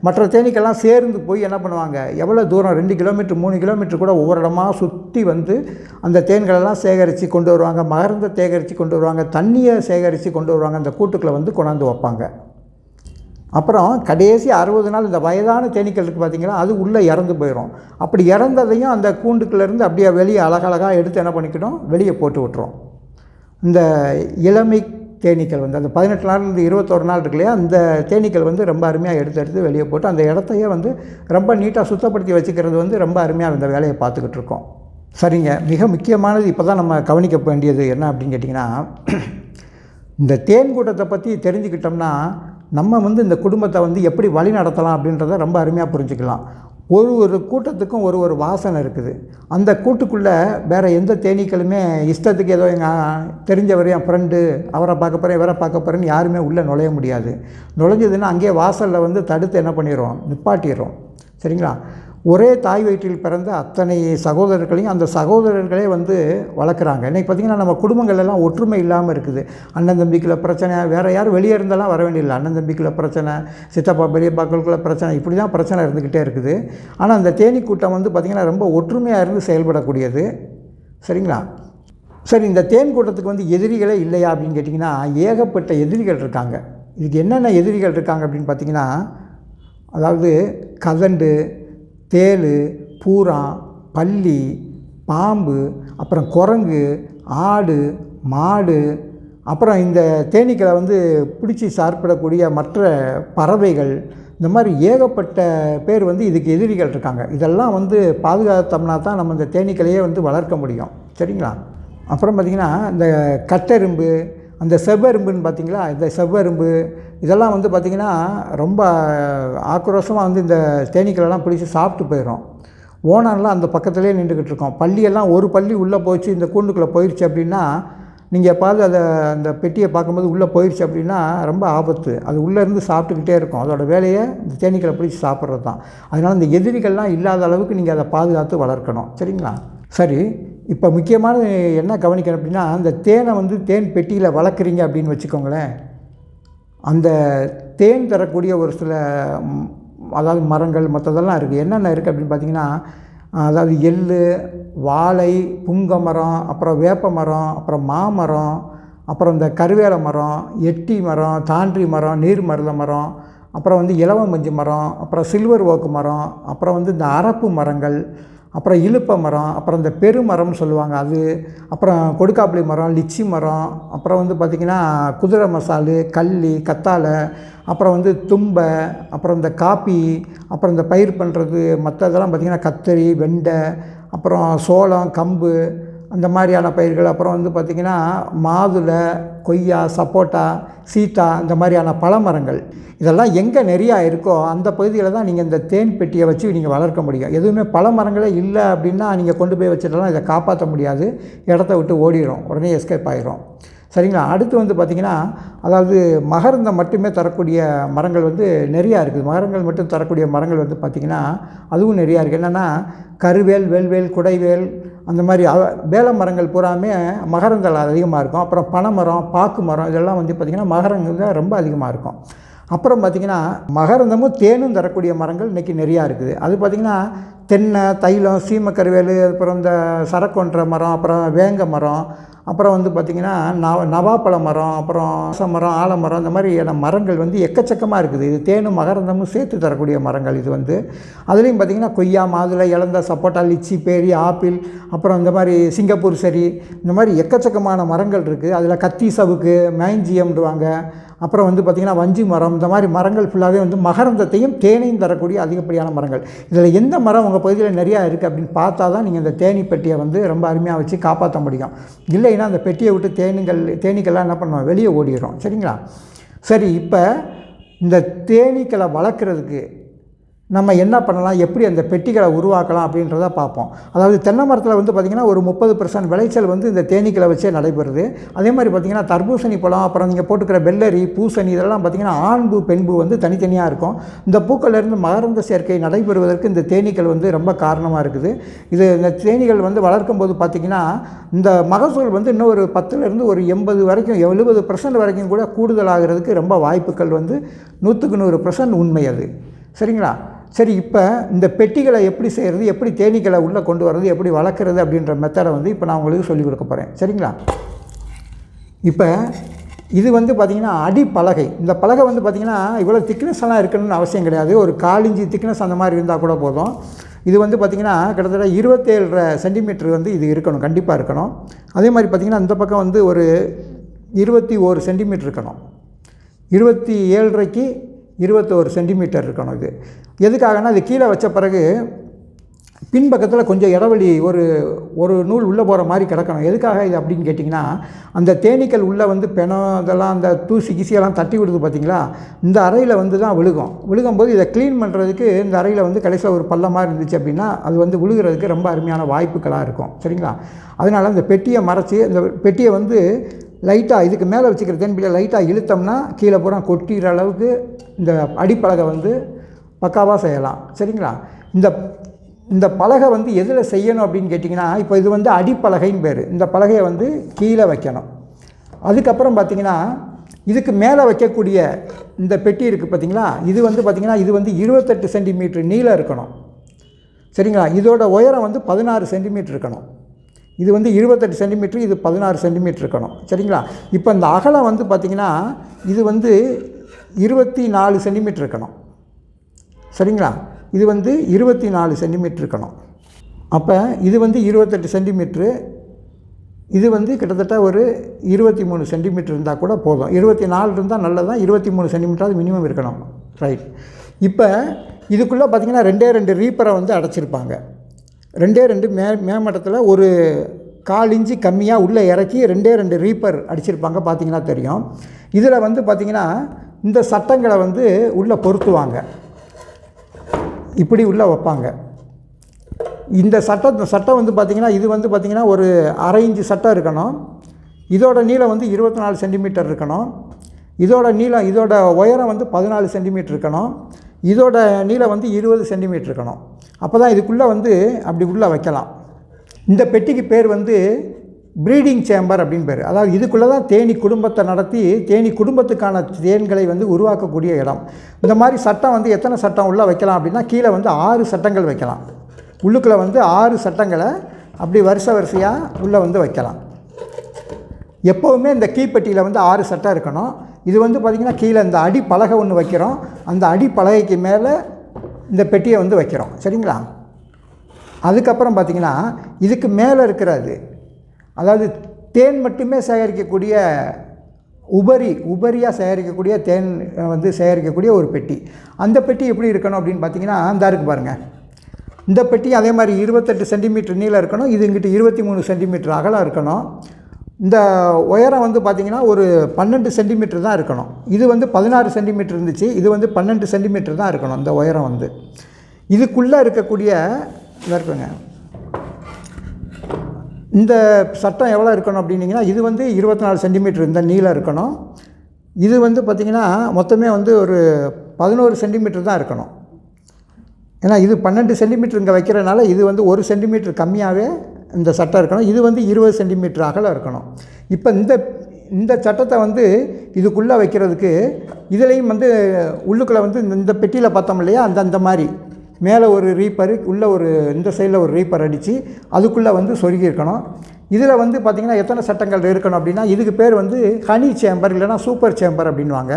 மற்ற தேனீக்கெல்லாம் சேர்ந்து போய் என்ன பண்ணுவாங்க, எவ்வளோ தூரம் 2 கிலோமீட்டர் 3 கிலோமீட்டர் கூட ஒவ்வொரு இடமாக சுற்றி வந்து அந்த தேன்களெல்லாம் சேகரித்து கொண்டு வருவாங்க, மகரந்த சேகரித்து கொண்டு வருவாங்க, தண்ணியை சேகரித்து கொண்டு வருவாங்க, அந்த கூட்டுக்களை வந்து கொண்டாந்து வைப்பாங்க. அப்புறம் கடைசி 60 நாள் இந்த வயதான தேனீக்கள் இருக்குது பார்த்திங்களா, அது உள்ளே இறந்து போயிடும். அப்படி இறந்ததையும் அந்த கூண்டுக்குள்ளேருந்து அப்படியே வெளியே அழகழகாக எடுத்து என்ன பண்ணிக்கிட்டோம், வெளியே போட்டு விட்டுரும். இந்த இளமை தேனீக்கள் வந்து அந்த 18 நாள்லேருந்து 21 நாள் இருக்கு இல்லையா, அந்த தேனீக்கள் வந்து ரொம்ப அருமையாக எடுத்து வெளியே போட்டு அந்த இடத்தையே வந்து ரொம்ப நீட்டாக சுத்தப்படுத்தி வச்சுக்கிறது வந்து ரொம்ப அருமையாக இந்த வேலையை பார்த்துக்கிட்டு இருக்கோம். சரிங்க, மிக முக்கியமானது இப்போ தான் நம்ம கவனிக்க வேண்டியது என்ன அப்படின்னு கேட்டிங்கன்னா, இந்த தேன் கூட்டத்தை பற்றி தெரிஞ்சுக்கிட்டோம்னா நம்ம வந்து இந்த குடும்பத்தை வந்து எப்படி வழி நடத்தலாம் அப்படின்றத ரொம்ப அருமையாக புரிஞ்சுக்கலாம். ஒரு கூட்டத்துக்கும் ஒரு வாசனை இருக்குது. அந்த கூட்டுக்குள்ளே வேறு எந்த தேனீக்களுமே இஷ்டத்துக்கு ஏதோ எங்கள் தெரிஞ்சவர் என் ஃப்ரெண்டு அவரை பார்க்க போகிறேன் இவரை பார்க்க போகிறேன்னு யாருமே உள்ளே நுழைய முடியாது. நுழைஞ்சதுன்னா அங்கேயே வாசலில் வந்து தடுத்து என்ன பண்ணிடுறோம், நிப்பாட்டிடுறோம். சரிங்களா? ஒரே தாய் வயிற்றில் பிறந்த அத்தனை சகோதரர்களையும் அந்த சகோதரர்களே வந்து வளர்க்குறாங்க. இன்றைக்கி பார்த்திங்கன்னா நம்ம குடும்பங்கள்லாம் ஒற்றுமை இல்லாமல் இருக்குது. அண்ணன் தம்பிக்குள்ள பிரச்சனை, வேறு யாரும் வெளியே இருந்தாலும் வர வேண்டியதில்லை. அண்ணன் தம்பிக்குள்ள பிரச்சனை, சித்தப்பா பெரியப்பாக்களுக்குள்ள பிரச்சனை, இப்படி தான் பிரச்சனை இருந்துக்கிட்டே இருக்குது. ஆனால் அந்த தேனீ கூட்டம் வந்து பார்த்திங்கன்னா ரொம்ப ஒற்றுமையாக இருந்து செயல்படக்கூடியது. சரிங்களா? சரி, இந்த தேன் கூட்டத்துக்கு வந்து எதிரிகளே இல்லையா அப்படின்னு கேட்டிங்கன்னா ஏகப்பட்ட எதிரிகள் இருக்காங்க. இதுக்கு என்னென்ன எதிரிகள் இருக்காங்க அப்படின்னு பார்த்திங்கன்னா, அதாவது கதண்டு, தேள், பூரா, பல்லி, பாம்பு, அப்புறம் குரங்கு, ஆடு, மாடு, அப்புறம் இந்த தேனீக்களை வந்து பிடிச்சி சாப்பிடக்கூடிய மற்ற பறவைகள், இந்த மாதிரி ஏகப்பட்ட பேர் வந்து இதுக்கு எதிரிகள் இருக்காங்க. இதெல்லாம் வந்து பாதுகாத்தோம்னா தான் நம்ம இந்த தேனீக்களையே வந்து வளர்க்க முடியும். சரிங்களா? அப்புறம் பார்த்திங்கன்னா இந்த கட்டெரும்பு, அந்த செவ்வெரும்புன்னு பார்த்திங்களா, இந்த செவ்வெரும்பு இதெல்லாம் வந்து பார்த்திங்கன்னா ரொம்ப ஆக்ரோஷமாக வந்து இந்த தேனீக்களெல்லாம் பிடிச்சி சாப்பிட்டு போயிடும். ஓனான்லாம் அந்த பக்கத்துலேயே நின்றுக்கிட்டு இருக்கோம். பள்ளியெல்லாம் ஒரு பள்ளி உள்ளே போயிடுச்சு, இந்த கூண்டுக்குள்ளே போயிடுச்சு அப்படின்னா, நீங்கள் எப்பாவது அந்த பெட்டியை பார்க்கும்போது உள்ளே போயிடுச்சு அப்படின்னா ரொம்ப ஆபத்து. அது உள்ளே இருந்து சாப்பிட்டுக்கிட்டே இருக்கும். அதோட வேலையை இந்த தேனீக்களை பிடிச்சி சாப்பிட்றது தான். அதனால் இந்த எதிரிகள்லாம் இல்லாத அளவுக்கு நீங்கள் அதை பாதுகாத்து வளர்க்கணும். சரிங்களா? சரி, இப்போ முக்கியமானது என்ன கவனிக்கணும் அப்படின்னா, அந்த தேனை வந்து தேன் பெட்டியில் வளர்க்குறீங்க அப்படின்னு வச்சுக்கோங்களேன். அந்த தேன் தரக்கூடிய ஒரு சில அதாவது மரங்கள் மற்றதெல்லாம் இருக்குது. என்னென்ன இருக்குது அப்படின்னு பார்த்திங்கன்னா, அதாவது எள், வாழை, புங்க மரம், அப்புறம் வேப்ப மரம், அப்புறம் மாமரம், அப்புறம் இந்த கருவேல மரம், எட்டி மரம், தாண்டி மரம், நீர் மருத மரம், அப்புறம் வந்து இலவமஞ்சு மரம், அப்புறம் சில்வர் ஓக்கு மரம், அப்புறம் வந்து இந்த அரப்பு மரங்கள், அப்புறம் இலுப்பை மரம், அப்புறம் இந்த பெருமரம்னு சொல்லுவாங்க அது, அப்புறம் கொடுக்காப்புளி மரம், லிச்சி மரம், அப்புறம் வந்து பார்த்திங்கன்னா குதிரை மசாலு, கள்ளி, கத்தாழை, அப்புறம் வந்து தும்பை, அப்புறம் இந்த காப்பி, அப்புறம் இந்த பயிர் பண்ணுறது மற்றதெல்லாம் பார்த்திங்கன்னா கத்தரி, வெண்டை, அப்புறம் சோளம், கம்பு, அந்த மாதிரியான பயிர்கள், அப்புறம் வந்து பார்த்திங்கன்னா மாதுளை, கொய்யா, சப்போட்டா, சீத்தா, இந்த மாதிரியான பழமரங்கள் இதெல்லாம் எங்கே நிறையா இருக்கோ அந்த பகுதியில் தான் நீங்கள் இந்த தேன் பெட்டியை வச்சு நீங்கள் வளர்க்க முடியும். எதுவுமே பழமரங்களே இல்லை அப்படின்னா நீங்கள் கொண்டு போய் வச்சுட்டலாம் இதை காப்பாற்ற முடியாது, இடத்த விட்டு ஓடிடும், உடனே எஸ்கேப் ஆகிரும். சரிங்களா? அடுத்து வந்து பார்த்திங்கன்னா, அதாவது மகரந்தம் மட்டுமே தரக்கூடிய மரங்கள் வந்து நிறையா இருக்குது. மகரங்கள் மட்டும் தரக்கூடிய மரங்கள் வந்து பார்த்திங்கன்னா அதுவும் நிறையா இருக்குது. என்னென்னா கருவேல், வேல்வேல், குடைவேல், அந்த மாதிரி வேலை மரங்கள் பூராமே மகரங்கள் அதிகமாக இருக்கும். அப்புறம் பனைமரம், பாக்கு மரம், இதெல்லாம் வந்து பார்த்திங்கன்னா மகரங்கள் தான் ரொம்ப அதிகமாக இருக்கும். அப்புறம் பார்த்திங்கன்னா மகரந்தமும் தேனும் தரக்கூடிய மரங்கள் இன்றைக்கி நிறையா இருக்குது. அது பார்த்திங்கன்னா தென்னை, தைலம், சீமக்கருவேல், அப்புறம் இந்த சரக்கொன்ற மரம், அப்புறம் வேங்க மரம், அப்புறம் வந்து பார்த்திங்கன்னா நவாப்பழ மரம், அப்புறம் மரம், ஆலமரம், இந்த மாதிரியான மரங்கள் வந்து எக்கச்சக்கமாக இருக்குது. இது தேனும் மகரந்தமும் சேர்த்து தரக்கூடிய மரங்கள். இது வந்து அதுலேயும் பார்த்திங்கன்னா கொய்யா, மாதுளை, இலந்த, சப்போட்டா, லிச்சி, பேரி, ஆப்பிள், அப்புறம் இந்த மாதிரி சிங்கப்பூர் செரி, இந்த மாதிரி எக்கச்சக்கமான மரங்கள் இருக்குது. அதில் கத்தி சவுக்கு, மேஞ்சியம்டுவாங்க, அப்புறம் வந்து பார்த்திங்கன்னா வஞ்சி மரம், இந்த மாதிரி மரங்கள் ஃபுல்லாகவே வந்து மகரந்தத்தையும் தேனையும் தரக்கூடிய அதிகப்படியான மரங்கள். இதில் எந்த மரம் உங்கள் பகுதியில் நிறையா இருக்குது அப்படின்னு பார்த்தா தான் நீங்கள் இந்த தேனீ பெட்டியை வந்து ரொம்ப அருமையாக வச்சு காப்பாற்ற முடியும். இல்லைன்னா அந்த பெட்டியை விட்டு தேனீக்கள்லாம் என்ன பண்ணுவோம், வெளியே ஓடிடும். சரிங்களா? சரி, இப்போ இந்த தேனீக்களை வளர்க்குறதுக்கு நம்ம என்ன பண்ணலாம், எப்படி அந்த பெட்டிகளை உருவாக்கலாம் அப்படின்றத பார்ப்போம். அதாவது தென்னை மரத்தில் வந்து பார்த்திங்கன்னா ஒரு 30% விளைச்சல் வந்து இந்த தேனீக்களை வச்சே நடைபெறுது. அதே மாதிரி பார்த்திங்கன்னா தர்பூசணி பழம், அப்புறம் நீங்கள் போட்டுக்கிற வெள்ளரி, பூசணி, இதெல்லாம் பார்த்திங்கன்னா ஆண் பூ, பெண் பூ வந்து தனித்தனியாக இருக்கும். இந்த பூக்கள்லேருந்து மகரந்த சேர்க்கை நடைபெறுவதற்கு இந்த தேனீக்கள் வந்து ரொம்ப காரணமாக இருக்குது. இந்த தேனீகள் வந்து வளர்க்கும் போது பார்த்திங்கன்னா இந்த மகசூல் வந்து இன்னும் ஒரு 10லேருந்து ஒரு 80 வரைக்கும் 70% வரைக்கும் கூட கூடுதலாகிறதுக்கு ரொம்ப வாய்ப்புகள் வந்து 100க்கு 100% உண்மை அது. சரிங்களா? சரி, இப்போ இந்த பெட்டிகளை எப்படி செய்கிறது, எப்படி தேனீக்களை உள்ளே கொண்டு வர்றது, எப்படி வளர்க்குறது அப்படின்ற மெத்தடை வந்து இப்போ நான் உங்களுக்கு சொல்லிக் கொடுக்க போகிறேன். சரிங்களா? இப்போ இது வந்து பார்த்திங்கன்னா அடிப்பலகை. இந்த பலகை வந்து பார்த்திங்கன்னா இவ்வளோ திக்னஸ் எல்லாம் இருக்கணும்னு அவசியம் கிடையாது. ஒரு 1/4 இன்ச்சு திக்னஸ் அந்த மாதிரி இருந்தால் கூட போதும். இது வந்து பார்த்திங்கன்னா கிட்டத்தட்ட 27 சென்டிமீட்டர் வந்து இது இருக்கணும், கண்டிப்பாக இருக்கணும். அதே மாதிரி பார்த்திங்கன்னா இந்த பக்கம் வந்து ஒரு 21 சென்டிமீட்டர் இருக்கணும். 27.5க்கு 21 சென்டிமீட்டர் இருக்கணும். இது எதுக்காகனா இது கீழே வச்ச பிறகு பின்பக்கத்தில் கொஞ்சம் இடைவெளி ஒரு நூல் உள்ளே போகிற மாதிரி கிடக்கணும். எதுக்காக இது அப்படின்னு கேட்டிங்கன்னா, அந்த தேனீக்கள் உள்ளே வந்து பெணம் இதெல்லாம் அந்த தூசி கிசியெல்லாம் தட்டி விடுது பார்த்திங்களா, இந்த அறையில் வந்து தான் விழுகும்போது இதை க்ளீன் பண்ணுறதுக்கு இந்த அறையில் வந்து கடைசியில் ஒரு பள்ளம் மாதிரி இருந்துச்சு அப்படின்னா அது வந்து விழுகிறதுக்கு ரொம்ப அருமையான வாய்ப்புகளாக இருக்கும். சரிங்களா? அதனால் இந்த பெட்டியை மறைச்சி இந்த பெட்டியை வந்து லைட்டாக இதுக்கு மேலே வச்சுக்கிற தேன்பிள்ளையை லைட்டாக இழுத்தோம்னா கீழே பூரா கொட்டிகிற அளவுக்கு இந்த அடிப்பலகை வந்து பக்காவாக செய்யலாம். சரிங்களா? இந்த பலகை வந்து எதில் செய்யணும் அப்படின்னு கேட்டிங்கன்னா, இப்போ இது வந்து அடிப்பலகைன்னு பேர். இந்த பலகையை வந்து கீழே வைக்கணும். அதுக்கப்புறம் பார்த்திங்கன்னா இதுக்கு மேலே வைக்கக்கூடிய இந்த பெட்டி இருக்குது பார்த்திங்களா, இது வந்து பார்த்திங்கன்னா இது வந்து 28 சென்டிமீட்டர் நீளம் இருக்கணும். சரிங்களா? இதோட உயரம் வந்து 16 சென்டிமீட்டர் இருக்கணும். இது வந்து 28 சென்டிமீட்டர், இது 16 சென்டிமீட்டர் இருக்கணும். சரிங்களா? இப்போ இந்த அகலம் வந்து பார்த்திங்கன்னா இது வந்து 24 சென்டிமீட்டர் இருக்கணும். சரிங்களா? இது வந்து 24 சென்டிமீட்டர் இருக்கணும். அப்போ இது வந்து 28 சென்டிமீட்ரு, இது வந்து கிட்டத்தட்ட ஒரு 23 சென்டிமீட்டர் இருந்தால் கூட போதும். 24 இருந்தால் நல்லதான், 23 சென்டிமீட்டராவது மினிமம் இருக்கணும். ரைட். இப்போ இதுக்குள்ளே பார்த்திங்கன்னா 2 ரீப்பரை வந்து அடைச்சிருப்பாங்க. 2 மேமட்டத்தில் ஒரு 1/4 இன்ச்சு கம்மியாக உள்ளே இறக்கி 2 ரீப்பர் அடிச்சிருப்பாங்க. பார்த்திங்கன்னா தெரியும். இதில் வந்து பார்த்திங்கன்னா இந்த சட்டங்களை வந்து உள்ளே பொருத்துவாங்க, இப்படி உள்ளே வைப்பாங்க. இந்த சட்டம் வந்து பார்த்திங்கன்னா இது வந்து பார்த்திங்கன்னா ஒரு 1/2 இன்ச்சு சட்டம் இருக்கணும். இதோட நீளம் வந்து 24 சென்டிமீட்டர் இருக்கணும். இதோட உயரம் வந்து 14 சென்டிமீட்டர் இருக்கணும். இதோட நீளம் வந்து 20 சென்டிமீட்டர் இருக்கணும். அப்போ தான் இதுக்குள்ளே வந்து அப்படி உள்ளே வைக்கலாம். இந்த பெட்டிக்கு பேர் வந்து ப்ரீடிங் சேம்பர் அப்படின்னு பேர். அதாவது இதுக்குள்ளே தான் தேனி குடும்பத்தை நடத்தி தேனி குடும்பத்துக்கான தேன்களை வந்து உருவாக்கக்கூடிய இடம். இந்த மாதிரி சட்டம் வந்து எத்தனை சட்டம் உள்ளே வைக்கலாம் அப்படின்னா, கீழே வந்து 6 சட்டங்கள் வைக்கலாம். உள்ளுக்குள்ளே வந்து 6 சட்டங்களை அப்படி வரிசையாக உள்ளே வந்து வைக்கலாம். எப்போவுமே இந்த கீப்பெட்டியில் வந்து 6 சட்டம் இருக்கணும். இது வந்து பார்த்திங்கன்னா கீழே இந்த அடி பலகை ஒன்று வைக்கிறோம், அந்த அடி பலகைக்கு மேலே இந்த பெட்டியை வந்து வைக்கிறோம். சரிங்களா? அதுக்கப்புறம் பார்த்திங்கன்னா இதுக்கு மேலே இருக்கிறது, அதாவது தேன் மட்டுமே சேகரிக்கக்கூடிய உபரியாக சேகரிக்கக்கூடிய தேன் வந்து சேகரிக்கக்கூடிய ஒரு பெட்டி. அந்த பெட்டி எப்படி இருக்கணும் அப்படின்னு பார்த்திங்கன்னா, அந்த இருக்குது பாருங்கள். இந்த பெட்டி அதே மாதிரி 28 சென்டிமீட்டர் நீளம் இருக்கணும். இது இங்கிட்ட 23 சென்டிமீட்டர் அகலம் இருக்கணும். இந்த உயரம் வந்து பார்த்திங்கன்னா ஒரு 12 சென்டிமீட்டர் தான் இருக்கணும். இது வந்து 16 சென்டிமீட்டர் இருந்துச்சு, இது வந்து 12 சென்டிமீட்டர் தான் இருக்கணும் இந்த உயரம் வந்து. இதுக்குள்ளே இருக்கக்கூடிய இருக்குங்க இந்த சட்டம் எவ்வளோ இருக்கணும் அப்படின்னிங்கன்னா, இது வந்து 24 சென்டிமீட்டர் இந்த நீளம் இருக்கணும். இது வந்து பார்த்திங்கன்னா மொத்தமே வந்து ஒரு 11 சென்டிமீட்டர் தான் இருக்கணும். ஏன்னா இது 12 சென்டிமீட்டர் இங்கே வைக்கிறதுனால இது வந்து 1 சென்டிமீட்டர் கம்மியாகவே இந்த சட்டம் இருக்கணும். இது வந்து 20 சென்டிமீட்டர் அகலம் இருக்கணும். இப்போ இந்த சட்டத்தை வந்து இதுக்குள்ளே வைக்கிறதுக்கு இதுலேயும் வந்து உள்ளுக்குள்ளே வந்து இந்த பெட்டியில் பார்த்தோம் இல்லையா, அந்த மாதிரி மேலே ஒரு ரீப்பரு, உள்ளே இந்த சைடில் ஒரு ரீப்பர் அடித்து அதுக்குள்ளே வந்து சொருகி இருக்கணும். இதில் வந்து பார்த்திங்கன்னா எத்தனை சட்டங்கள் இருக்கணும் அப்படின்னா, இதுக்கு பேர் வந்து ஹனி சேம்பர் இல்லைனா சூப்பர் சேம்பர் அப்படின்வாங்க.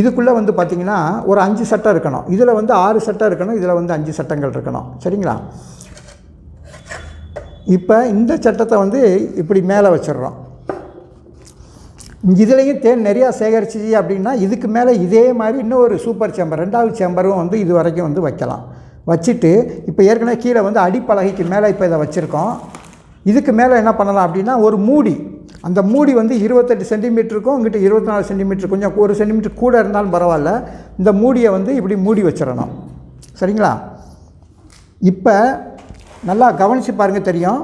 இதுக்குள்ளே வந்து பார்த்திங்கன்னா ஒரு 5 சட்டம் இருக்கணும். இதில் வந்து 6 சட்டம் இருக்கணும், இதில் வந்து 5 சட்டங்கள் இருக்கணும். சரிங்களா? இப்போ இந்த சட்டத்தை வந்து இப்படி மேலே வச்சிடுறோம். இதுலேயும் தேன் நிறையா சேகரிச்சு அப்படின்னா இதுக்கு மேலே இதே மாதிரி இன்னொரு சூப்பர் சேம்பர் 2வது சேம்பரும் வந்து இது வரைக்கும் வந்து வைக்கலாம். வச்சுட்டு இப்போ ஏற்கனவே கீழே வந்து அடிப்பலகைக்கு மேலே இப்போ இதை வச்சுருக்கோம். இதுக்கு மேலே என்ன பண்ணலாம் அப்படின்னா ஒரு மூடி, அந்த மூடி வந்து 28 சென்டிமீட்டருக்கும் இங்கிட்ட 24 சென்டிமீட்டர், கொஞ்சம் 1 சென்டிமீட்டர் கூட இருந்தாலும் பரவாயில்ல, இந்த மூடியை வந்து இப்படி மூடி வச்சிடணும். சரிங்களா? இப்போ நல்லா கவனித்து பாருங்கள், தெரியும்.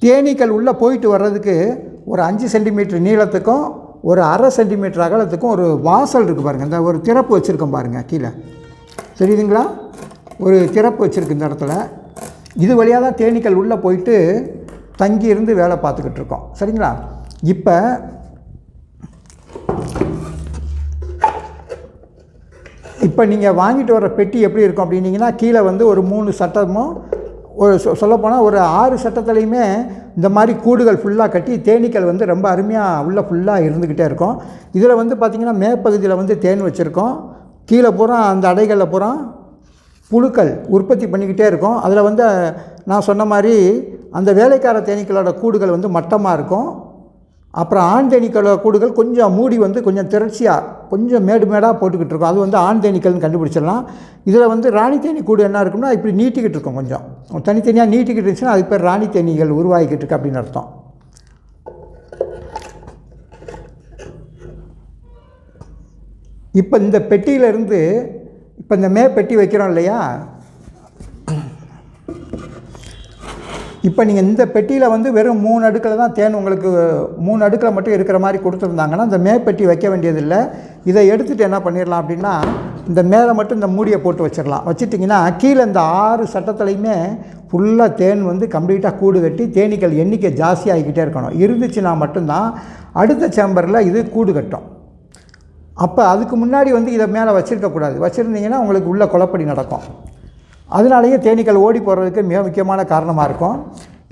தேனீக்கள் உள்ளே போயிட்டு வர்றதுக்கு ஒரு 5 சென்டிமீட்டர் நீளத்துக்கும் ஒரு 1/2 சென்டிமீட்டர் அகலத்துக்கும் ஒரு வாசல் இருக்குது பாருங்கள். இந்த ஒரு திறப்பு வச்சுருக்கோம் பாருங்கள் கீழே, தெரியுதுங்களா? ஒரு திறப்பு வச்சுருக்கு இந்த இடத்துல. இது வழியாக தான் தேனீக்கள் உள்ளே போயிட்டு தங்கி இருந்து வேலை பார்த்துக்கிட்டு இருக்கோம். சரிங்களா? இப்போ நீங்கள் வாங்கிட்டு வர பெட்டி எப்படி இருக்கும் அப்படின்னீங்கன்னா, கீழே வந்து ஒரு 3 சட்டமும் ஒரு சொல்லப்போனால் ஒரு 6 சட்டத்துலேயுமே இந்த மாதிரி கூடுகள் ஃபுல்லாக கட்டி தேனீக்கள் வந்து ரொம்ப அருமையாக உள்ளே ஃபுல்லாக இருந்துக்கிட்டே இருக்கும். இதில் வந்து பார்த்திங்கன்னா மேற்பகுதியில் வந்து தேன் வச்சுருக்கோம், கீழே பூரா அந்த அடைகளில் பூரா புழுக்கள் உற்பத்தி பண்ணிக்கிட்டே இருக்கும். அதில் வந்து நான் சொன்ன மாதிரி அந்த வேலைக்கார தேனீக்களோட கூடுகள் வந்து மட்டமாக இருக்கும். அப்புறம் ஆண் தேனீக்களோட கூடுகள் கொஞ்சம் மூடி வந்து கொஞ்சம் திரட்சியாக கொஞ்சம் மேடாக போட்டுக்கிட்டு இருக்கும். அது வந்து ஆண் தேனீக்கள்னு கண்டுபிடிச்சிடலாம். இதில் வந்து ராணி தேனி கூடு என்ன இருக்கும்னா இப்படி நீட்டிக்கிட்டு இருக்கும், கொஞ்சம் தனித்தனியாக நீட்டிக்கிட்டு இருந்துச்சுன்னா அதுக்கு பேர் ராணி தேனீகள் உருவாகிக்கிட்டு இருக்கு அப்படின்னு அர்த்தம். இப்போ இந்த பெட்டியிலேருந்து இப்போ இந்த பெட்டி வைக்கிறோம் இல்லையா, இப்போ நீங்கள் இந்த பெட்டியில் வந்து வெறும் 3 அடுக்கில் தான் தேன் உங்களுக்கு 3 அடுக்கில் மட்டும் இருக்கிற மாதிரி கொடுத்துருந்தாங்கன்னா இந்த பெட்டி வைக்க வேண்டியதில்லை. இதை எடுத்துகிட்டு என்ன பண்ணிடலாம் அப்படின்னா இந்த மேலே மட்டும் இந்த மூடியை போட்டு வச்சிடலாம். வச்சுட்டிங்கன்னா கீழே இந்த 6 சட்டத்துலையுமே ஃபுல்லாக தேன் வந்து கம்ப்ளீட்டாக கூடு கட்டி தேனீக்கள் எண்ணிக்கை ஜாஸ்தியாகிக்கிட்டே இருக்கணும். இருந்துச்சுன்னா மட்டும்தான் அடுத்த சேம்பரில் இது கூடு கட்டும். அப்போ அதுக்கு முன்னாடி வந்து இதை மேலே வச்சுருக்கக்கூடாது. வச்சுருந்தீங்கன்னா உங்களுக்கு உள்ள குழப்படி நடக்கும். அதனாலேயே தேனீக்கள் ஓடி போகிறதுக்கு மிக முக்கியமான காரணமாக இருக்கும்.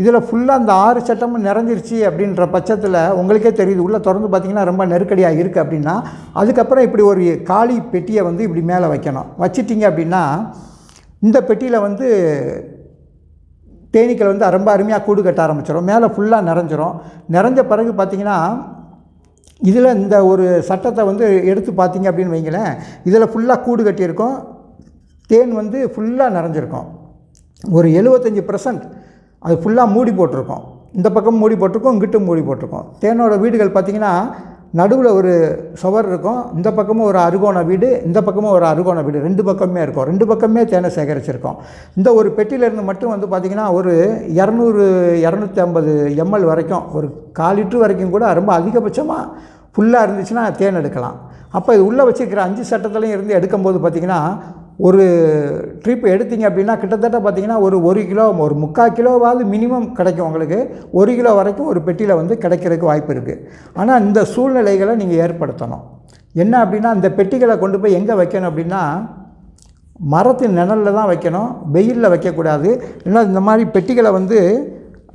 இதில் ஃபுல்லாக அந்த 6 சட்டமும் நிறைஞ்சிருச்சு அப்படின்ற பட்சத்தில் உங்களுக்கே தெரியுது, உள்ளே திறந்து பார்த்திங்கன்னா ரொம்ப நெருக்கடியாக இருக்குது அப்படின்னா அதுக்கப்புறம் இப்படி ஒரு காலி பெட்டியை வந்து இப்படி மேலே வைக்கணும். வச்சிட்டிங்க அப்படின்னா இந்த பெட்டியில் வந்து தேனீக்கள் வந்து ரொம்ப அருமையாக கூடு கட்ட ஆரம்பிச்சிடும். மேலே ஃபுல்லாக நிறைஞ்ச பிறகு பார்த்திங்கன்னா இதில் இந்த ஒரு சட்டத்தை வந்து எடுத்து பார்த்திங்க அப்படின்னு வைங்களேன், இதில் ஃபுல்லாக கூடு கட்டியிருக்கும், தேன் வந்து ஃபுல்லாக நிறைஞ்சிருக்கும். ஒரு 75% அது ஃபுல்லாக மூடி போட்டிருக்கோம். இந்த பக்கம் மூடி போட்டிருக்கோம், இங்கிட்டும் மூடி போட்டிருக்கோம். தேனோட வீடுகள் பார்த்திங்கன்னா நடுவில் ஒரு சுவர் இருக்கும், இந்த பக்கமும் ஒரு அறுகோண வீடு, இந்த பக்கமும் ஒரு அறுகோண வீடு, 2 பக்கமே இருக்கும். 2 பக்கமே தேனை சேகரிச்சிருக்கோம். இந்த ஒரு பெட்டியிலேருந்து மட்டும் வந்து பார்த்திங்கன்னா ஒரு 200-250 ml வரைக்கும், ஒரு 1/4 லிட்டர் வரைக்கும் கூட ரொம்ப அதிகபட்சமாக ஃபுல்லாக இருந்துச்சுன்னா தேன் எடுக்கலாம். அப்போ இது உள்ளே வச்சுருக்கிற 5 சட்டத்துலையும் இருந்து எடுக்கும்போது பார்த்திங்கன்னா ஒரு ட்ரிப் எடுத்திங்க அப்படின்னா கிட்டத்தட்ட பார்த்திங்கன்னா ஒரு 1 கிலோ, ஒரு 3/4 கிலோவாவது மினிமம் கிடைக்கும் உங்களுக்கு. 1 கிலோ வரைக்கும் ஒரு பெட்டியில் வந்து கிடைக்கிறதுக்கு வாய்ப்பு இருக்குது. ஆனால் இந்த சூழ்நிலைகளை நீங்கள் ஏற்படுத்தணும். என்ன அப்படின்னா இந்த பெட்டிகளை கொண்டு போய் எங்கே வைக்கணும் அப்படின்னா மரத்தின் நிழலில் தான் வைக்கணும், வெயிலில் வைக்கக்கூடாது. ஏன்னா இந்த மாதிரி பெட்டிகளை வந்து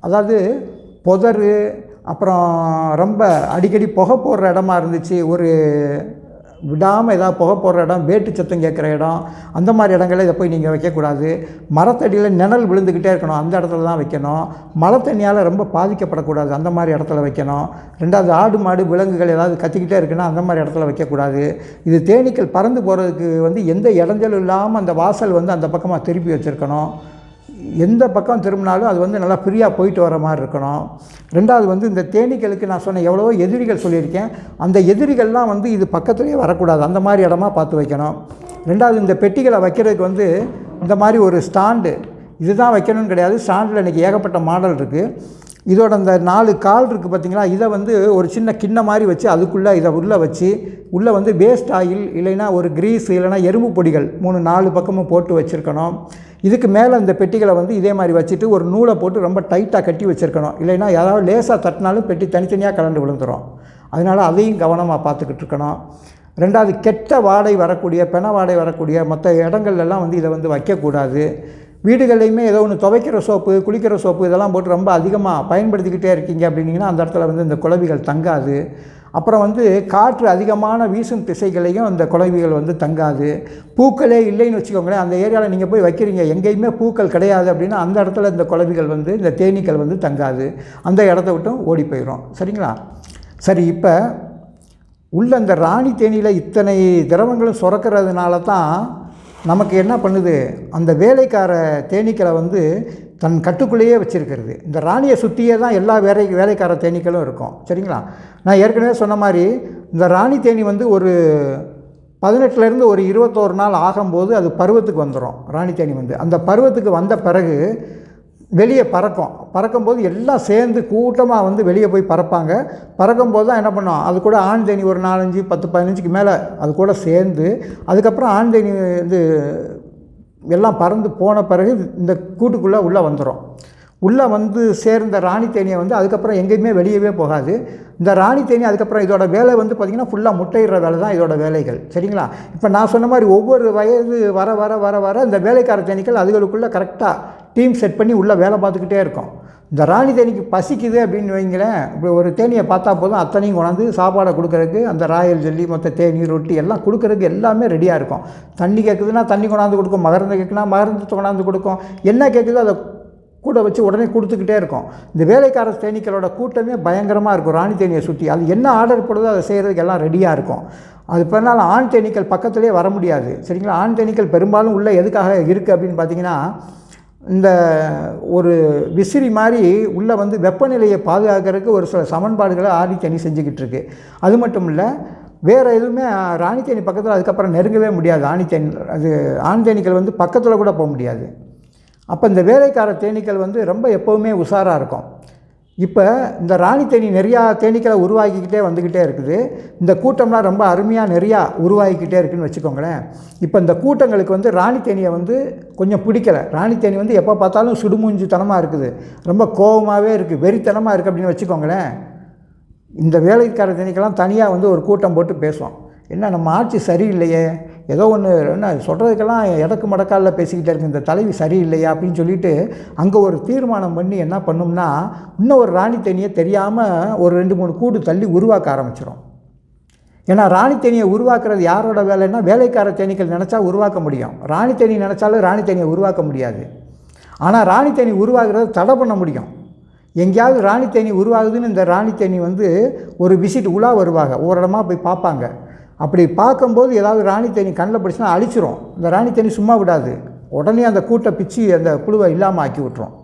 அதாவது புதர், அப்புறம் ரொம்ப அடிக்கடி புகை போடுற இடமா இருந்துச்சு, ஒரு விடாமல் ஏதாவது புகை போடுற இடம், வேட்டு சத்தம் கேட்குற இடம், அந்த மாதிரி இடங்களில் இதை போய் நீங்கள் வைக்கக்கூடாது. மரத்தடியில் நிழல் விழுந்துக்கிட்டே இருக்கணும், அந்த இடத்துல தான் வைக்கணும். மழை தண்ணியால் ரொம்ப பாதிக்கப்படக்கூடாது, அந்த மாதிரி இடத்துல வைக்கணும். 2வது ஆடு மாடு விலங்குகள் ஏதாவது கத்திக்கிட்டே இருக்குன்னா அந்த மாதிரி இடத்துல வைக்கக்கூடாது. இது தேனீக்கள் பறந்து போகிறதுக்கு வந்து எந்த இடைஞ்சலும் இல்லாமல் அந்த வாசல் வந்து அந்த பக்கமாக திருப்பி வச்சுருக்கணும். எந்த பக்கம் திரும்பினாலும் அது வந்து நல்லா ஃப்ரீயாக போயிட்டு வர மாதிரி இருக்கணும். 2வது வந்து இந்த தேனீக்களுக்கு நான் சொன்ன எவ்வளவோ எதிரிகள் சொல்லியிருக்கேன், அந்த எதிரிகள்லாம் வந்து இது பக்கத்துலேயே வரக்கூடாது, அந்த மாதிரி இடமா பார்த்து வைக்கணும். 2வது இந்த பெட்டிகளை வைக்கிறதுக்கு வந்து இந்த மாதிரி ஒரு ஸ்டாண்டு, இதுதான் வைக்கணும்னு கிடையாது, ஸ்டாண்டில் இன்றைக்கி ஏகப்பட்ட மாடல் இருக்குது. இதோட அந்த 4 கால் இருக்குது பார்த்திங்களா, இதை வந்து ஒரு சின்ன கிண்ண மாதிரி வச்சு அதுக்குள்ளே இதை உள்ளே வச்சு உள்ளே வந்து வேஸ்ட் ஆயில் இல்லைன்னா ஒரு கிரீஸ் இல்லைனா எறும்பு பொடிகள் 3-4 பக்கமும் போட்டு வச்சுருக்கணும். இதுக்கு மேலே இந்த பெட்டிகளை வந்து இதே மாதிரி வச்சுட்டு ஒரு நூலை போட்டு ரொம்ப டைட்டாக கட்டி வச்சுருக்கணும். இல்லைன்னா யாராவது லேசாக தட்டினாலும் பெட்டி தனித்தனியாக கலந்து விழுந்துடும். அதனால் அதையும் கவனமாக பார்த்துக்கிட்டு இருக்கணும். 2வது கெட்ட வாடை வரக்கூடிய, பெண வாடை வரக்கூடிய மற்ற இடங்கள்லாம் வந்து இதை வந்து வைக்கக்கூடாது. வீடுகள்லையுமே ஏதோ ஒன்று துவைக்கிற சோப்பு, குளிக்கிற சோப்பு இதெல்லாம் போட்டு ரொம்ப அதிகமாக பயன்படுத்திக்கிட்டே இருக்கீங்க அப்படின்னிங்கன்னா அந்த இடத்துல வந்து இந்த குளவிகள் தங்காது. அப்புறம் வந்து காற்று அதிகமான வீசும் திசைகளையும் அந்த குளவிகள் வந்து தங்காது. பூக்களே இல்லைன்னு வச்சுக்கோங்களேன், அந்த ஏரியாவில் நீங்கள் போய் வைக்கிறீங்க, எங்கேயுமே பூக்கள் கிடையாது அப்படின்னா அந்த இடத்துல இந்த குளவிகள் வந்து இந்த தேனீக்கள் வந்து தங்காது, அந்த இடத்த விட்டும் ஓடி போயிடும். சரிங்களா? சரி, இப்போ உள்ள இந்த ராணி தேனியில் இத்தனை திரவங்களும் சுரக்கிறதுனால தான் நமக்கு என்ன பண்ணுது, அந்த வேலைக்கார தேனீக்களை வந்து தன் கட்டுக்குள்ளேயே வச்சுருக்கிறது. இந்த ராணியை சுற்றியே தான் எல்லா வேலைக்கார தேனீக்களும் இருக்கும். சரிங்களா? நான் ஏற்கனவே சொன்ன மாதிரி இந்த ராணி தேனி வந்து ஒரு 18லேருந்து ஒரு 21 நாள் ஆகும்போது அது பருவத்துக்கு வந்துடும். ராணி தேனி வந்து அந்த பருவத்துக்கு வந்த பிறகு வெளியே பறக்கும்போது எல்லாம் சேர்ந்து கூட்டமாக வந்து வெளியே போய் பறப்பாங்க. பறக்கும்போது தான் என்ன பண்ணோம், அது கூட ஆண் தேனி ஒரு 4, 5, 10, 15க்கு மேலே அது கூட சேர்ந்து அதுக்கப்புறம் ஆண் தேனி வந்து எல்லாம் பறந்து போன பிறகு இந்த கூட்டுக்குள்ளே உள்ளே வந்துடும். உள்ளே வந்து சேர்ந்த ராணி தேனியை வந்து அதுக்கப்புறம் எங்கேயுமே வெளியவே போகாது. இந்த ராணி தேனி அதுக்கப்புறம் இதோட வேலை வந்து பார்த்திங்கன்னா ஃபுல்லாக முட்டையிடுற வேலை தான் இதோட வேலைகள். சரிங்களா? இப்போ நான் சொன்ன மாதிரி ஒவ்வொரு வயது வர வர வர வர இந்த வேலைக்கார தேனீக்கள் அதுகளுக்குள்ளே கரெக்டாக டீம் செட் பண்ணி உள்ளே வேலை பார்த்துக்கிட்டே இருக்கோம். இந்த ராணி தேனிக்கு பசிக்குது அப்படின்னு வைங்களேன், இப்படி ஒரு தேனியை பார்த்தா போதும் அத்தனையும் கொண்டாந்து சாப்பாடை கொடுக்குறதுக்கு அந்த ராயல் ஜெல்லி மொத்த தேனி ரொட்டி எல்லாம் கொடுக்குறதுக்கு எல்லாமே ரெடியாக இருக்கும். தண்ணி கேட்குதுன்னா தண்ணி கொண்டாந்து கொடுக்கும், மகரந்தம் கேட்குன்னா மகரந்தத்தை கொண்டாந்து கொடுக்கும், என்ன கேட்குதோ அதை கூட வச்சு உடனே கொடுத்துக்கிட்டே இருக்கும். இந்த வேலைக்கார தேனீக்களோட கூட்டமே பயங்கரமாக இருக்கும் ராணி தேனியை சுற்றி. அது என்ன ஆர்டர் போடுதோ அதை செய்கிறதுக்கு எல்லாம் ரெடியாக இருக்கும். அது பிறனால ஆண் தேனீக்கள் பக்கத்துலேயே வர முடியாது. சரிங்களா? ஆண் தேனீக்கள் பெரும்பாலும் உள்ளே எதுக்காக இருக்குது அப்படின்னு பார்த்தீங்கன்னா, இந்த ஒரு விசிறி மாதிரி உள்ளே வந்து வெப்பநிலையை பாதுகாக்கிறதுக்கு ஒரு சில சமன்பாடுகளை ஆணி தேனி செஞ்சுக்கிட்டு இருக்கு. அது மட்டும் இல்லை, வேறு எதுவுமே ராணி தேனி பக்கத்தில் அதுக்கப்புறம் நெருங்கவே முடியாது. அது ஆண் தேனீக்கள் வந்து பக்கத்தில் கூட போக முடியாது. அப்போ இந்த வேலைக்கார தேனீக்கள் வந்து ரொம்ப எப்போவுமே உஷாராக இருக்கும். இப்போ இந்த ராணி தேனி நிறையா தேனீக்களை உருவாக்கிக்கிட்டே வந்துக்கிட்டே இருக்குது. இந்த கூட்டம்லாம் ரொம்ப அருமையாக நிறையா உருவாகிக்கிட்டே இருக்குதுன்னு வச்சுக்கோங்களேன். இப்போ இந்த கூட்டங்களுக்கு வந்து ராணி தேனியை வந்து கொஞ்சம் பிடிக்கலை. ராணி தேனி வந்து எப்போ பார்த்தாலும் சுடுமூஞ்சித்தனமாக இருக்குது, ரொம்ப கோபமாகவே இருக்குது, வெறித்தனமாக இருக்குது அப்படின்னு வச்சுக்கோங்களேன். இந்த வேலைக்கார தேனீக்கெல்லாம் தனியாக வந்து ஒரு கூட்டம் போட்டு பேசுவோம். என்ன நம்ம ஆட்சி சரியில்லையே, ஏதோ ஒன்று என்ன சொல்கிறதுக்கெல்லாம் எடக்கு மடக்காலில் பேசிக்கிட்டே இருக்குது, இந்த தலைவி சரியில்லையா அப்படின்னு சொல்லிட்டு அங்கே ஒரு தீர்மானம் பண்ணி என்ன பண்ணோம்னா, இன்னும் ஒரு ராணி தேனியை தெரியாமல் ஒரு 2-3 கூடு தள்ளி உருவாக்க ஆரம்பிச்சிடும். ஏன்னா ராணி தேனியை உருவாக்குறது யாரோட வேலைன்னா, வேலைக்கார தேனீக்கள் நினச்சா உருவாக்க முடியும். ராணி தேனி நினச்சாலும் ராணி தேனியை உருவாக்க முடியாது. ஆனால் ராணி தேனி உருவாக்குறத தடை பண்ண முடியும். எங்கேயாவது ராணி தேனி உருவாகுதுன்னு இந்த ராணி தேனி வந்து ஒரு விசிட் உலா வருவாங்க, ஒரு இடமா போய் பார்ப்பாங்க. அப்படி பார்க்கும்போது ஏதாவது ராணி தேனி கண்ணில் படிச்சுன்னா அழிச்சிரும். இந்த ராணி தேனி சும்மா விடாது, உடனே அந்த கூட்டை பிச்சு அந்த புழுவை இல்லாமல் ஆக்கி விட்டுரும்.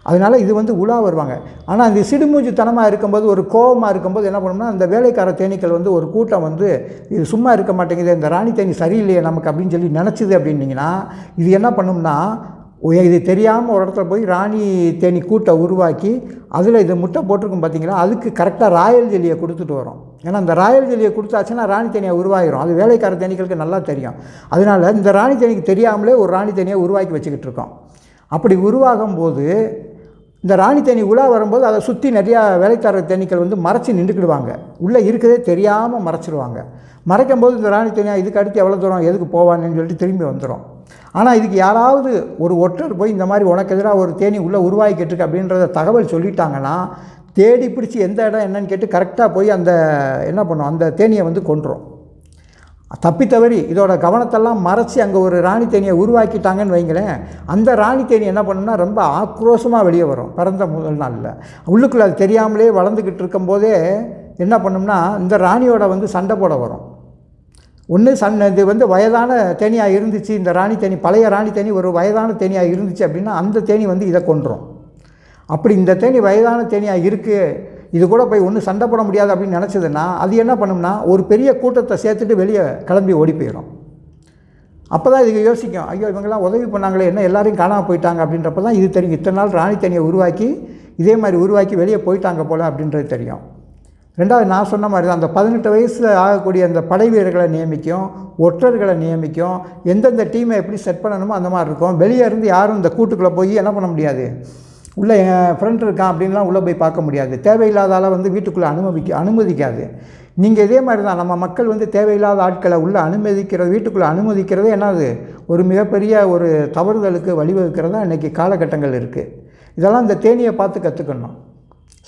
அதனால் இது வந்து உலா வருவாங்க. ஆனால் இந்த சிடுமூஞ்சித்தனமாக இருக்கும்போது, ஒரு கோபமாக இருக்கும்போது என்ன பண்ணோம்னா, அந்த வேலைக்கார தேனீக்கள் வந்து ஒரு கூட்டம் வந்து இது சும்மா இருக்க மாட்டேங்குது, இந்த ராணி தேனி சரியில்லையே நமக்கு அப்படின்னு சொல்லி நினச்சிது அப்படின்னிங்கன்னா, இது என்ன பண்ணும்னா, இது தெரியாமல் ஒரு இடத்துல போய் ராணி தேனி கூட்டை உருவாக்கி அதில் இது முட்டை போட்டிருக்கும் பார்த்தீங்களா, அதுக்கு கரெக்டாக ராயல் ஜெல்லியை கொடுத்துட்டு வரும். ஏன்னா அந்த ராயல் ஜெல்லியை கொடுத்தாச்சுன்னா ராணி தேனியை உருவாகிடும். அது வேலைக்கார தேனீக்களுக்கு நல்லா தெரியும். அதனால் இந்த ராணி தேனிக்கு தெரியாமலே ஒரு ராணி தேனியை உருவாக்கி வச்சுக்கிட்டு இருக்கோம். அப்படி உருவாகும் போது இந்த ராணி தேனி உலா வரும்போது அதை சுற்றி நிறையா வேலைக்கார தேனீக்கள் வந்து மறைச்சி நின்றுக்கிடுவாங்க. உள்ளே இருக்கிறதே தெரியாமல் மறைச்சிடுவாங்க. மறைக்கும்போது இந்த ராணி தேனியாக இதுக்கு அடுத்து எவ்வளோ தூரம் எதுக்கு போவான்னு சொல்லிட்டு திரும்பி வந்துடும். ஆனால் இதுக்கு யாராவது ஒரு ஒற்றர் போய் இந்த மாதிரி உனக்கு எதிராக ஒரு தேனி உள்ளே உருவாக்கிட்டு இருக்கு அப்படின்றத தகவல் சொல்லிட்டாங்கன்னா, தேடி பிடிச்சி எந்த இடம் என்னன்னு கேட்டு கரெக்டாக போய் அந்த என்ன பண்ணும், அந்த தேனியை வந்து கொன்றும். தப்பி தவறி இதோட கவனத்தெல்லாம் மறைச்சி அங்கே ஒரு ராணி தேனியை உருவாக்கிட்டாங்கன்னு வைங்களேன், அந்த ராணி தேனி என்ன பண்ணுன்னா ரொம்ப ஆக்ரோஷமாக வெளியே வரும். பிறந்த முதல் நாளில் உள்ளுக்குள்ளே அது தெரியாமலே வளர்ந்துக்கிட்டு இருக்கும்போதே என்ன பண்ணும்னா, இந்த ராணியோட வந்து சண்டை போட வரும். ஒன்று இது வந்து வயதான தேனியாக இருந்துச்சு, இந்த ராணி தேனி பழைய ராணி தேனி ஒரு வயதான தேனியாக இருந்துச்சு அப்படின்னா அந்த தேனி வந்து இதை கொன்றும். அப்படி இந்த தேனி வயதான தேனியாக இருக்குது, இது கூட போய் ஒன்றும் சண்டை போட முடியாது அப்படின்னு நினச்சதுன்னா அது என்ன பண்ணும்னா, ஒரு பெரிய கூட்டத்தை சேர்த்துட்டு வெளியே கிளம்பி ஓடி போயிடும். அப்போ தான் இதுக்கு யோசிக்கும், ஐயோ இவங்கெல்லாம் உதவி பண்ணாங்களே, என்ன எல்லாரையும் காணாமல் போயிட்டாங்க அப்படின்றப்ப தான் இது தெரியும், இத்தனை நாள் ராணி தேனியை உருவாக்கி இதே மாதிரி உருவாக்கி வெளியே போயிட்டாங்க போல் அப்படின்றது தெரியும். ரெண்டாவது நான் சொன்ன மாதிரி தான் அந்த 18 வயசில் ஆகக்கூடிய அந்த படை வீரர்களை நியமிக்கும், ஒற்றர்களை நியமிக்கும், எந்தெந்த டீமை எப்படி செட் பண்ணணுமோ அந்த மாதிரி இருக்கும். வெளியே இருந்து யாரும் இந்த கூட்டுக்குள்ளே போய் என்ன பண்ண முடியாது, உள்ளே என் ஃப்ரெண்ட் இருக்கான் அப்படின்லாம் உள்ளே போய் பார்க்க முடியாது. தேவையில்லாதால வந்து வீட்டுக்குள்ளே அனுமதிக்காது. நீங்கள் இதே மாதிரி தான் நம்ம மக்கள் வந்து தேவையில்லாத ஆட்களை உள்ளே அனுமதிக்கிறது, வீட்டுக்குள்ளே அனுமதிக்கிறதே என்னது ஒரு மிகப்பெரிய ஒரு தவறுதலுக்கு வழிவகுக்கிறதா இன்றைக்கி காலகட்டங்கள் இருக்குது. இதெல்லாம் இந்த தேனியை பார்த்து கற்றுக்கணும்.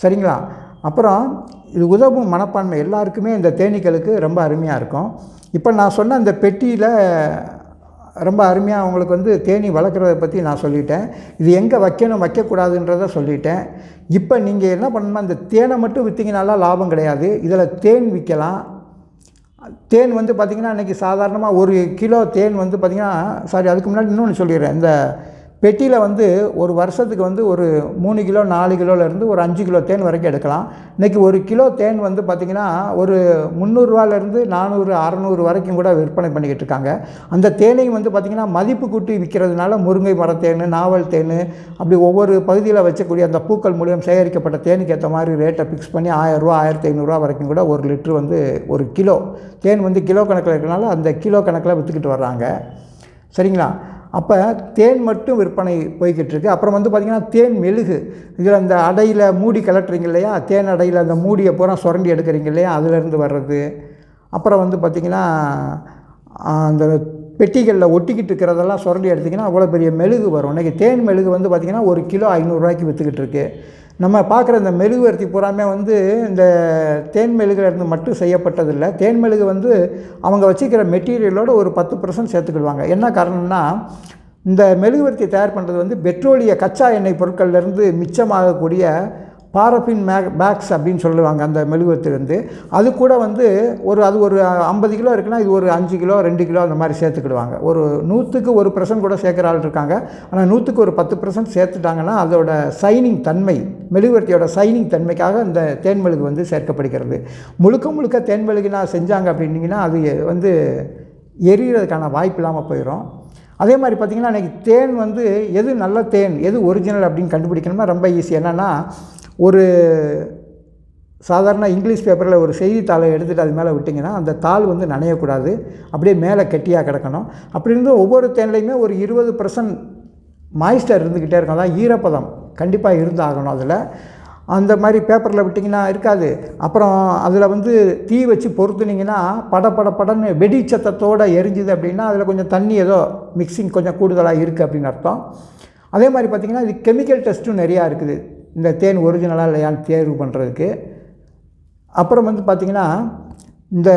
சரிங்களா? அப்புறம் இது உதவும் மனப்பான்மை எல்லாருக்குமே இந்த தேனீக்களுக்கு ரொம்ப அருமையாக இருக்கும். இப்போ நான் சொன்ன அந்த பெட்டியில் ரொம்ப அருமையாக அவங்களுக்கு வந்து தேனி வளர்க்குறத பற்றி நான் சொல்லிட்டேன். இது எங்கே வைக்கணும் வைக்கக்கூடாதுன்றதை சொல்லிட்டேன். இப்போ நீங்கள் என்ன பண்ணணும்னா, இந்த தேனை மட்டும் விற்றீங்கனாலாம் லாபம் கிடையாது. இதில் தேன் விற்கலாம். தேன் வந்து பார்த்திங்கன்னா இன்றைக்கி சாதாரணமாக 1 கிலோ தேன் வந்து பார்த்திங்கன்னா அதுக்கு முன்னாடி இன்னொன்று சொல்லிடுறேன். இந்த பெட்டியில் வந்து ஒரு வருஷத்துக்கு வந்து ஒரு 3 கிலோ 4 கிலோலேருந்து ஒரு 5 கிலோ தேன் வரைக்கும் எடுக்கலாம். இன்றைக்கி 1 கிலோ தேன் வந்து பார்த்திங்கன்னா ஒரு 300 ரூபாலேருந்து 400 600 வரைக்கும் கூட விற்பனை பண்ணிக்கிட்டு இருக்காங்க. அந்த தேனையும் வந்து பார்த்திங்கன்னா மதிப்பு கூட்டி விற்கிறதுனால முருங்கை மரத்தேன், நாவல் தேன், அப்படி ஒவ்வொரு பகுதியில் வச்சக்கூடிய அந்த பூக்கள் மூலியம் சேகரிக்கப்பட்ட தேனுக்கு ஏற்ற மாதிரி ரேட்டை ஃபிக்ஸ் பண்ணி 1000 ரூபா 1500 வரைக்கும் கூட 1 லிட்ரு வந்து 1 கிலோ தேன் வந்து கிலோ கணக்கில் இருக்கிறனால அந்த கிலோ கணக்கில் விற்றுக்கிட்டு வர்றாங்க. சரிங்களா? அப்போ தேன் மட்டும் விற்பனை போய்கிட்டு இருக்குது. அப்புறம் வந்து பார்த்திங்கன்னா தேன் மெழுகு, இதில் அந்த அடையில் மூடி கலட்டுறீங்க இல்லையா, தேன் அடையில் அந்த மூடியை பூரா சுரண்டி எடுக்கிறீங்க இல்லையா, அதிலேருந்து வர்றது. அப்புறம் வந்து பார்த்திங்கன்னா அந்த பெட்டிகளில் ஒட்டிக்கிட்டு இருக்கிறதெல்லாம் சுரண்டி எடுத்திங்கன்னா அவ்வளோ பெரிய மெழுகு வரும். இன்றைக்கி தேன் மெழுகு வந்து பார்த்திங்கன்னா 1 கிலோ 500 ரூபாய்க்கு விற்றுக்கிட்டு இருக்குது. நம்ம பார்க்குற இந்த மெழுகுவர்த்தி பூராமே வந்து இந்த தேன் மெழுகுலேருந்து மட்டும் செய்யப்பட்டதில்லை. தேன் மெழுகு வந்து அவங்க வச்சுக்கிற மெட்டீரியலோட ஒரு 10% சேர்த்துக்கிடுவாங்க. என்ன காரணம்னா, இந்த மெழுகுவர்த்தி தயார் பண்ணுறது வந்து பெட்ரோலிய கச்சா எண்ணெய் பொருட்கள்லேருந்து மிச்சமாகக்கூடிய பாரஃபின் பேக்ஸ் அப்படின்னு சொல்லுவாங்க. அந்த மெழுகுவர்த்தி வந்து அது கூட வந்து அது ஒரு 50 கிலோ இருக்குன்னா இது ஒரு 5 கிலோ 2 கிலோ அந்த மாதிரி சேர்த்துக்கிடுவாங்க. ஒரு 100க்கு 1% கூட சேர்க்குற ஆள் இருக்காங்க. ஆனால் 100க்கு ஒரு 10% சேர்த்துட்டாங்கன்னா அதோட சைனிங் தன்மை, மெழுகுவர்த்தியோட சைனிங் தன்மைக்காக இந்த தேன் மெழுகு வந்து சேர்க்கப்படுகிறது. முழுக்க தேன் மெழுகுனா செஞ்சாங்க அப்படின்னிங்கன்னா அது வந்து எரியறதுக்கான வாய்ப்பு இல்லாமல் போயிடும். அதே மாதிரி பார்த்திங்கன்னா இன்றைக்கி தேன் வந்து எது நல்ல தேன் எது ஒரிஜினல் அப்படின்னு கண்டுபிடிக்கணும்னா ரொம்ப ஈஸி. என்னென்னா, ஒரு சாதாரண இங்கிலீஷ் பேப்பரில் ஒரு செய்தித்தாளை எடுத்துகிட்டு அது மேலே விட்டிங்கன்னா அந்த தாள் வந்து நனையக்கூடாது, அப்படியே மேலே கெட்டியாக கிடக்கணும். அப்படி இருந்து ஒவ்வொரு தேன்லையுமே ஒரு 20% மாய்ஸ்டர் இருந்துக்கிட்டே இருக்கும். அதான் ஈரப்பதம் கண்டிப்பாக இருந்தாகணும். அதில் அந்த மாதிரி பேப்பரில் விட்டிங்கன்னா இருக்காது. அப்புறம் அதில் வந்து தீ வச்சு பொறுத்துனிங்கன்னா படன்னு வெடிச்சத்தோடு எரிஞ்சுது அப்படின்னா அதில் கொஞ்சம் தண்ணி ஏதோ மிக்சிங் கொஞ்சம் கூடுதலாக இருக்குது அப்படின்னு அர்த்தம். அதே மாதிரி பார்த்திங்கன்னா இது கெமிக்கல் டெஸ்ட்டும் நிறையா இருக்குது இந்த தேன் ஒரிஜினலாக இல்லையான்னு தேர்வு பண்ணுறதுக்கு. அப்புறம் வந்து பார்த்திங்கன்னா இந்த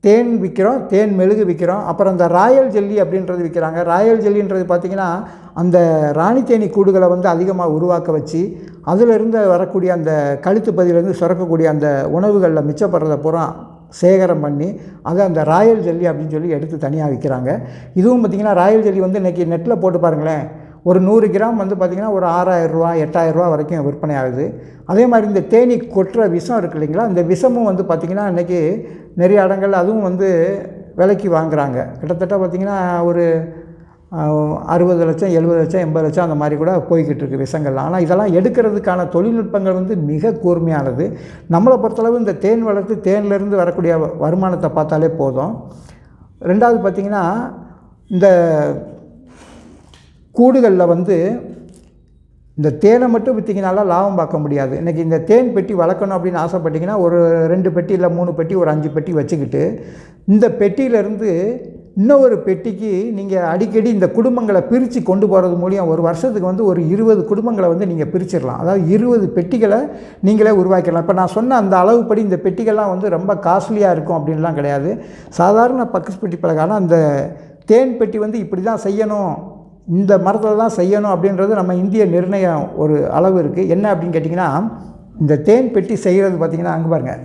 தேன் விற்கிறோம், தேன் மெழுகு விற்கிறோம். அப்புறம் இந்த ராயல் ஜெல்லி அப்படின்றது விற்கிறாங்க. ராயல் ஜெல்லின்றது பார்த்திங்கன்னா அந்த ராணி தேனி கூடுகளை வந்து அதிகமாக உருவாக்க வச்சு அதிலிருந்து வரக்கூடிய அந்த கழுத்து பதிலேருந்து சுரக்கக்கூடிய அந்த உணவுகளில் மிச்சப்படுறதை பூரா சேகரம் பண்ணி அதை அந்த ராயல் ஜெல்லி அப்படின்னு சொல்லி எடுத்து தனியாக விற்கிறாங்க. இதுவும் பார்த்திங்கன்னா ராயல் ஜெல்லி வந்து இன்றைக்கி நெட்டில் போட்டு பாருங்களேன், ஒரு 100 கிராம் வந்து பார்த்திங்கன்னா ஒரு 6000 ரூபா 8000 ரூபா வரைக்கும் விற்பனை ஆகுது. அதே மாதிரி இந்த தேனி கொட்டுற விஷம் இருக்குது இல்லைங்களா, இந்த விஷமும் வந்து பார்த்திங்கன்னா இன்றைக்கி நிறைய இடங்கள் அதுவும் வந்து விலைக்கு வாங்குகிறாங்க. கிட்டத்தட்ட பார்த்திங்கன்னா ஒரு 60 லட்சம் 70 லட்சம் 80 லட்சம் அந்த மாதிரி கூட போய்கிட்டு இருக்குது விஷங்கள்லாம். ஆனால் இதெல்லாம் எடுக்கிறதுக்கான தொழில்நுட்பங்கள் வந்து மிக கூர்மையானது. நம்மளை பொறுத்தளவு இந்த தேன் வளர்த்து தேன்லேருந்து வரக்கூடிய வருமானத்தை பார்த்தாலே போதும். ரெண்டாவது பார்த்திங்கன்னா இந்த கூடுகளில் வந்து இந்த தேனை மட்டும் விற்றிங்கனால லாபம் பார்க்க முடியாது. இன்றைக்கி இந்த தேன் பெட்டி வளர்க்கணும் அப்படின்னு ஆசைப்பட்டிங்கன்னா ஒரு 2 பெட்டி இல்லை 3 பெட்டி ஒரு 5 பெட்டி வச்சுக்கிட்டு இந்த பெட்டியிலேருந்து இன்னொரு பெட்டிக்கு நீங்கள் அடிக்கடி இந்த குடும்பங்களை பிரித்து கொண்டு போகிறது மூலியம் ஒரு வருஷத்துக்கு வந்து ஒரு 20 குடும்பங்களை வந்து நீங்கள் பிரிச்சிடலாம். அதாவது 20 பெட்டிகளை நீங்களே உருவாக்கிடலாம். இப்போ நான் சொன்ன அந்த அளவுப்படி இந்த பெட்டிகள்லாம் வந்து ரொம்ப காஸ்ட்லியாக இருக்கும் அப்படின்லாம் கிடையாது. சாதாரண பக்கஸ் பெட்டி பலகான அந்த தேன் பெட்டி வந்து இப்படி தான் செய்யணும், இந்த மரத்தில் தான் செய்யணும் அப்படின்றது நம்ம இந்திய நிர்ணயம் ஒரு அளவு இருக்குது. என்ன அப்படின்னு கேட்டிங்கன்னா, இந்த தேன் பெட்டி செய்கிறது பார்த்திங்கன்னா அங்கே பாருங்கள்,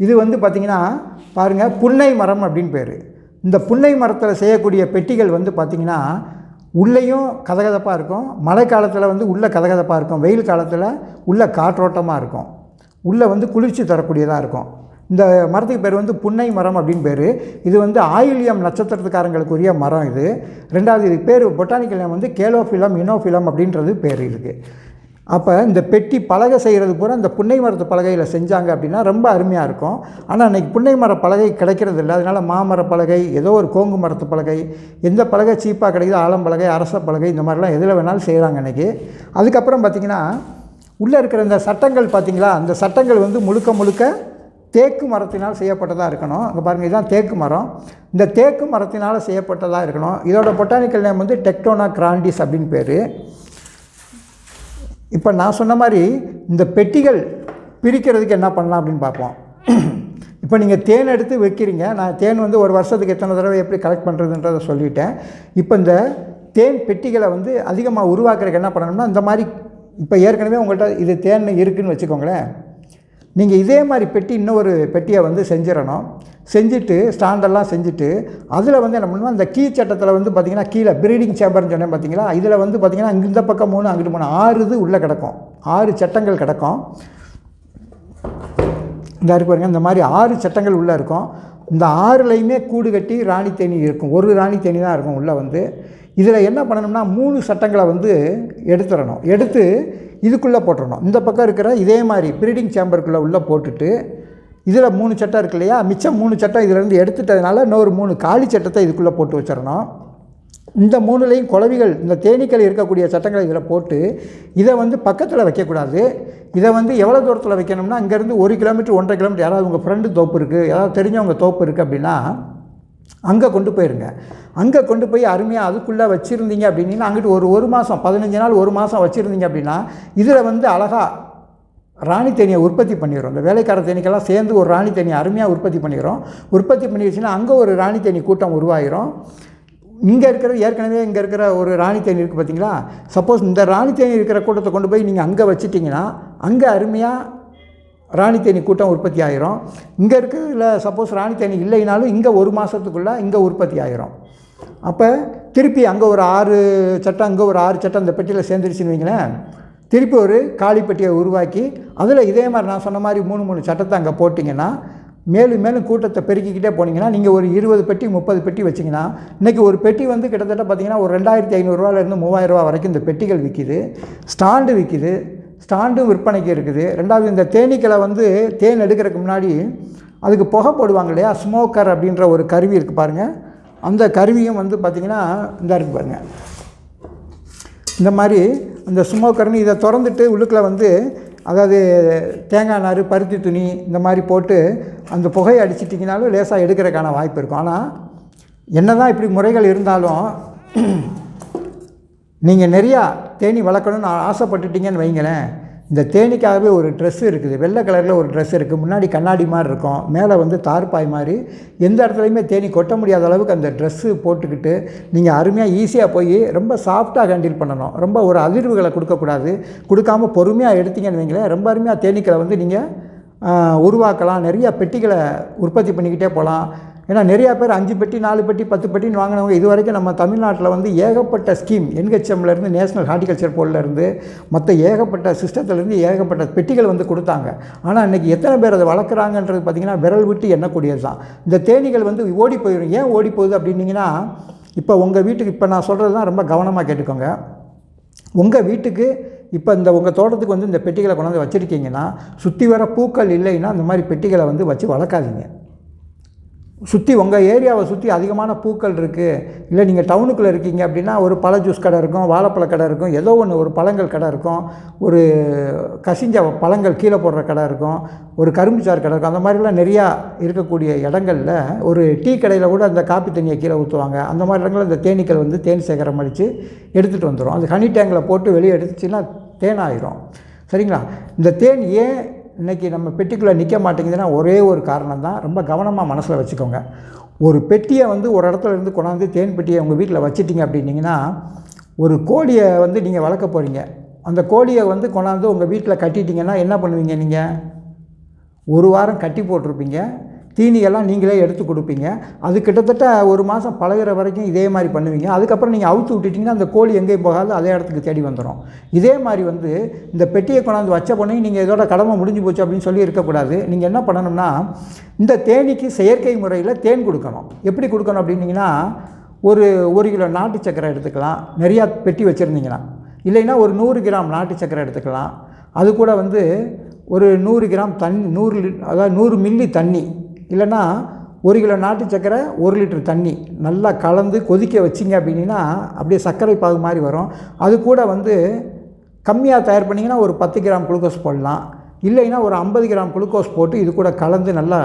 இது வந்து பார்த்திங்கன்னா பாருங்கள் புன்னை மரம் அப்படின்னு பேர். இந்த புன்னை மரத்தில் செய்யக்கூடிய பெட்டிகள் வந்து பார்த்திங்கன்னா உள்ளேயும் கதகதப்பாக இருக்கும், மழை காலத்தில் வந்து உள்ளே கதகதப்பாக இருக்கும், வெயில் காலத்தில் உள்ளே காற்றோட்டமாக இருக்கும், உள்ளே வந்து குளிர்ச்சி தரக்கூடியதாக இருக்கும். இந்த மரத்துக்கு பேர் வந்து புன்னை மரம் அப்படின்னு பேர். இது வந்து ஆயிலியம் நட்சத்திரத்துக்காரங்களுக்குரிய மரம் இது. ரெண்டாவது இது பேர் பொட்டானிக்கல் நேம் வந்து கேலோஃபிலம் இனோஃபிலம் அப்படின்றது பேர் இதுக்கு. அப்போ இந்த பெட்டி பலகை செய்கிறது பூரா இந்த புன்னை மரத்து பலகையில் செஞ்சாங்க அப்படின்னா ரொம்ப அருமையாக இருக்கும். ஆனால் அன்றைக்கி புன்னை மர பலகை கிடைக்கிறது இல்லை. அதனால் மாமர பலகை, ஏதோ ஒரு கோங்கு மரத்து பலகை, எந்த பலகை சீப்பாக கிடைக்குதோ ஆலம் பலகை, அரச பலகை, இந்த மாதிரிலாம் எதில் வேணாலும் செய்கிறாங்க இன்றைக்கி. அதுக்கப்புறம் பார்த்திங்கன்னா உள்ளே இருக்கிற இந்த சட்டங்கள் பார்த்திங்களா, அந்த சட்டங்கள் வந்து முழுக்க தேக்கு மரத்தினால் செய்யப்பட்டதாக இருக்கணும். அங்கே பாருங்கள், இதுதான் தேக்கு மரம். இந்த தேக்கு மரத்தினால் செய்யப்பட்டதாக இருக்கணும். இதோட பொட்டானிக்கல் நேம் வந்து டெக்டோனா கிராண்டிஸ் அப்படின்னு பேர். இப்போ நான் சொன்ன மாதிரி இந்த பெட்டிகள் பிரிக்கிறதுக்கு என்ன பண்ணலாம் அப்படின்னு பார்ப்போம். இப்போ நீங்கள் தேன் எடுத்து வைக்கிறீங்க. நான் தேன் வந்து ஒரு வருஷத்துக்கு எத்தனை தடவை எப்படி கலெக்ட் பண்ணுறதுன்றதை சொல்லிட்டேன். இப்போ இந்த தேன் பெட்டிகளை வந்து அதிகமாக உருவாக்குறதுக்கு என்ன பண்ணணும்னா, இந்த மாதிரி இப்போ ஏற்கனவே உங்கள்கிட்ட இது தேன் இருக்குதுன்னு வச்சுக்கோங்களேன். நீங்கள் இதே மாதிரி பெட்டி இன்னொரு பெட்டியை வந்து செஞ்சிடணும். செஞ்சுட்டு ஸ்டாண்டெல்லாம் செஞ்சுட்டு அதில் வந்து என்ன பண்ணணும்னா, இந்த கீ சட்டத்தில் வந்து பார்த்திங்கன்னா கீழே ப்ரீடிங் சேம்பர்னு சொன்னேன் பார்த்தீங்களா, இதில் வந்து பார்த்திங்கன்னா இந்த பக்கம் 3 அங்கிட்டு 3 6 இது உள்ளே கிடக்கும், 6 சட்டங்கள் கிடக்கும். இந்த இருக்கு பாருங்கள், இந்த மாதிரி 6 சட்டங்கள் உள்ளே இருக்கும். இந்த 6லையுமே கூடு கட்டி ராணி தேனி இருக்கும். ஒரு ராணி தேனி தான் இருக்கும் உள்ளே வந்து. இதில் என்ன பண்ணணும்னா 3 சட்டங்களை வந்து எடுத்துடணும். எடுத்து இதுக்குள்ளே போட்டுடணும். இந்த பக்கம் இருக்கிற இதே மாதிரி ப்ரீடிங் சேம்பருக்குள்ளே உள்ளே போட்டுட்டு இதில் 3 சட்டம் இருக்கு இல்லையா, மிச்சம் 3 சட்டம் இதிலேருந்து எடுத்துட்டதுனால இன்னொரு 3 காலி சட்டத்தை இதுக்குள்ளே போட்டு வச்சிடணும். இந்த 3லையும் குளவிகள், இந்த தேனீக்கள் இருக்கக்கூடிய சட்டங்களை இதில் போட்டு இதை வந்து பக்கத்தில் வைக்கக்கூடாது. இதை வந்து எவ்வளோ தூரத்தில் வைக்கணும்னா, இங்கேருந்து 1 கிலோமீட்டர் 1.5 கிலோமீட்டர் யாராவது உங்கள் ஃப்ரெண்டு தோப்பு இருக்குது, யாராவது தெரிஞ்சவங்க தோப்பு இருக்குது அப்படின்னா அங்கே கொண்டு போயிருங்க. அங்கே கொண்டு போய் அருமையாக அதுக்குள்ளே வச்சுருந்தீங்க அப்படின்னா, அங்கிட்டு ஒரு மாதம் 15 நாள் 1 மாதம் வச்சுருந்தீங்க அப்படின்னா, இதில் வந்து அழகாக ராணி தேனியை உற்பத்தி பண்ணிடுறோம். இந்த வேலைக்கார தேனீக்கெல்லாம் சேர்ந்து ஒரு ராணி தேனியை அருமையாக உற்பத்தி பண்ணிடுறோம். உற்பத்தி பண்ணிடுச்சுன்னா அங்கே ஒரு ராணி தேனி கூட்டம் உருவாகிடும். இங்கே இருக்கிற ஏற்கனவே இங்கே இருக்கிற ஒரு ராணி தேனி இருக்குது பார்த்தீங்களா, சப்போஸ் இந்த ராணி தேனி இருக்கிற கூட்டத்தை கொண்டு போய் நீங்கள் அங்கே வச்சுட்டிங்கன்னா அங்கே அருமையாக ராணி தேனி கூட்டம் உற்பத்தி ஆகிரும். இங்கே இருக்கிறதுல சப்போஸ் ராணி தேனி இல்லைனாலும் இங்கே 1 மாதத்துக்குள்ளே இங்கே உற்பத்தி ஆகிரும். அப்போ திருப்பி அங்கே ஒரு 6 சட்டம், அங்கே ஒரு 6 சட்டம் இந்த பெட்டியில் சேர்ந்துருச்சுன்னு வைங்களேன். திருப்பி ஒரு காலி பெட்டியை உருவாக்கி அதில் இதே மாதிரி நான் சொன்ன மாதிரி 3 சட்டத்தை அங்கே போட்டிங்கன்னா, மேலும் மேலும் கூட்டத்தை பெருக்கிக்கிட்டே போனீங்கன்னா, நீங்கள் ஒரு 20 பெட்டி 30 பெட்டி வச்சிங்கன்னா, இன்றைக்கி ஒரு பெட்டி வந்து கிட்டத்தட்ட பார்த்திங்கன்னா ஒரு 2500 3000 வரைக்கும் இந்த பெட்டிகள் விற்கிது. ஸ்டாண்டு விற்கிது. ஸ்டாண்டும் விற்பனைக்கு இருக்குது. ரெண்டாவது இந்த தேனீக்களை வந்து தேன் எடுக்கிறதுக்கு முன்னாடி அதுக்கு புகை போடுவாங்க இல்லையா, ஸ்மோக்கர் அப்படின்ற ஒரு கருவி இருக்குது பாருங்கள். அந்த கருவியும் வந்து பார்த்திங்கன்னா இந்த இருக்குது பாருங்கள். இந்த மாதிரி அந்த ஸ்மோக்கர்னு இதை திறந்துட்டு உள்ளுக்குள்ளே வந்து அதாவது தேங்காய் நார், பருத்தி துணி இந்த மாதிரி போட்டு அந்த புகையை அடிச்சிட்டிங்கனாலும் லேசாக எடுக்கிறதுக்கான வாய்ப்பு இருக்கும். ஆனால் என்ன தான் இப்படி முறைகள் இருந்தாலும் நீங்கள் நிறையா தேனி வளர்க்கணும்னு ஆசைப்பட்டுட்டிங்கன்னு வைங்களேன், இந்த தேனிக்காகவே ஒரு ட்ரெஸ்ஸு இருக்குது. வெள்ளை கலரில் ஒரு ட்ரெஸ் இருக்குது. முன்னாடி கண்ணாடி மாதிரி இருக்கும், மேலே வந்து தார்பாய் மாதிரி. எந்த இடத்துலையுமே தேனி கொட்ட முடியாத அளவுக்கு அந்த ட்ரெஸ்ஸு போட்டுக்கிட்டு நீங்கள் அருமையாக ஈஸியாக போய் ரொம்ப சாஃப்டாக ஹேண்டில் பண்ணணும். ரொம்ப ஒரு அதிர்வுகளை கொடுக்கக்கூடாது. கொடுக்காமல் பொறுமையாக எடுத்தீங்கன்னு வைங்களேன், ரொம்ப அருமையாக தேனீக்களை வந்து நீங்கள் உருவாக்கலாம். நிறையா பெட்டிகளை உற்பத்தி பண்ணிக்கிட்டே போகலாம். ஏன்னா நிறையா பேர் 5 பெட்டி 4 பெட்டி 10 பெட்டின்னு வாங்கினவங்க இது வரைக்கும் நம்ம தமிழ்நாட்டில் வந்து ஏகப்பட்ட ஸ்கீம் NHMலேருந்து நேஷ்னல் ஹார்டிகல்ச்சர் போர்ட்லேருந்து மற்ற ஏகப்பட்ட சிஸ்டத்துலேருந்து ஏகப்பட்ட பெட்டிகள் வந்து கொடுத்தாங்க. ஆனால் இன்றைக்கி எத்தனை பேர் அதை வளர்க்குறாங்கன்றது பார்த்திங்கன்னா விரல் விட்டு எண்ணக்கூடியது தான். இந்த தேனீகள் வந்து ஓடி போயிடும். ஏன் ஓடி போகுது அப்படின்னிங்கன்னா, இப்போ உங்கள் வீட்டுக்கு இப்போ நான் சொல்கிறது தான் ரொம்ப கவனமாக கேட்டுக்கோங்க. உங்கள் வீட்டுக்கு இப்போ இந்த உங்கள் தோட்டத்துக்கு வந்து இந்த பெட்டிகளை கொண்டாந்து வச்சுருக்கீங்கன்னா, சுற்றி வர பூக்கள் இல்லைன்னா இந்த மாதிரி பெட்டிகளை வந்து வச்சு வளர்க்காதீங்க. சுற்றி உங்கள் ஏரியாவை சுற்றி அதிகமான பூக்கள் இருக்குது, இல்லை நீங்கள் டவுனுக்குள்ளே இருக்கீங்க அப்படின்னா ஒரு பழ ஜூஸ் கடை இருக்கும், வாழைப்பழ கடை இருக்கும், ஏதோ ஒன்று ஒரு பழங்கள் கடை இருக்கும், ஒரு கசிஞ்ச பழங்கள் கீழே போடுற கடை இருக்கும், ஒரு கரும்புச்சாறு கடை இருக்கும். அந்த மாதிரிலாம் நிறையா இருக்கக்கூடிய இடங்களில் ஒரு டீ கடையில் கூட அந்த காப்பி தண்ணியை கீழே ஊற்றுவாங்க. அந்த மாதிரி இடங்களில் இந்த தேனீக்கள் வந்து தேன் சேகரம் அடித்து எடுத்துகிட்டு வந்துடும். அது ஹனி டேங்கில் போட்டு வெளியே எடுத்துச்சுன்னா தேன் ஆயிரும். சரிங்களா? இந்த தேன் ஏன் இன்றைக்கி நம்ம பெட்டிக்குள்ளே நிற்க மாட்டேங்குதுன்னா ஒரே ஒரு காரணம் தான். ரொம்ப கவனமாக மனசில் வச்சுக்கோங்க. ஒரு பெட்டியை வந்து ஒரு இடத்துல இருந்து கொண்டாந்து தேன் பெட்டியை உங்கள் வீட்டில் வச்சுட்டிங்க அப்படின்னிங்கன்னா, ஒரு கோழியை வந்து நீங்கள் வளர்க்க போகிறீங்க. அந்த கோழியை வந்து கொண்டாந்து உங்கள் வீட்டில் கட்டிட்டிங்கன்னா என்ன பண்ணுவீங்க? நீங்கள் 1 வாரம் கட்டி போட்டிருப்பீங்க. தீனியெல்லாம் நீங்களே எடுத்து கொடுப்பீங்க. அது கிட்டத்தட்ட 1 மாதம் பழகிற வரைக்கும் இதே மாதிரி பண்ணுவீங்க. அதுக்கப்புறம் நீங்கள் அவுத்து விட்டுட்டிங்கன்னா அந்த கோழி எங்கேயும் போகாது, அதே இடத்துக்கு தேடி வந்துடும். இதே மாதிரி வந்து இந்த பெட்டியை கொண்டாந்து வச்ச பொண்ணு நீங்கள் இதோட கடமை முடிஞ்சு போச்சு அப்படின்னு சொல்லி இருக்கக்கூடாது. நீங்கள் என்ன பண்ணணும்னா, இந்த தேனீக்கு செயற்கை முறையில் தேன் கொடுக்கணும். எப்படி கொடுக்கணும் அப்படின்னிங்கன்னா, ஒரு 1 கிலோ நாட்டு சக்கரை எடுத்துக்கலாம். நிறையா பெட்டி வச்சுருந்தீங்கன்னா, இல்லைன்னா ஒரு 100 கிராம் நாட்டு சக்கரை எடுத்துக்கலாம். அது கூட வந்து ஒரு 100 கிராம் தண்ணி, 100 மில்லி தண்ணி, இல்லைன்னா 1 கிலோ நாட்டு சக்கரை 1 லிட்டர் தண்ணி நல்லா கலந்து கொதிக்க வச்சிங்க அப்படின்னா அப்படியே சர்க்கரை பாகு மாதிரி வரும். அது கூட வந்து கம்மியாக தயார் பண்ணிங்கன்னா ஒரு 10 கிராம் குளுக்கோஸ் போடலாம். இல்லைன்னா ஒரு 50 கிராம் குளுக்கோஸ் போட்டு இது கூட கலந்து நல்லா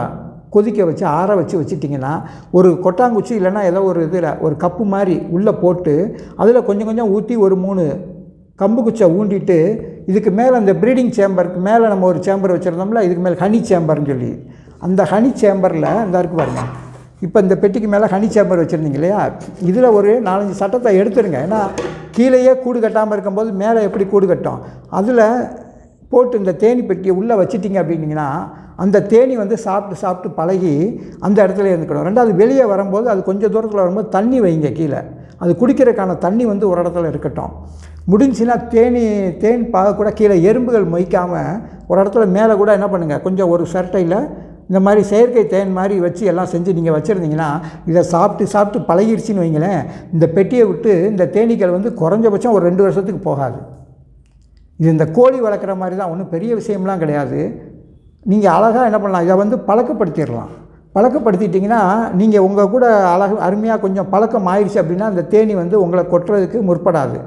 கொதிக்க வச்சு ஆற வச்சுட்டிங்கன்னா, ஒரு கொட்டாங்குச்சி இல்லைன்னா ஏதோ ஒரு இதில் ஒரு கப்பு மாதிரி உள்ளே போட்டு அதில் கொஞ்சம் கொஞ்சம் ஊற்றி ஒரு 3 கம்பு குச்சை ஊண்டிட்டு, இதுக்கு மேலே அந்த ப்ரீடிங் சேம்பருக்கு மேலே நம்ம ஒரு சேம்பர் வச்சுருந்தோம்ல, இதுக்கு மேலே ஹனி சேம்பர்னு சொல்லி, அந்த ஹனி சேம்பரில் இந்த இருக்குது பாருங்க. இப்போ இந்த பெட்டிக்கு மேலே ஹனி சேம்பர் வச்சுருந்தீங்க இல்லையா, இதில் ஒரு 4-5 சட்டத்தை எடுத்துருங்க. ஏன்னா கீழேயே கூடு கட்டாமல் இருக்கும்போது மேலே எப்படி கூடு கட்டும், அதில் போட்டு இந்த தேனி பெட்டியை உள்ளே வச்சிட்டிங்க அப்படின்னிங்கன்னா, அந்த தேனி வந்து சாப்பிட்டு பழகி அந்த இடத்துல இருந்துக்கணும். ரெண்டாவது வெளியே வரும்போது அது கொஞ்சம் தூரத்தில் வரும்போது தண்ணி வைங்க கீழே. அது குடிக்கிறதுக்கான தண்ணி வந்து ஒரு இடத்துல இருக்கட்டும். முடிஞ்சுன்னா தேன் பாக கூட கீழே எறும்புகள் மொய்க்காமல் ஒரு இடத்துல மேலே கூட என்ன பண்ணுங்கள், கொஞ்சம் ஒரு சர்ட்டையில் இந்த மாதிரி செயற்கை தேன் மாதிரி வச்சு எல்லாம் செஞ்சு நீங்கள் வச்சுருந்தீங்கன்னா, இதை சாப்பிட்டு பழகிடுச்சின்னு வைங்களேன், இந்த பெட்டியை விட்டு இந்த தேனீக்கள் வந்து குறைஞ்சபட்சம் ஒரு 2 வருஷத்துக்கு போகாது. இது இந்த கோழி வளர்க்குற மாதிரி தான், ஒன்றும் பெரிய விஷயம்லாம் கிடையாது. நீங்கள் அழகாக என்ன பண்ணலாம், இதை வந்து பழக்கப்படுத்திடலாம். பழக்கப்படுத்திட்டிங்கன்னா நீங்கள் உங்கள் கூட அருமையாக கொஞ்சம் பழக்கம் ஆயிடுச்சு அப்படின்னா அந்த தேனி வந்து உங்களை கொட்டுறதுக்கு முற்படாது.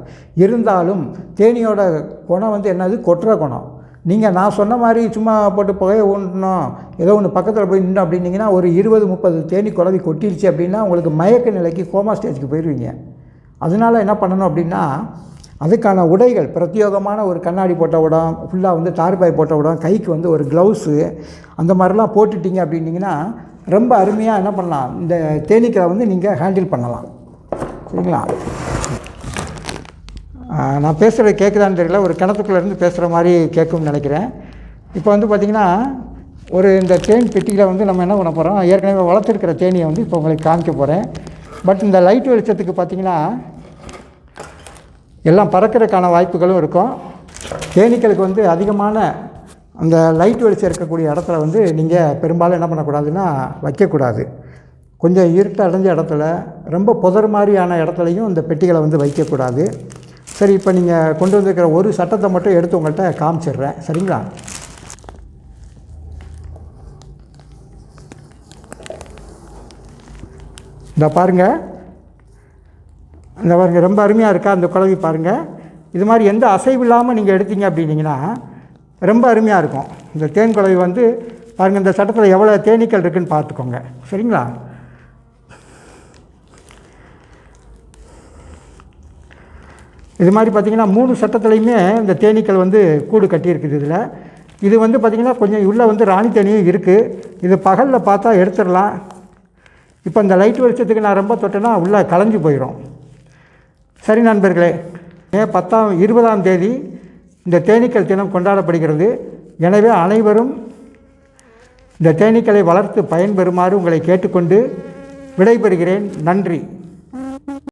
இருந்தாலும் தேனியோட குணம் வந்து என்னது, கொட்டுற குணம். நீங்கள் நான் சொன்ன மாதிரி சும்மா போட்டு புகையை ஊண்டணும், ஏதோ ஒன்று பக்கத்தில் போய் நின்று அப்படின்னீங்கன்னா ஒரு 20-30 தேனீ குளவி கொட்டிருச்சு அப்படின்னா உங்களுக்கு மயக்க நிலைக்கு கோமா ஸ்டேஜுக்கு போயிடுவீங்க. அதனால் என்ன பண்ணணும் அப்படின்னா, அதுக்கான உடைகள் பிரத்யேகமான ஒரு கண்ணாடி போட்ட உடம், ஃபுல்லாக வந்து தார்பாய் போட்ட உடம், கைக்கு வந்து ஒரு க்ளவுஸு அந்த மாதிரிலாம் போட்டுட்டிங்க அப்படின்னிங்கன்னா ரொம்ப அருமையாக என்ன பண்ணலாம், இந்த தேனீக்களை வந்து நீங்கள் ஹேண்டில் பண்ணலாம். சரிங்களா? நான் பேசுகிறது கேட்குதான்னு தெரியல, ஒரு கிணத்துக்குள்ளேருந்து பேசுகிற மாதிரி கேட்கும்னு நினைக்கிறேன். இப்போ வந்து பார்த்திங்கன்னா ஒரு இந்த தேன் பெட்டியில் வந்து நம்ம என்ன பண்ண போகிறோம், ஏற்கனவே வளர்த்துருக்கிற தேனியை வந்து இப்போ உங்களுக்கு காமிக்க போகிறேன். பட் இந்த லைட் வெளிச்சத்துக்கு பார்த்திங்கன்னா எல்லாம் பறக்கிறதுக்கான வாய்ப்புகளும் இருக்கும். தேனீக்களுக்கு வந்து அதிகமான அந்த லைட் வெளிச்சம் இருக்கக்கூடிய இடத்துல வந்து நீங்கள் பெரும்பாலும் என்ன பண்ணக்கூடாதுன்னா வைக்கக்கூடாது. கொஞ்சம் இருட்டு அடைஞ்ச இடத்துல, ரொம்ப புதர் மாதிரியான இடத்துலையும் இந்த பெட்டிகளை வந்து வைக்கக்கூடாது. சரி, இப்போ நீங்கள் கொண்டு வந்திருக்கிற ஒரு சட்டத்தை மட்டும் எடுத்து உங்கள்கிட்ட காமிச்சிடுறேன். சரிங்களா? இந்த பாருங்கள், இந்த பாருங்கள், ரொம்ப அருமையாக இருக்கா அந்த குளவி பாருங்கள். இது மாதிரி எந்த அசைவு இல்லாமல் நீங்கள் எடுத்தீங்க அப்படின்னீங்கன்னா ரொம்ப அருமையாக இருக்கும். இந்த தேன் குளவி வந்து பாருங்கள், இந்த சட்டத்தில் எவ்வளோ தேனீக்கள் இருக்குதுன்னு பார்த்துக்கோங்க. சரிங்களா? இது மாதிரி பார்த்திங்கன்னா 3 சட்டத்துலையுமே இந்த தேனீக்கள் வந்து கூடு கட்டியிருக்குது. இது வந்து பார்த்திங்கன்னா கொஞ்சம் உள்ளே வந்து ராணி தேனியும் இருக்குது. இது பகலில் பார்த்தா எடுத்துடலாம். இப்போ இந்த லைட் வெளிச்சத்துக்கு நான் ரொம்ப தொட்டேன்னா உள்ளே கலைஞ்சு போயிடும். சரி நண்பர்களே, மே 20ஆம் தேதி இந்த தேனீக்கள் தினம் கொண்டாடப்படுகிறது. எனவே அனைவரும் இந்த தேனீக்களை வளர்த்து பயன்பெறுமாறு உங்களை கேட்டுக்கொண்டு விடைபெறுகிறேன். நன்றி.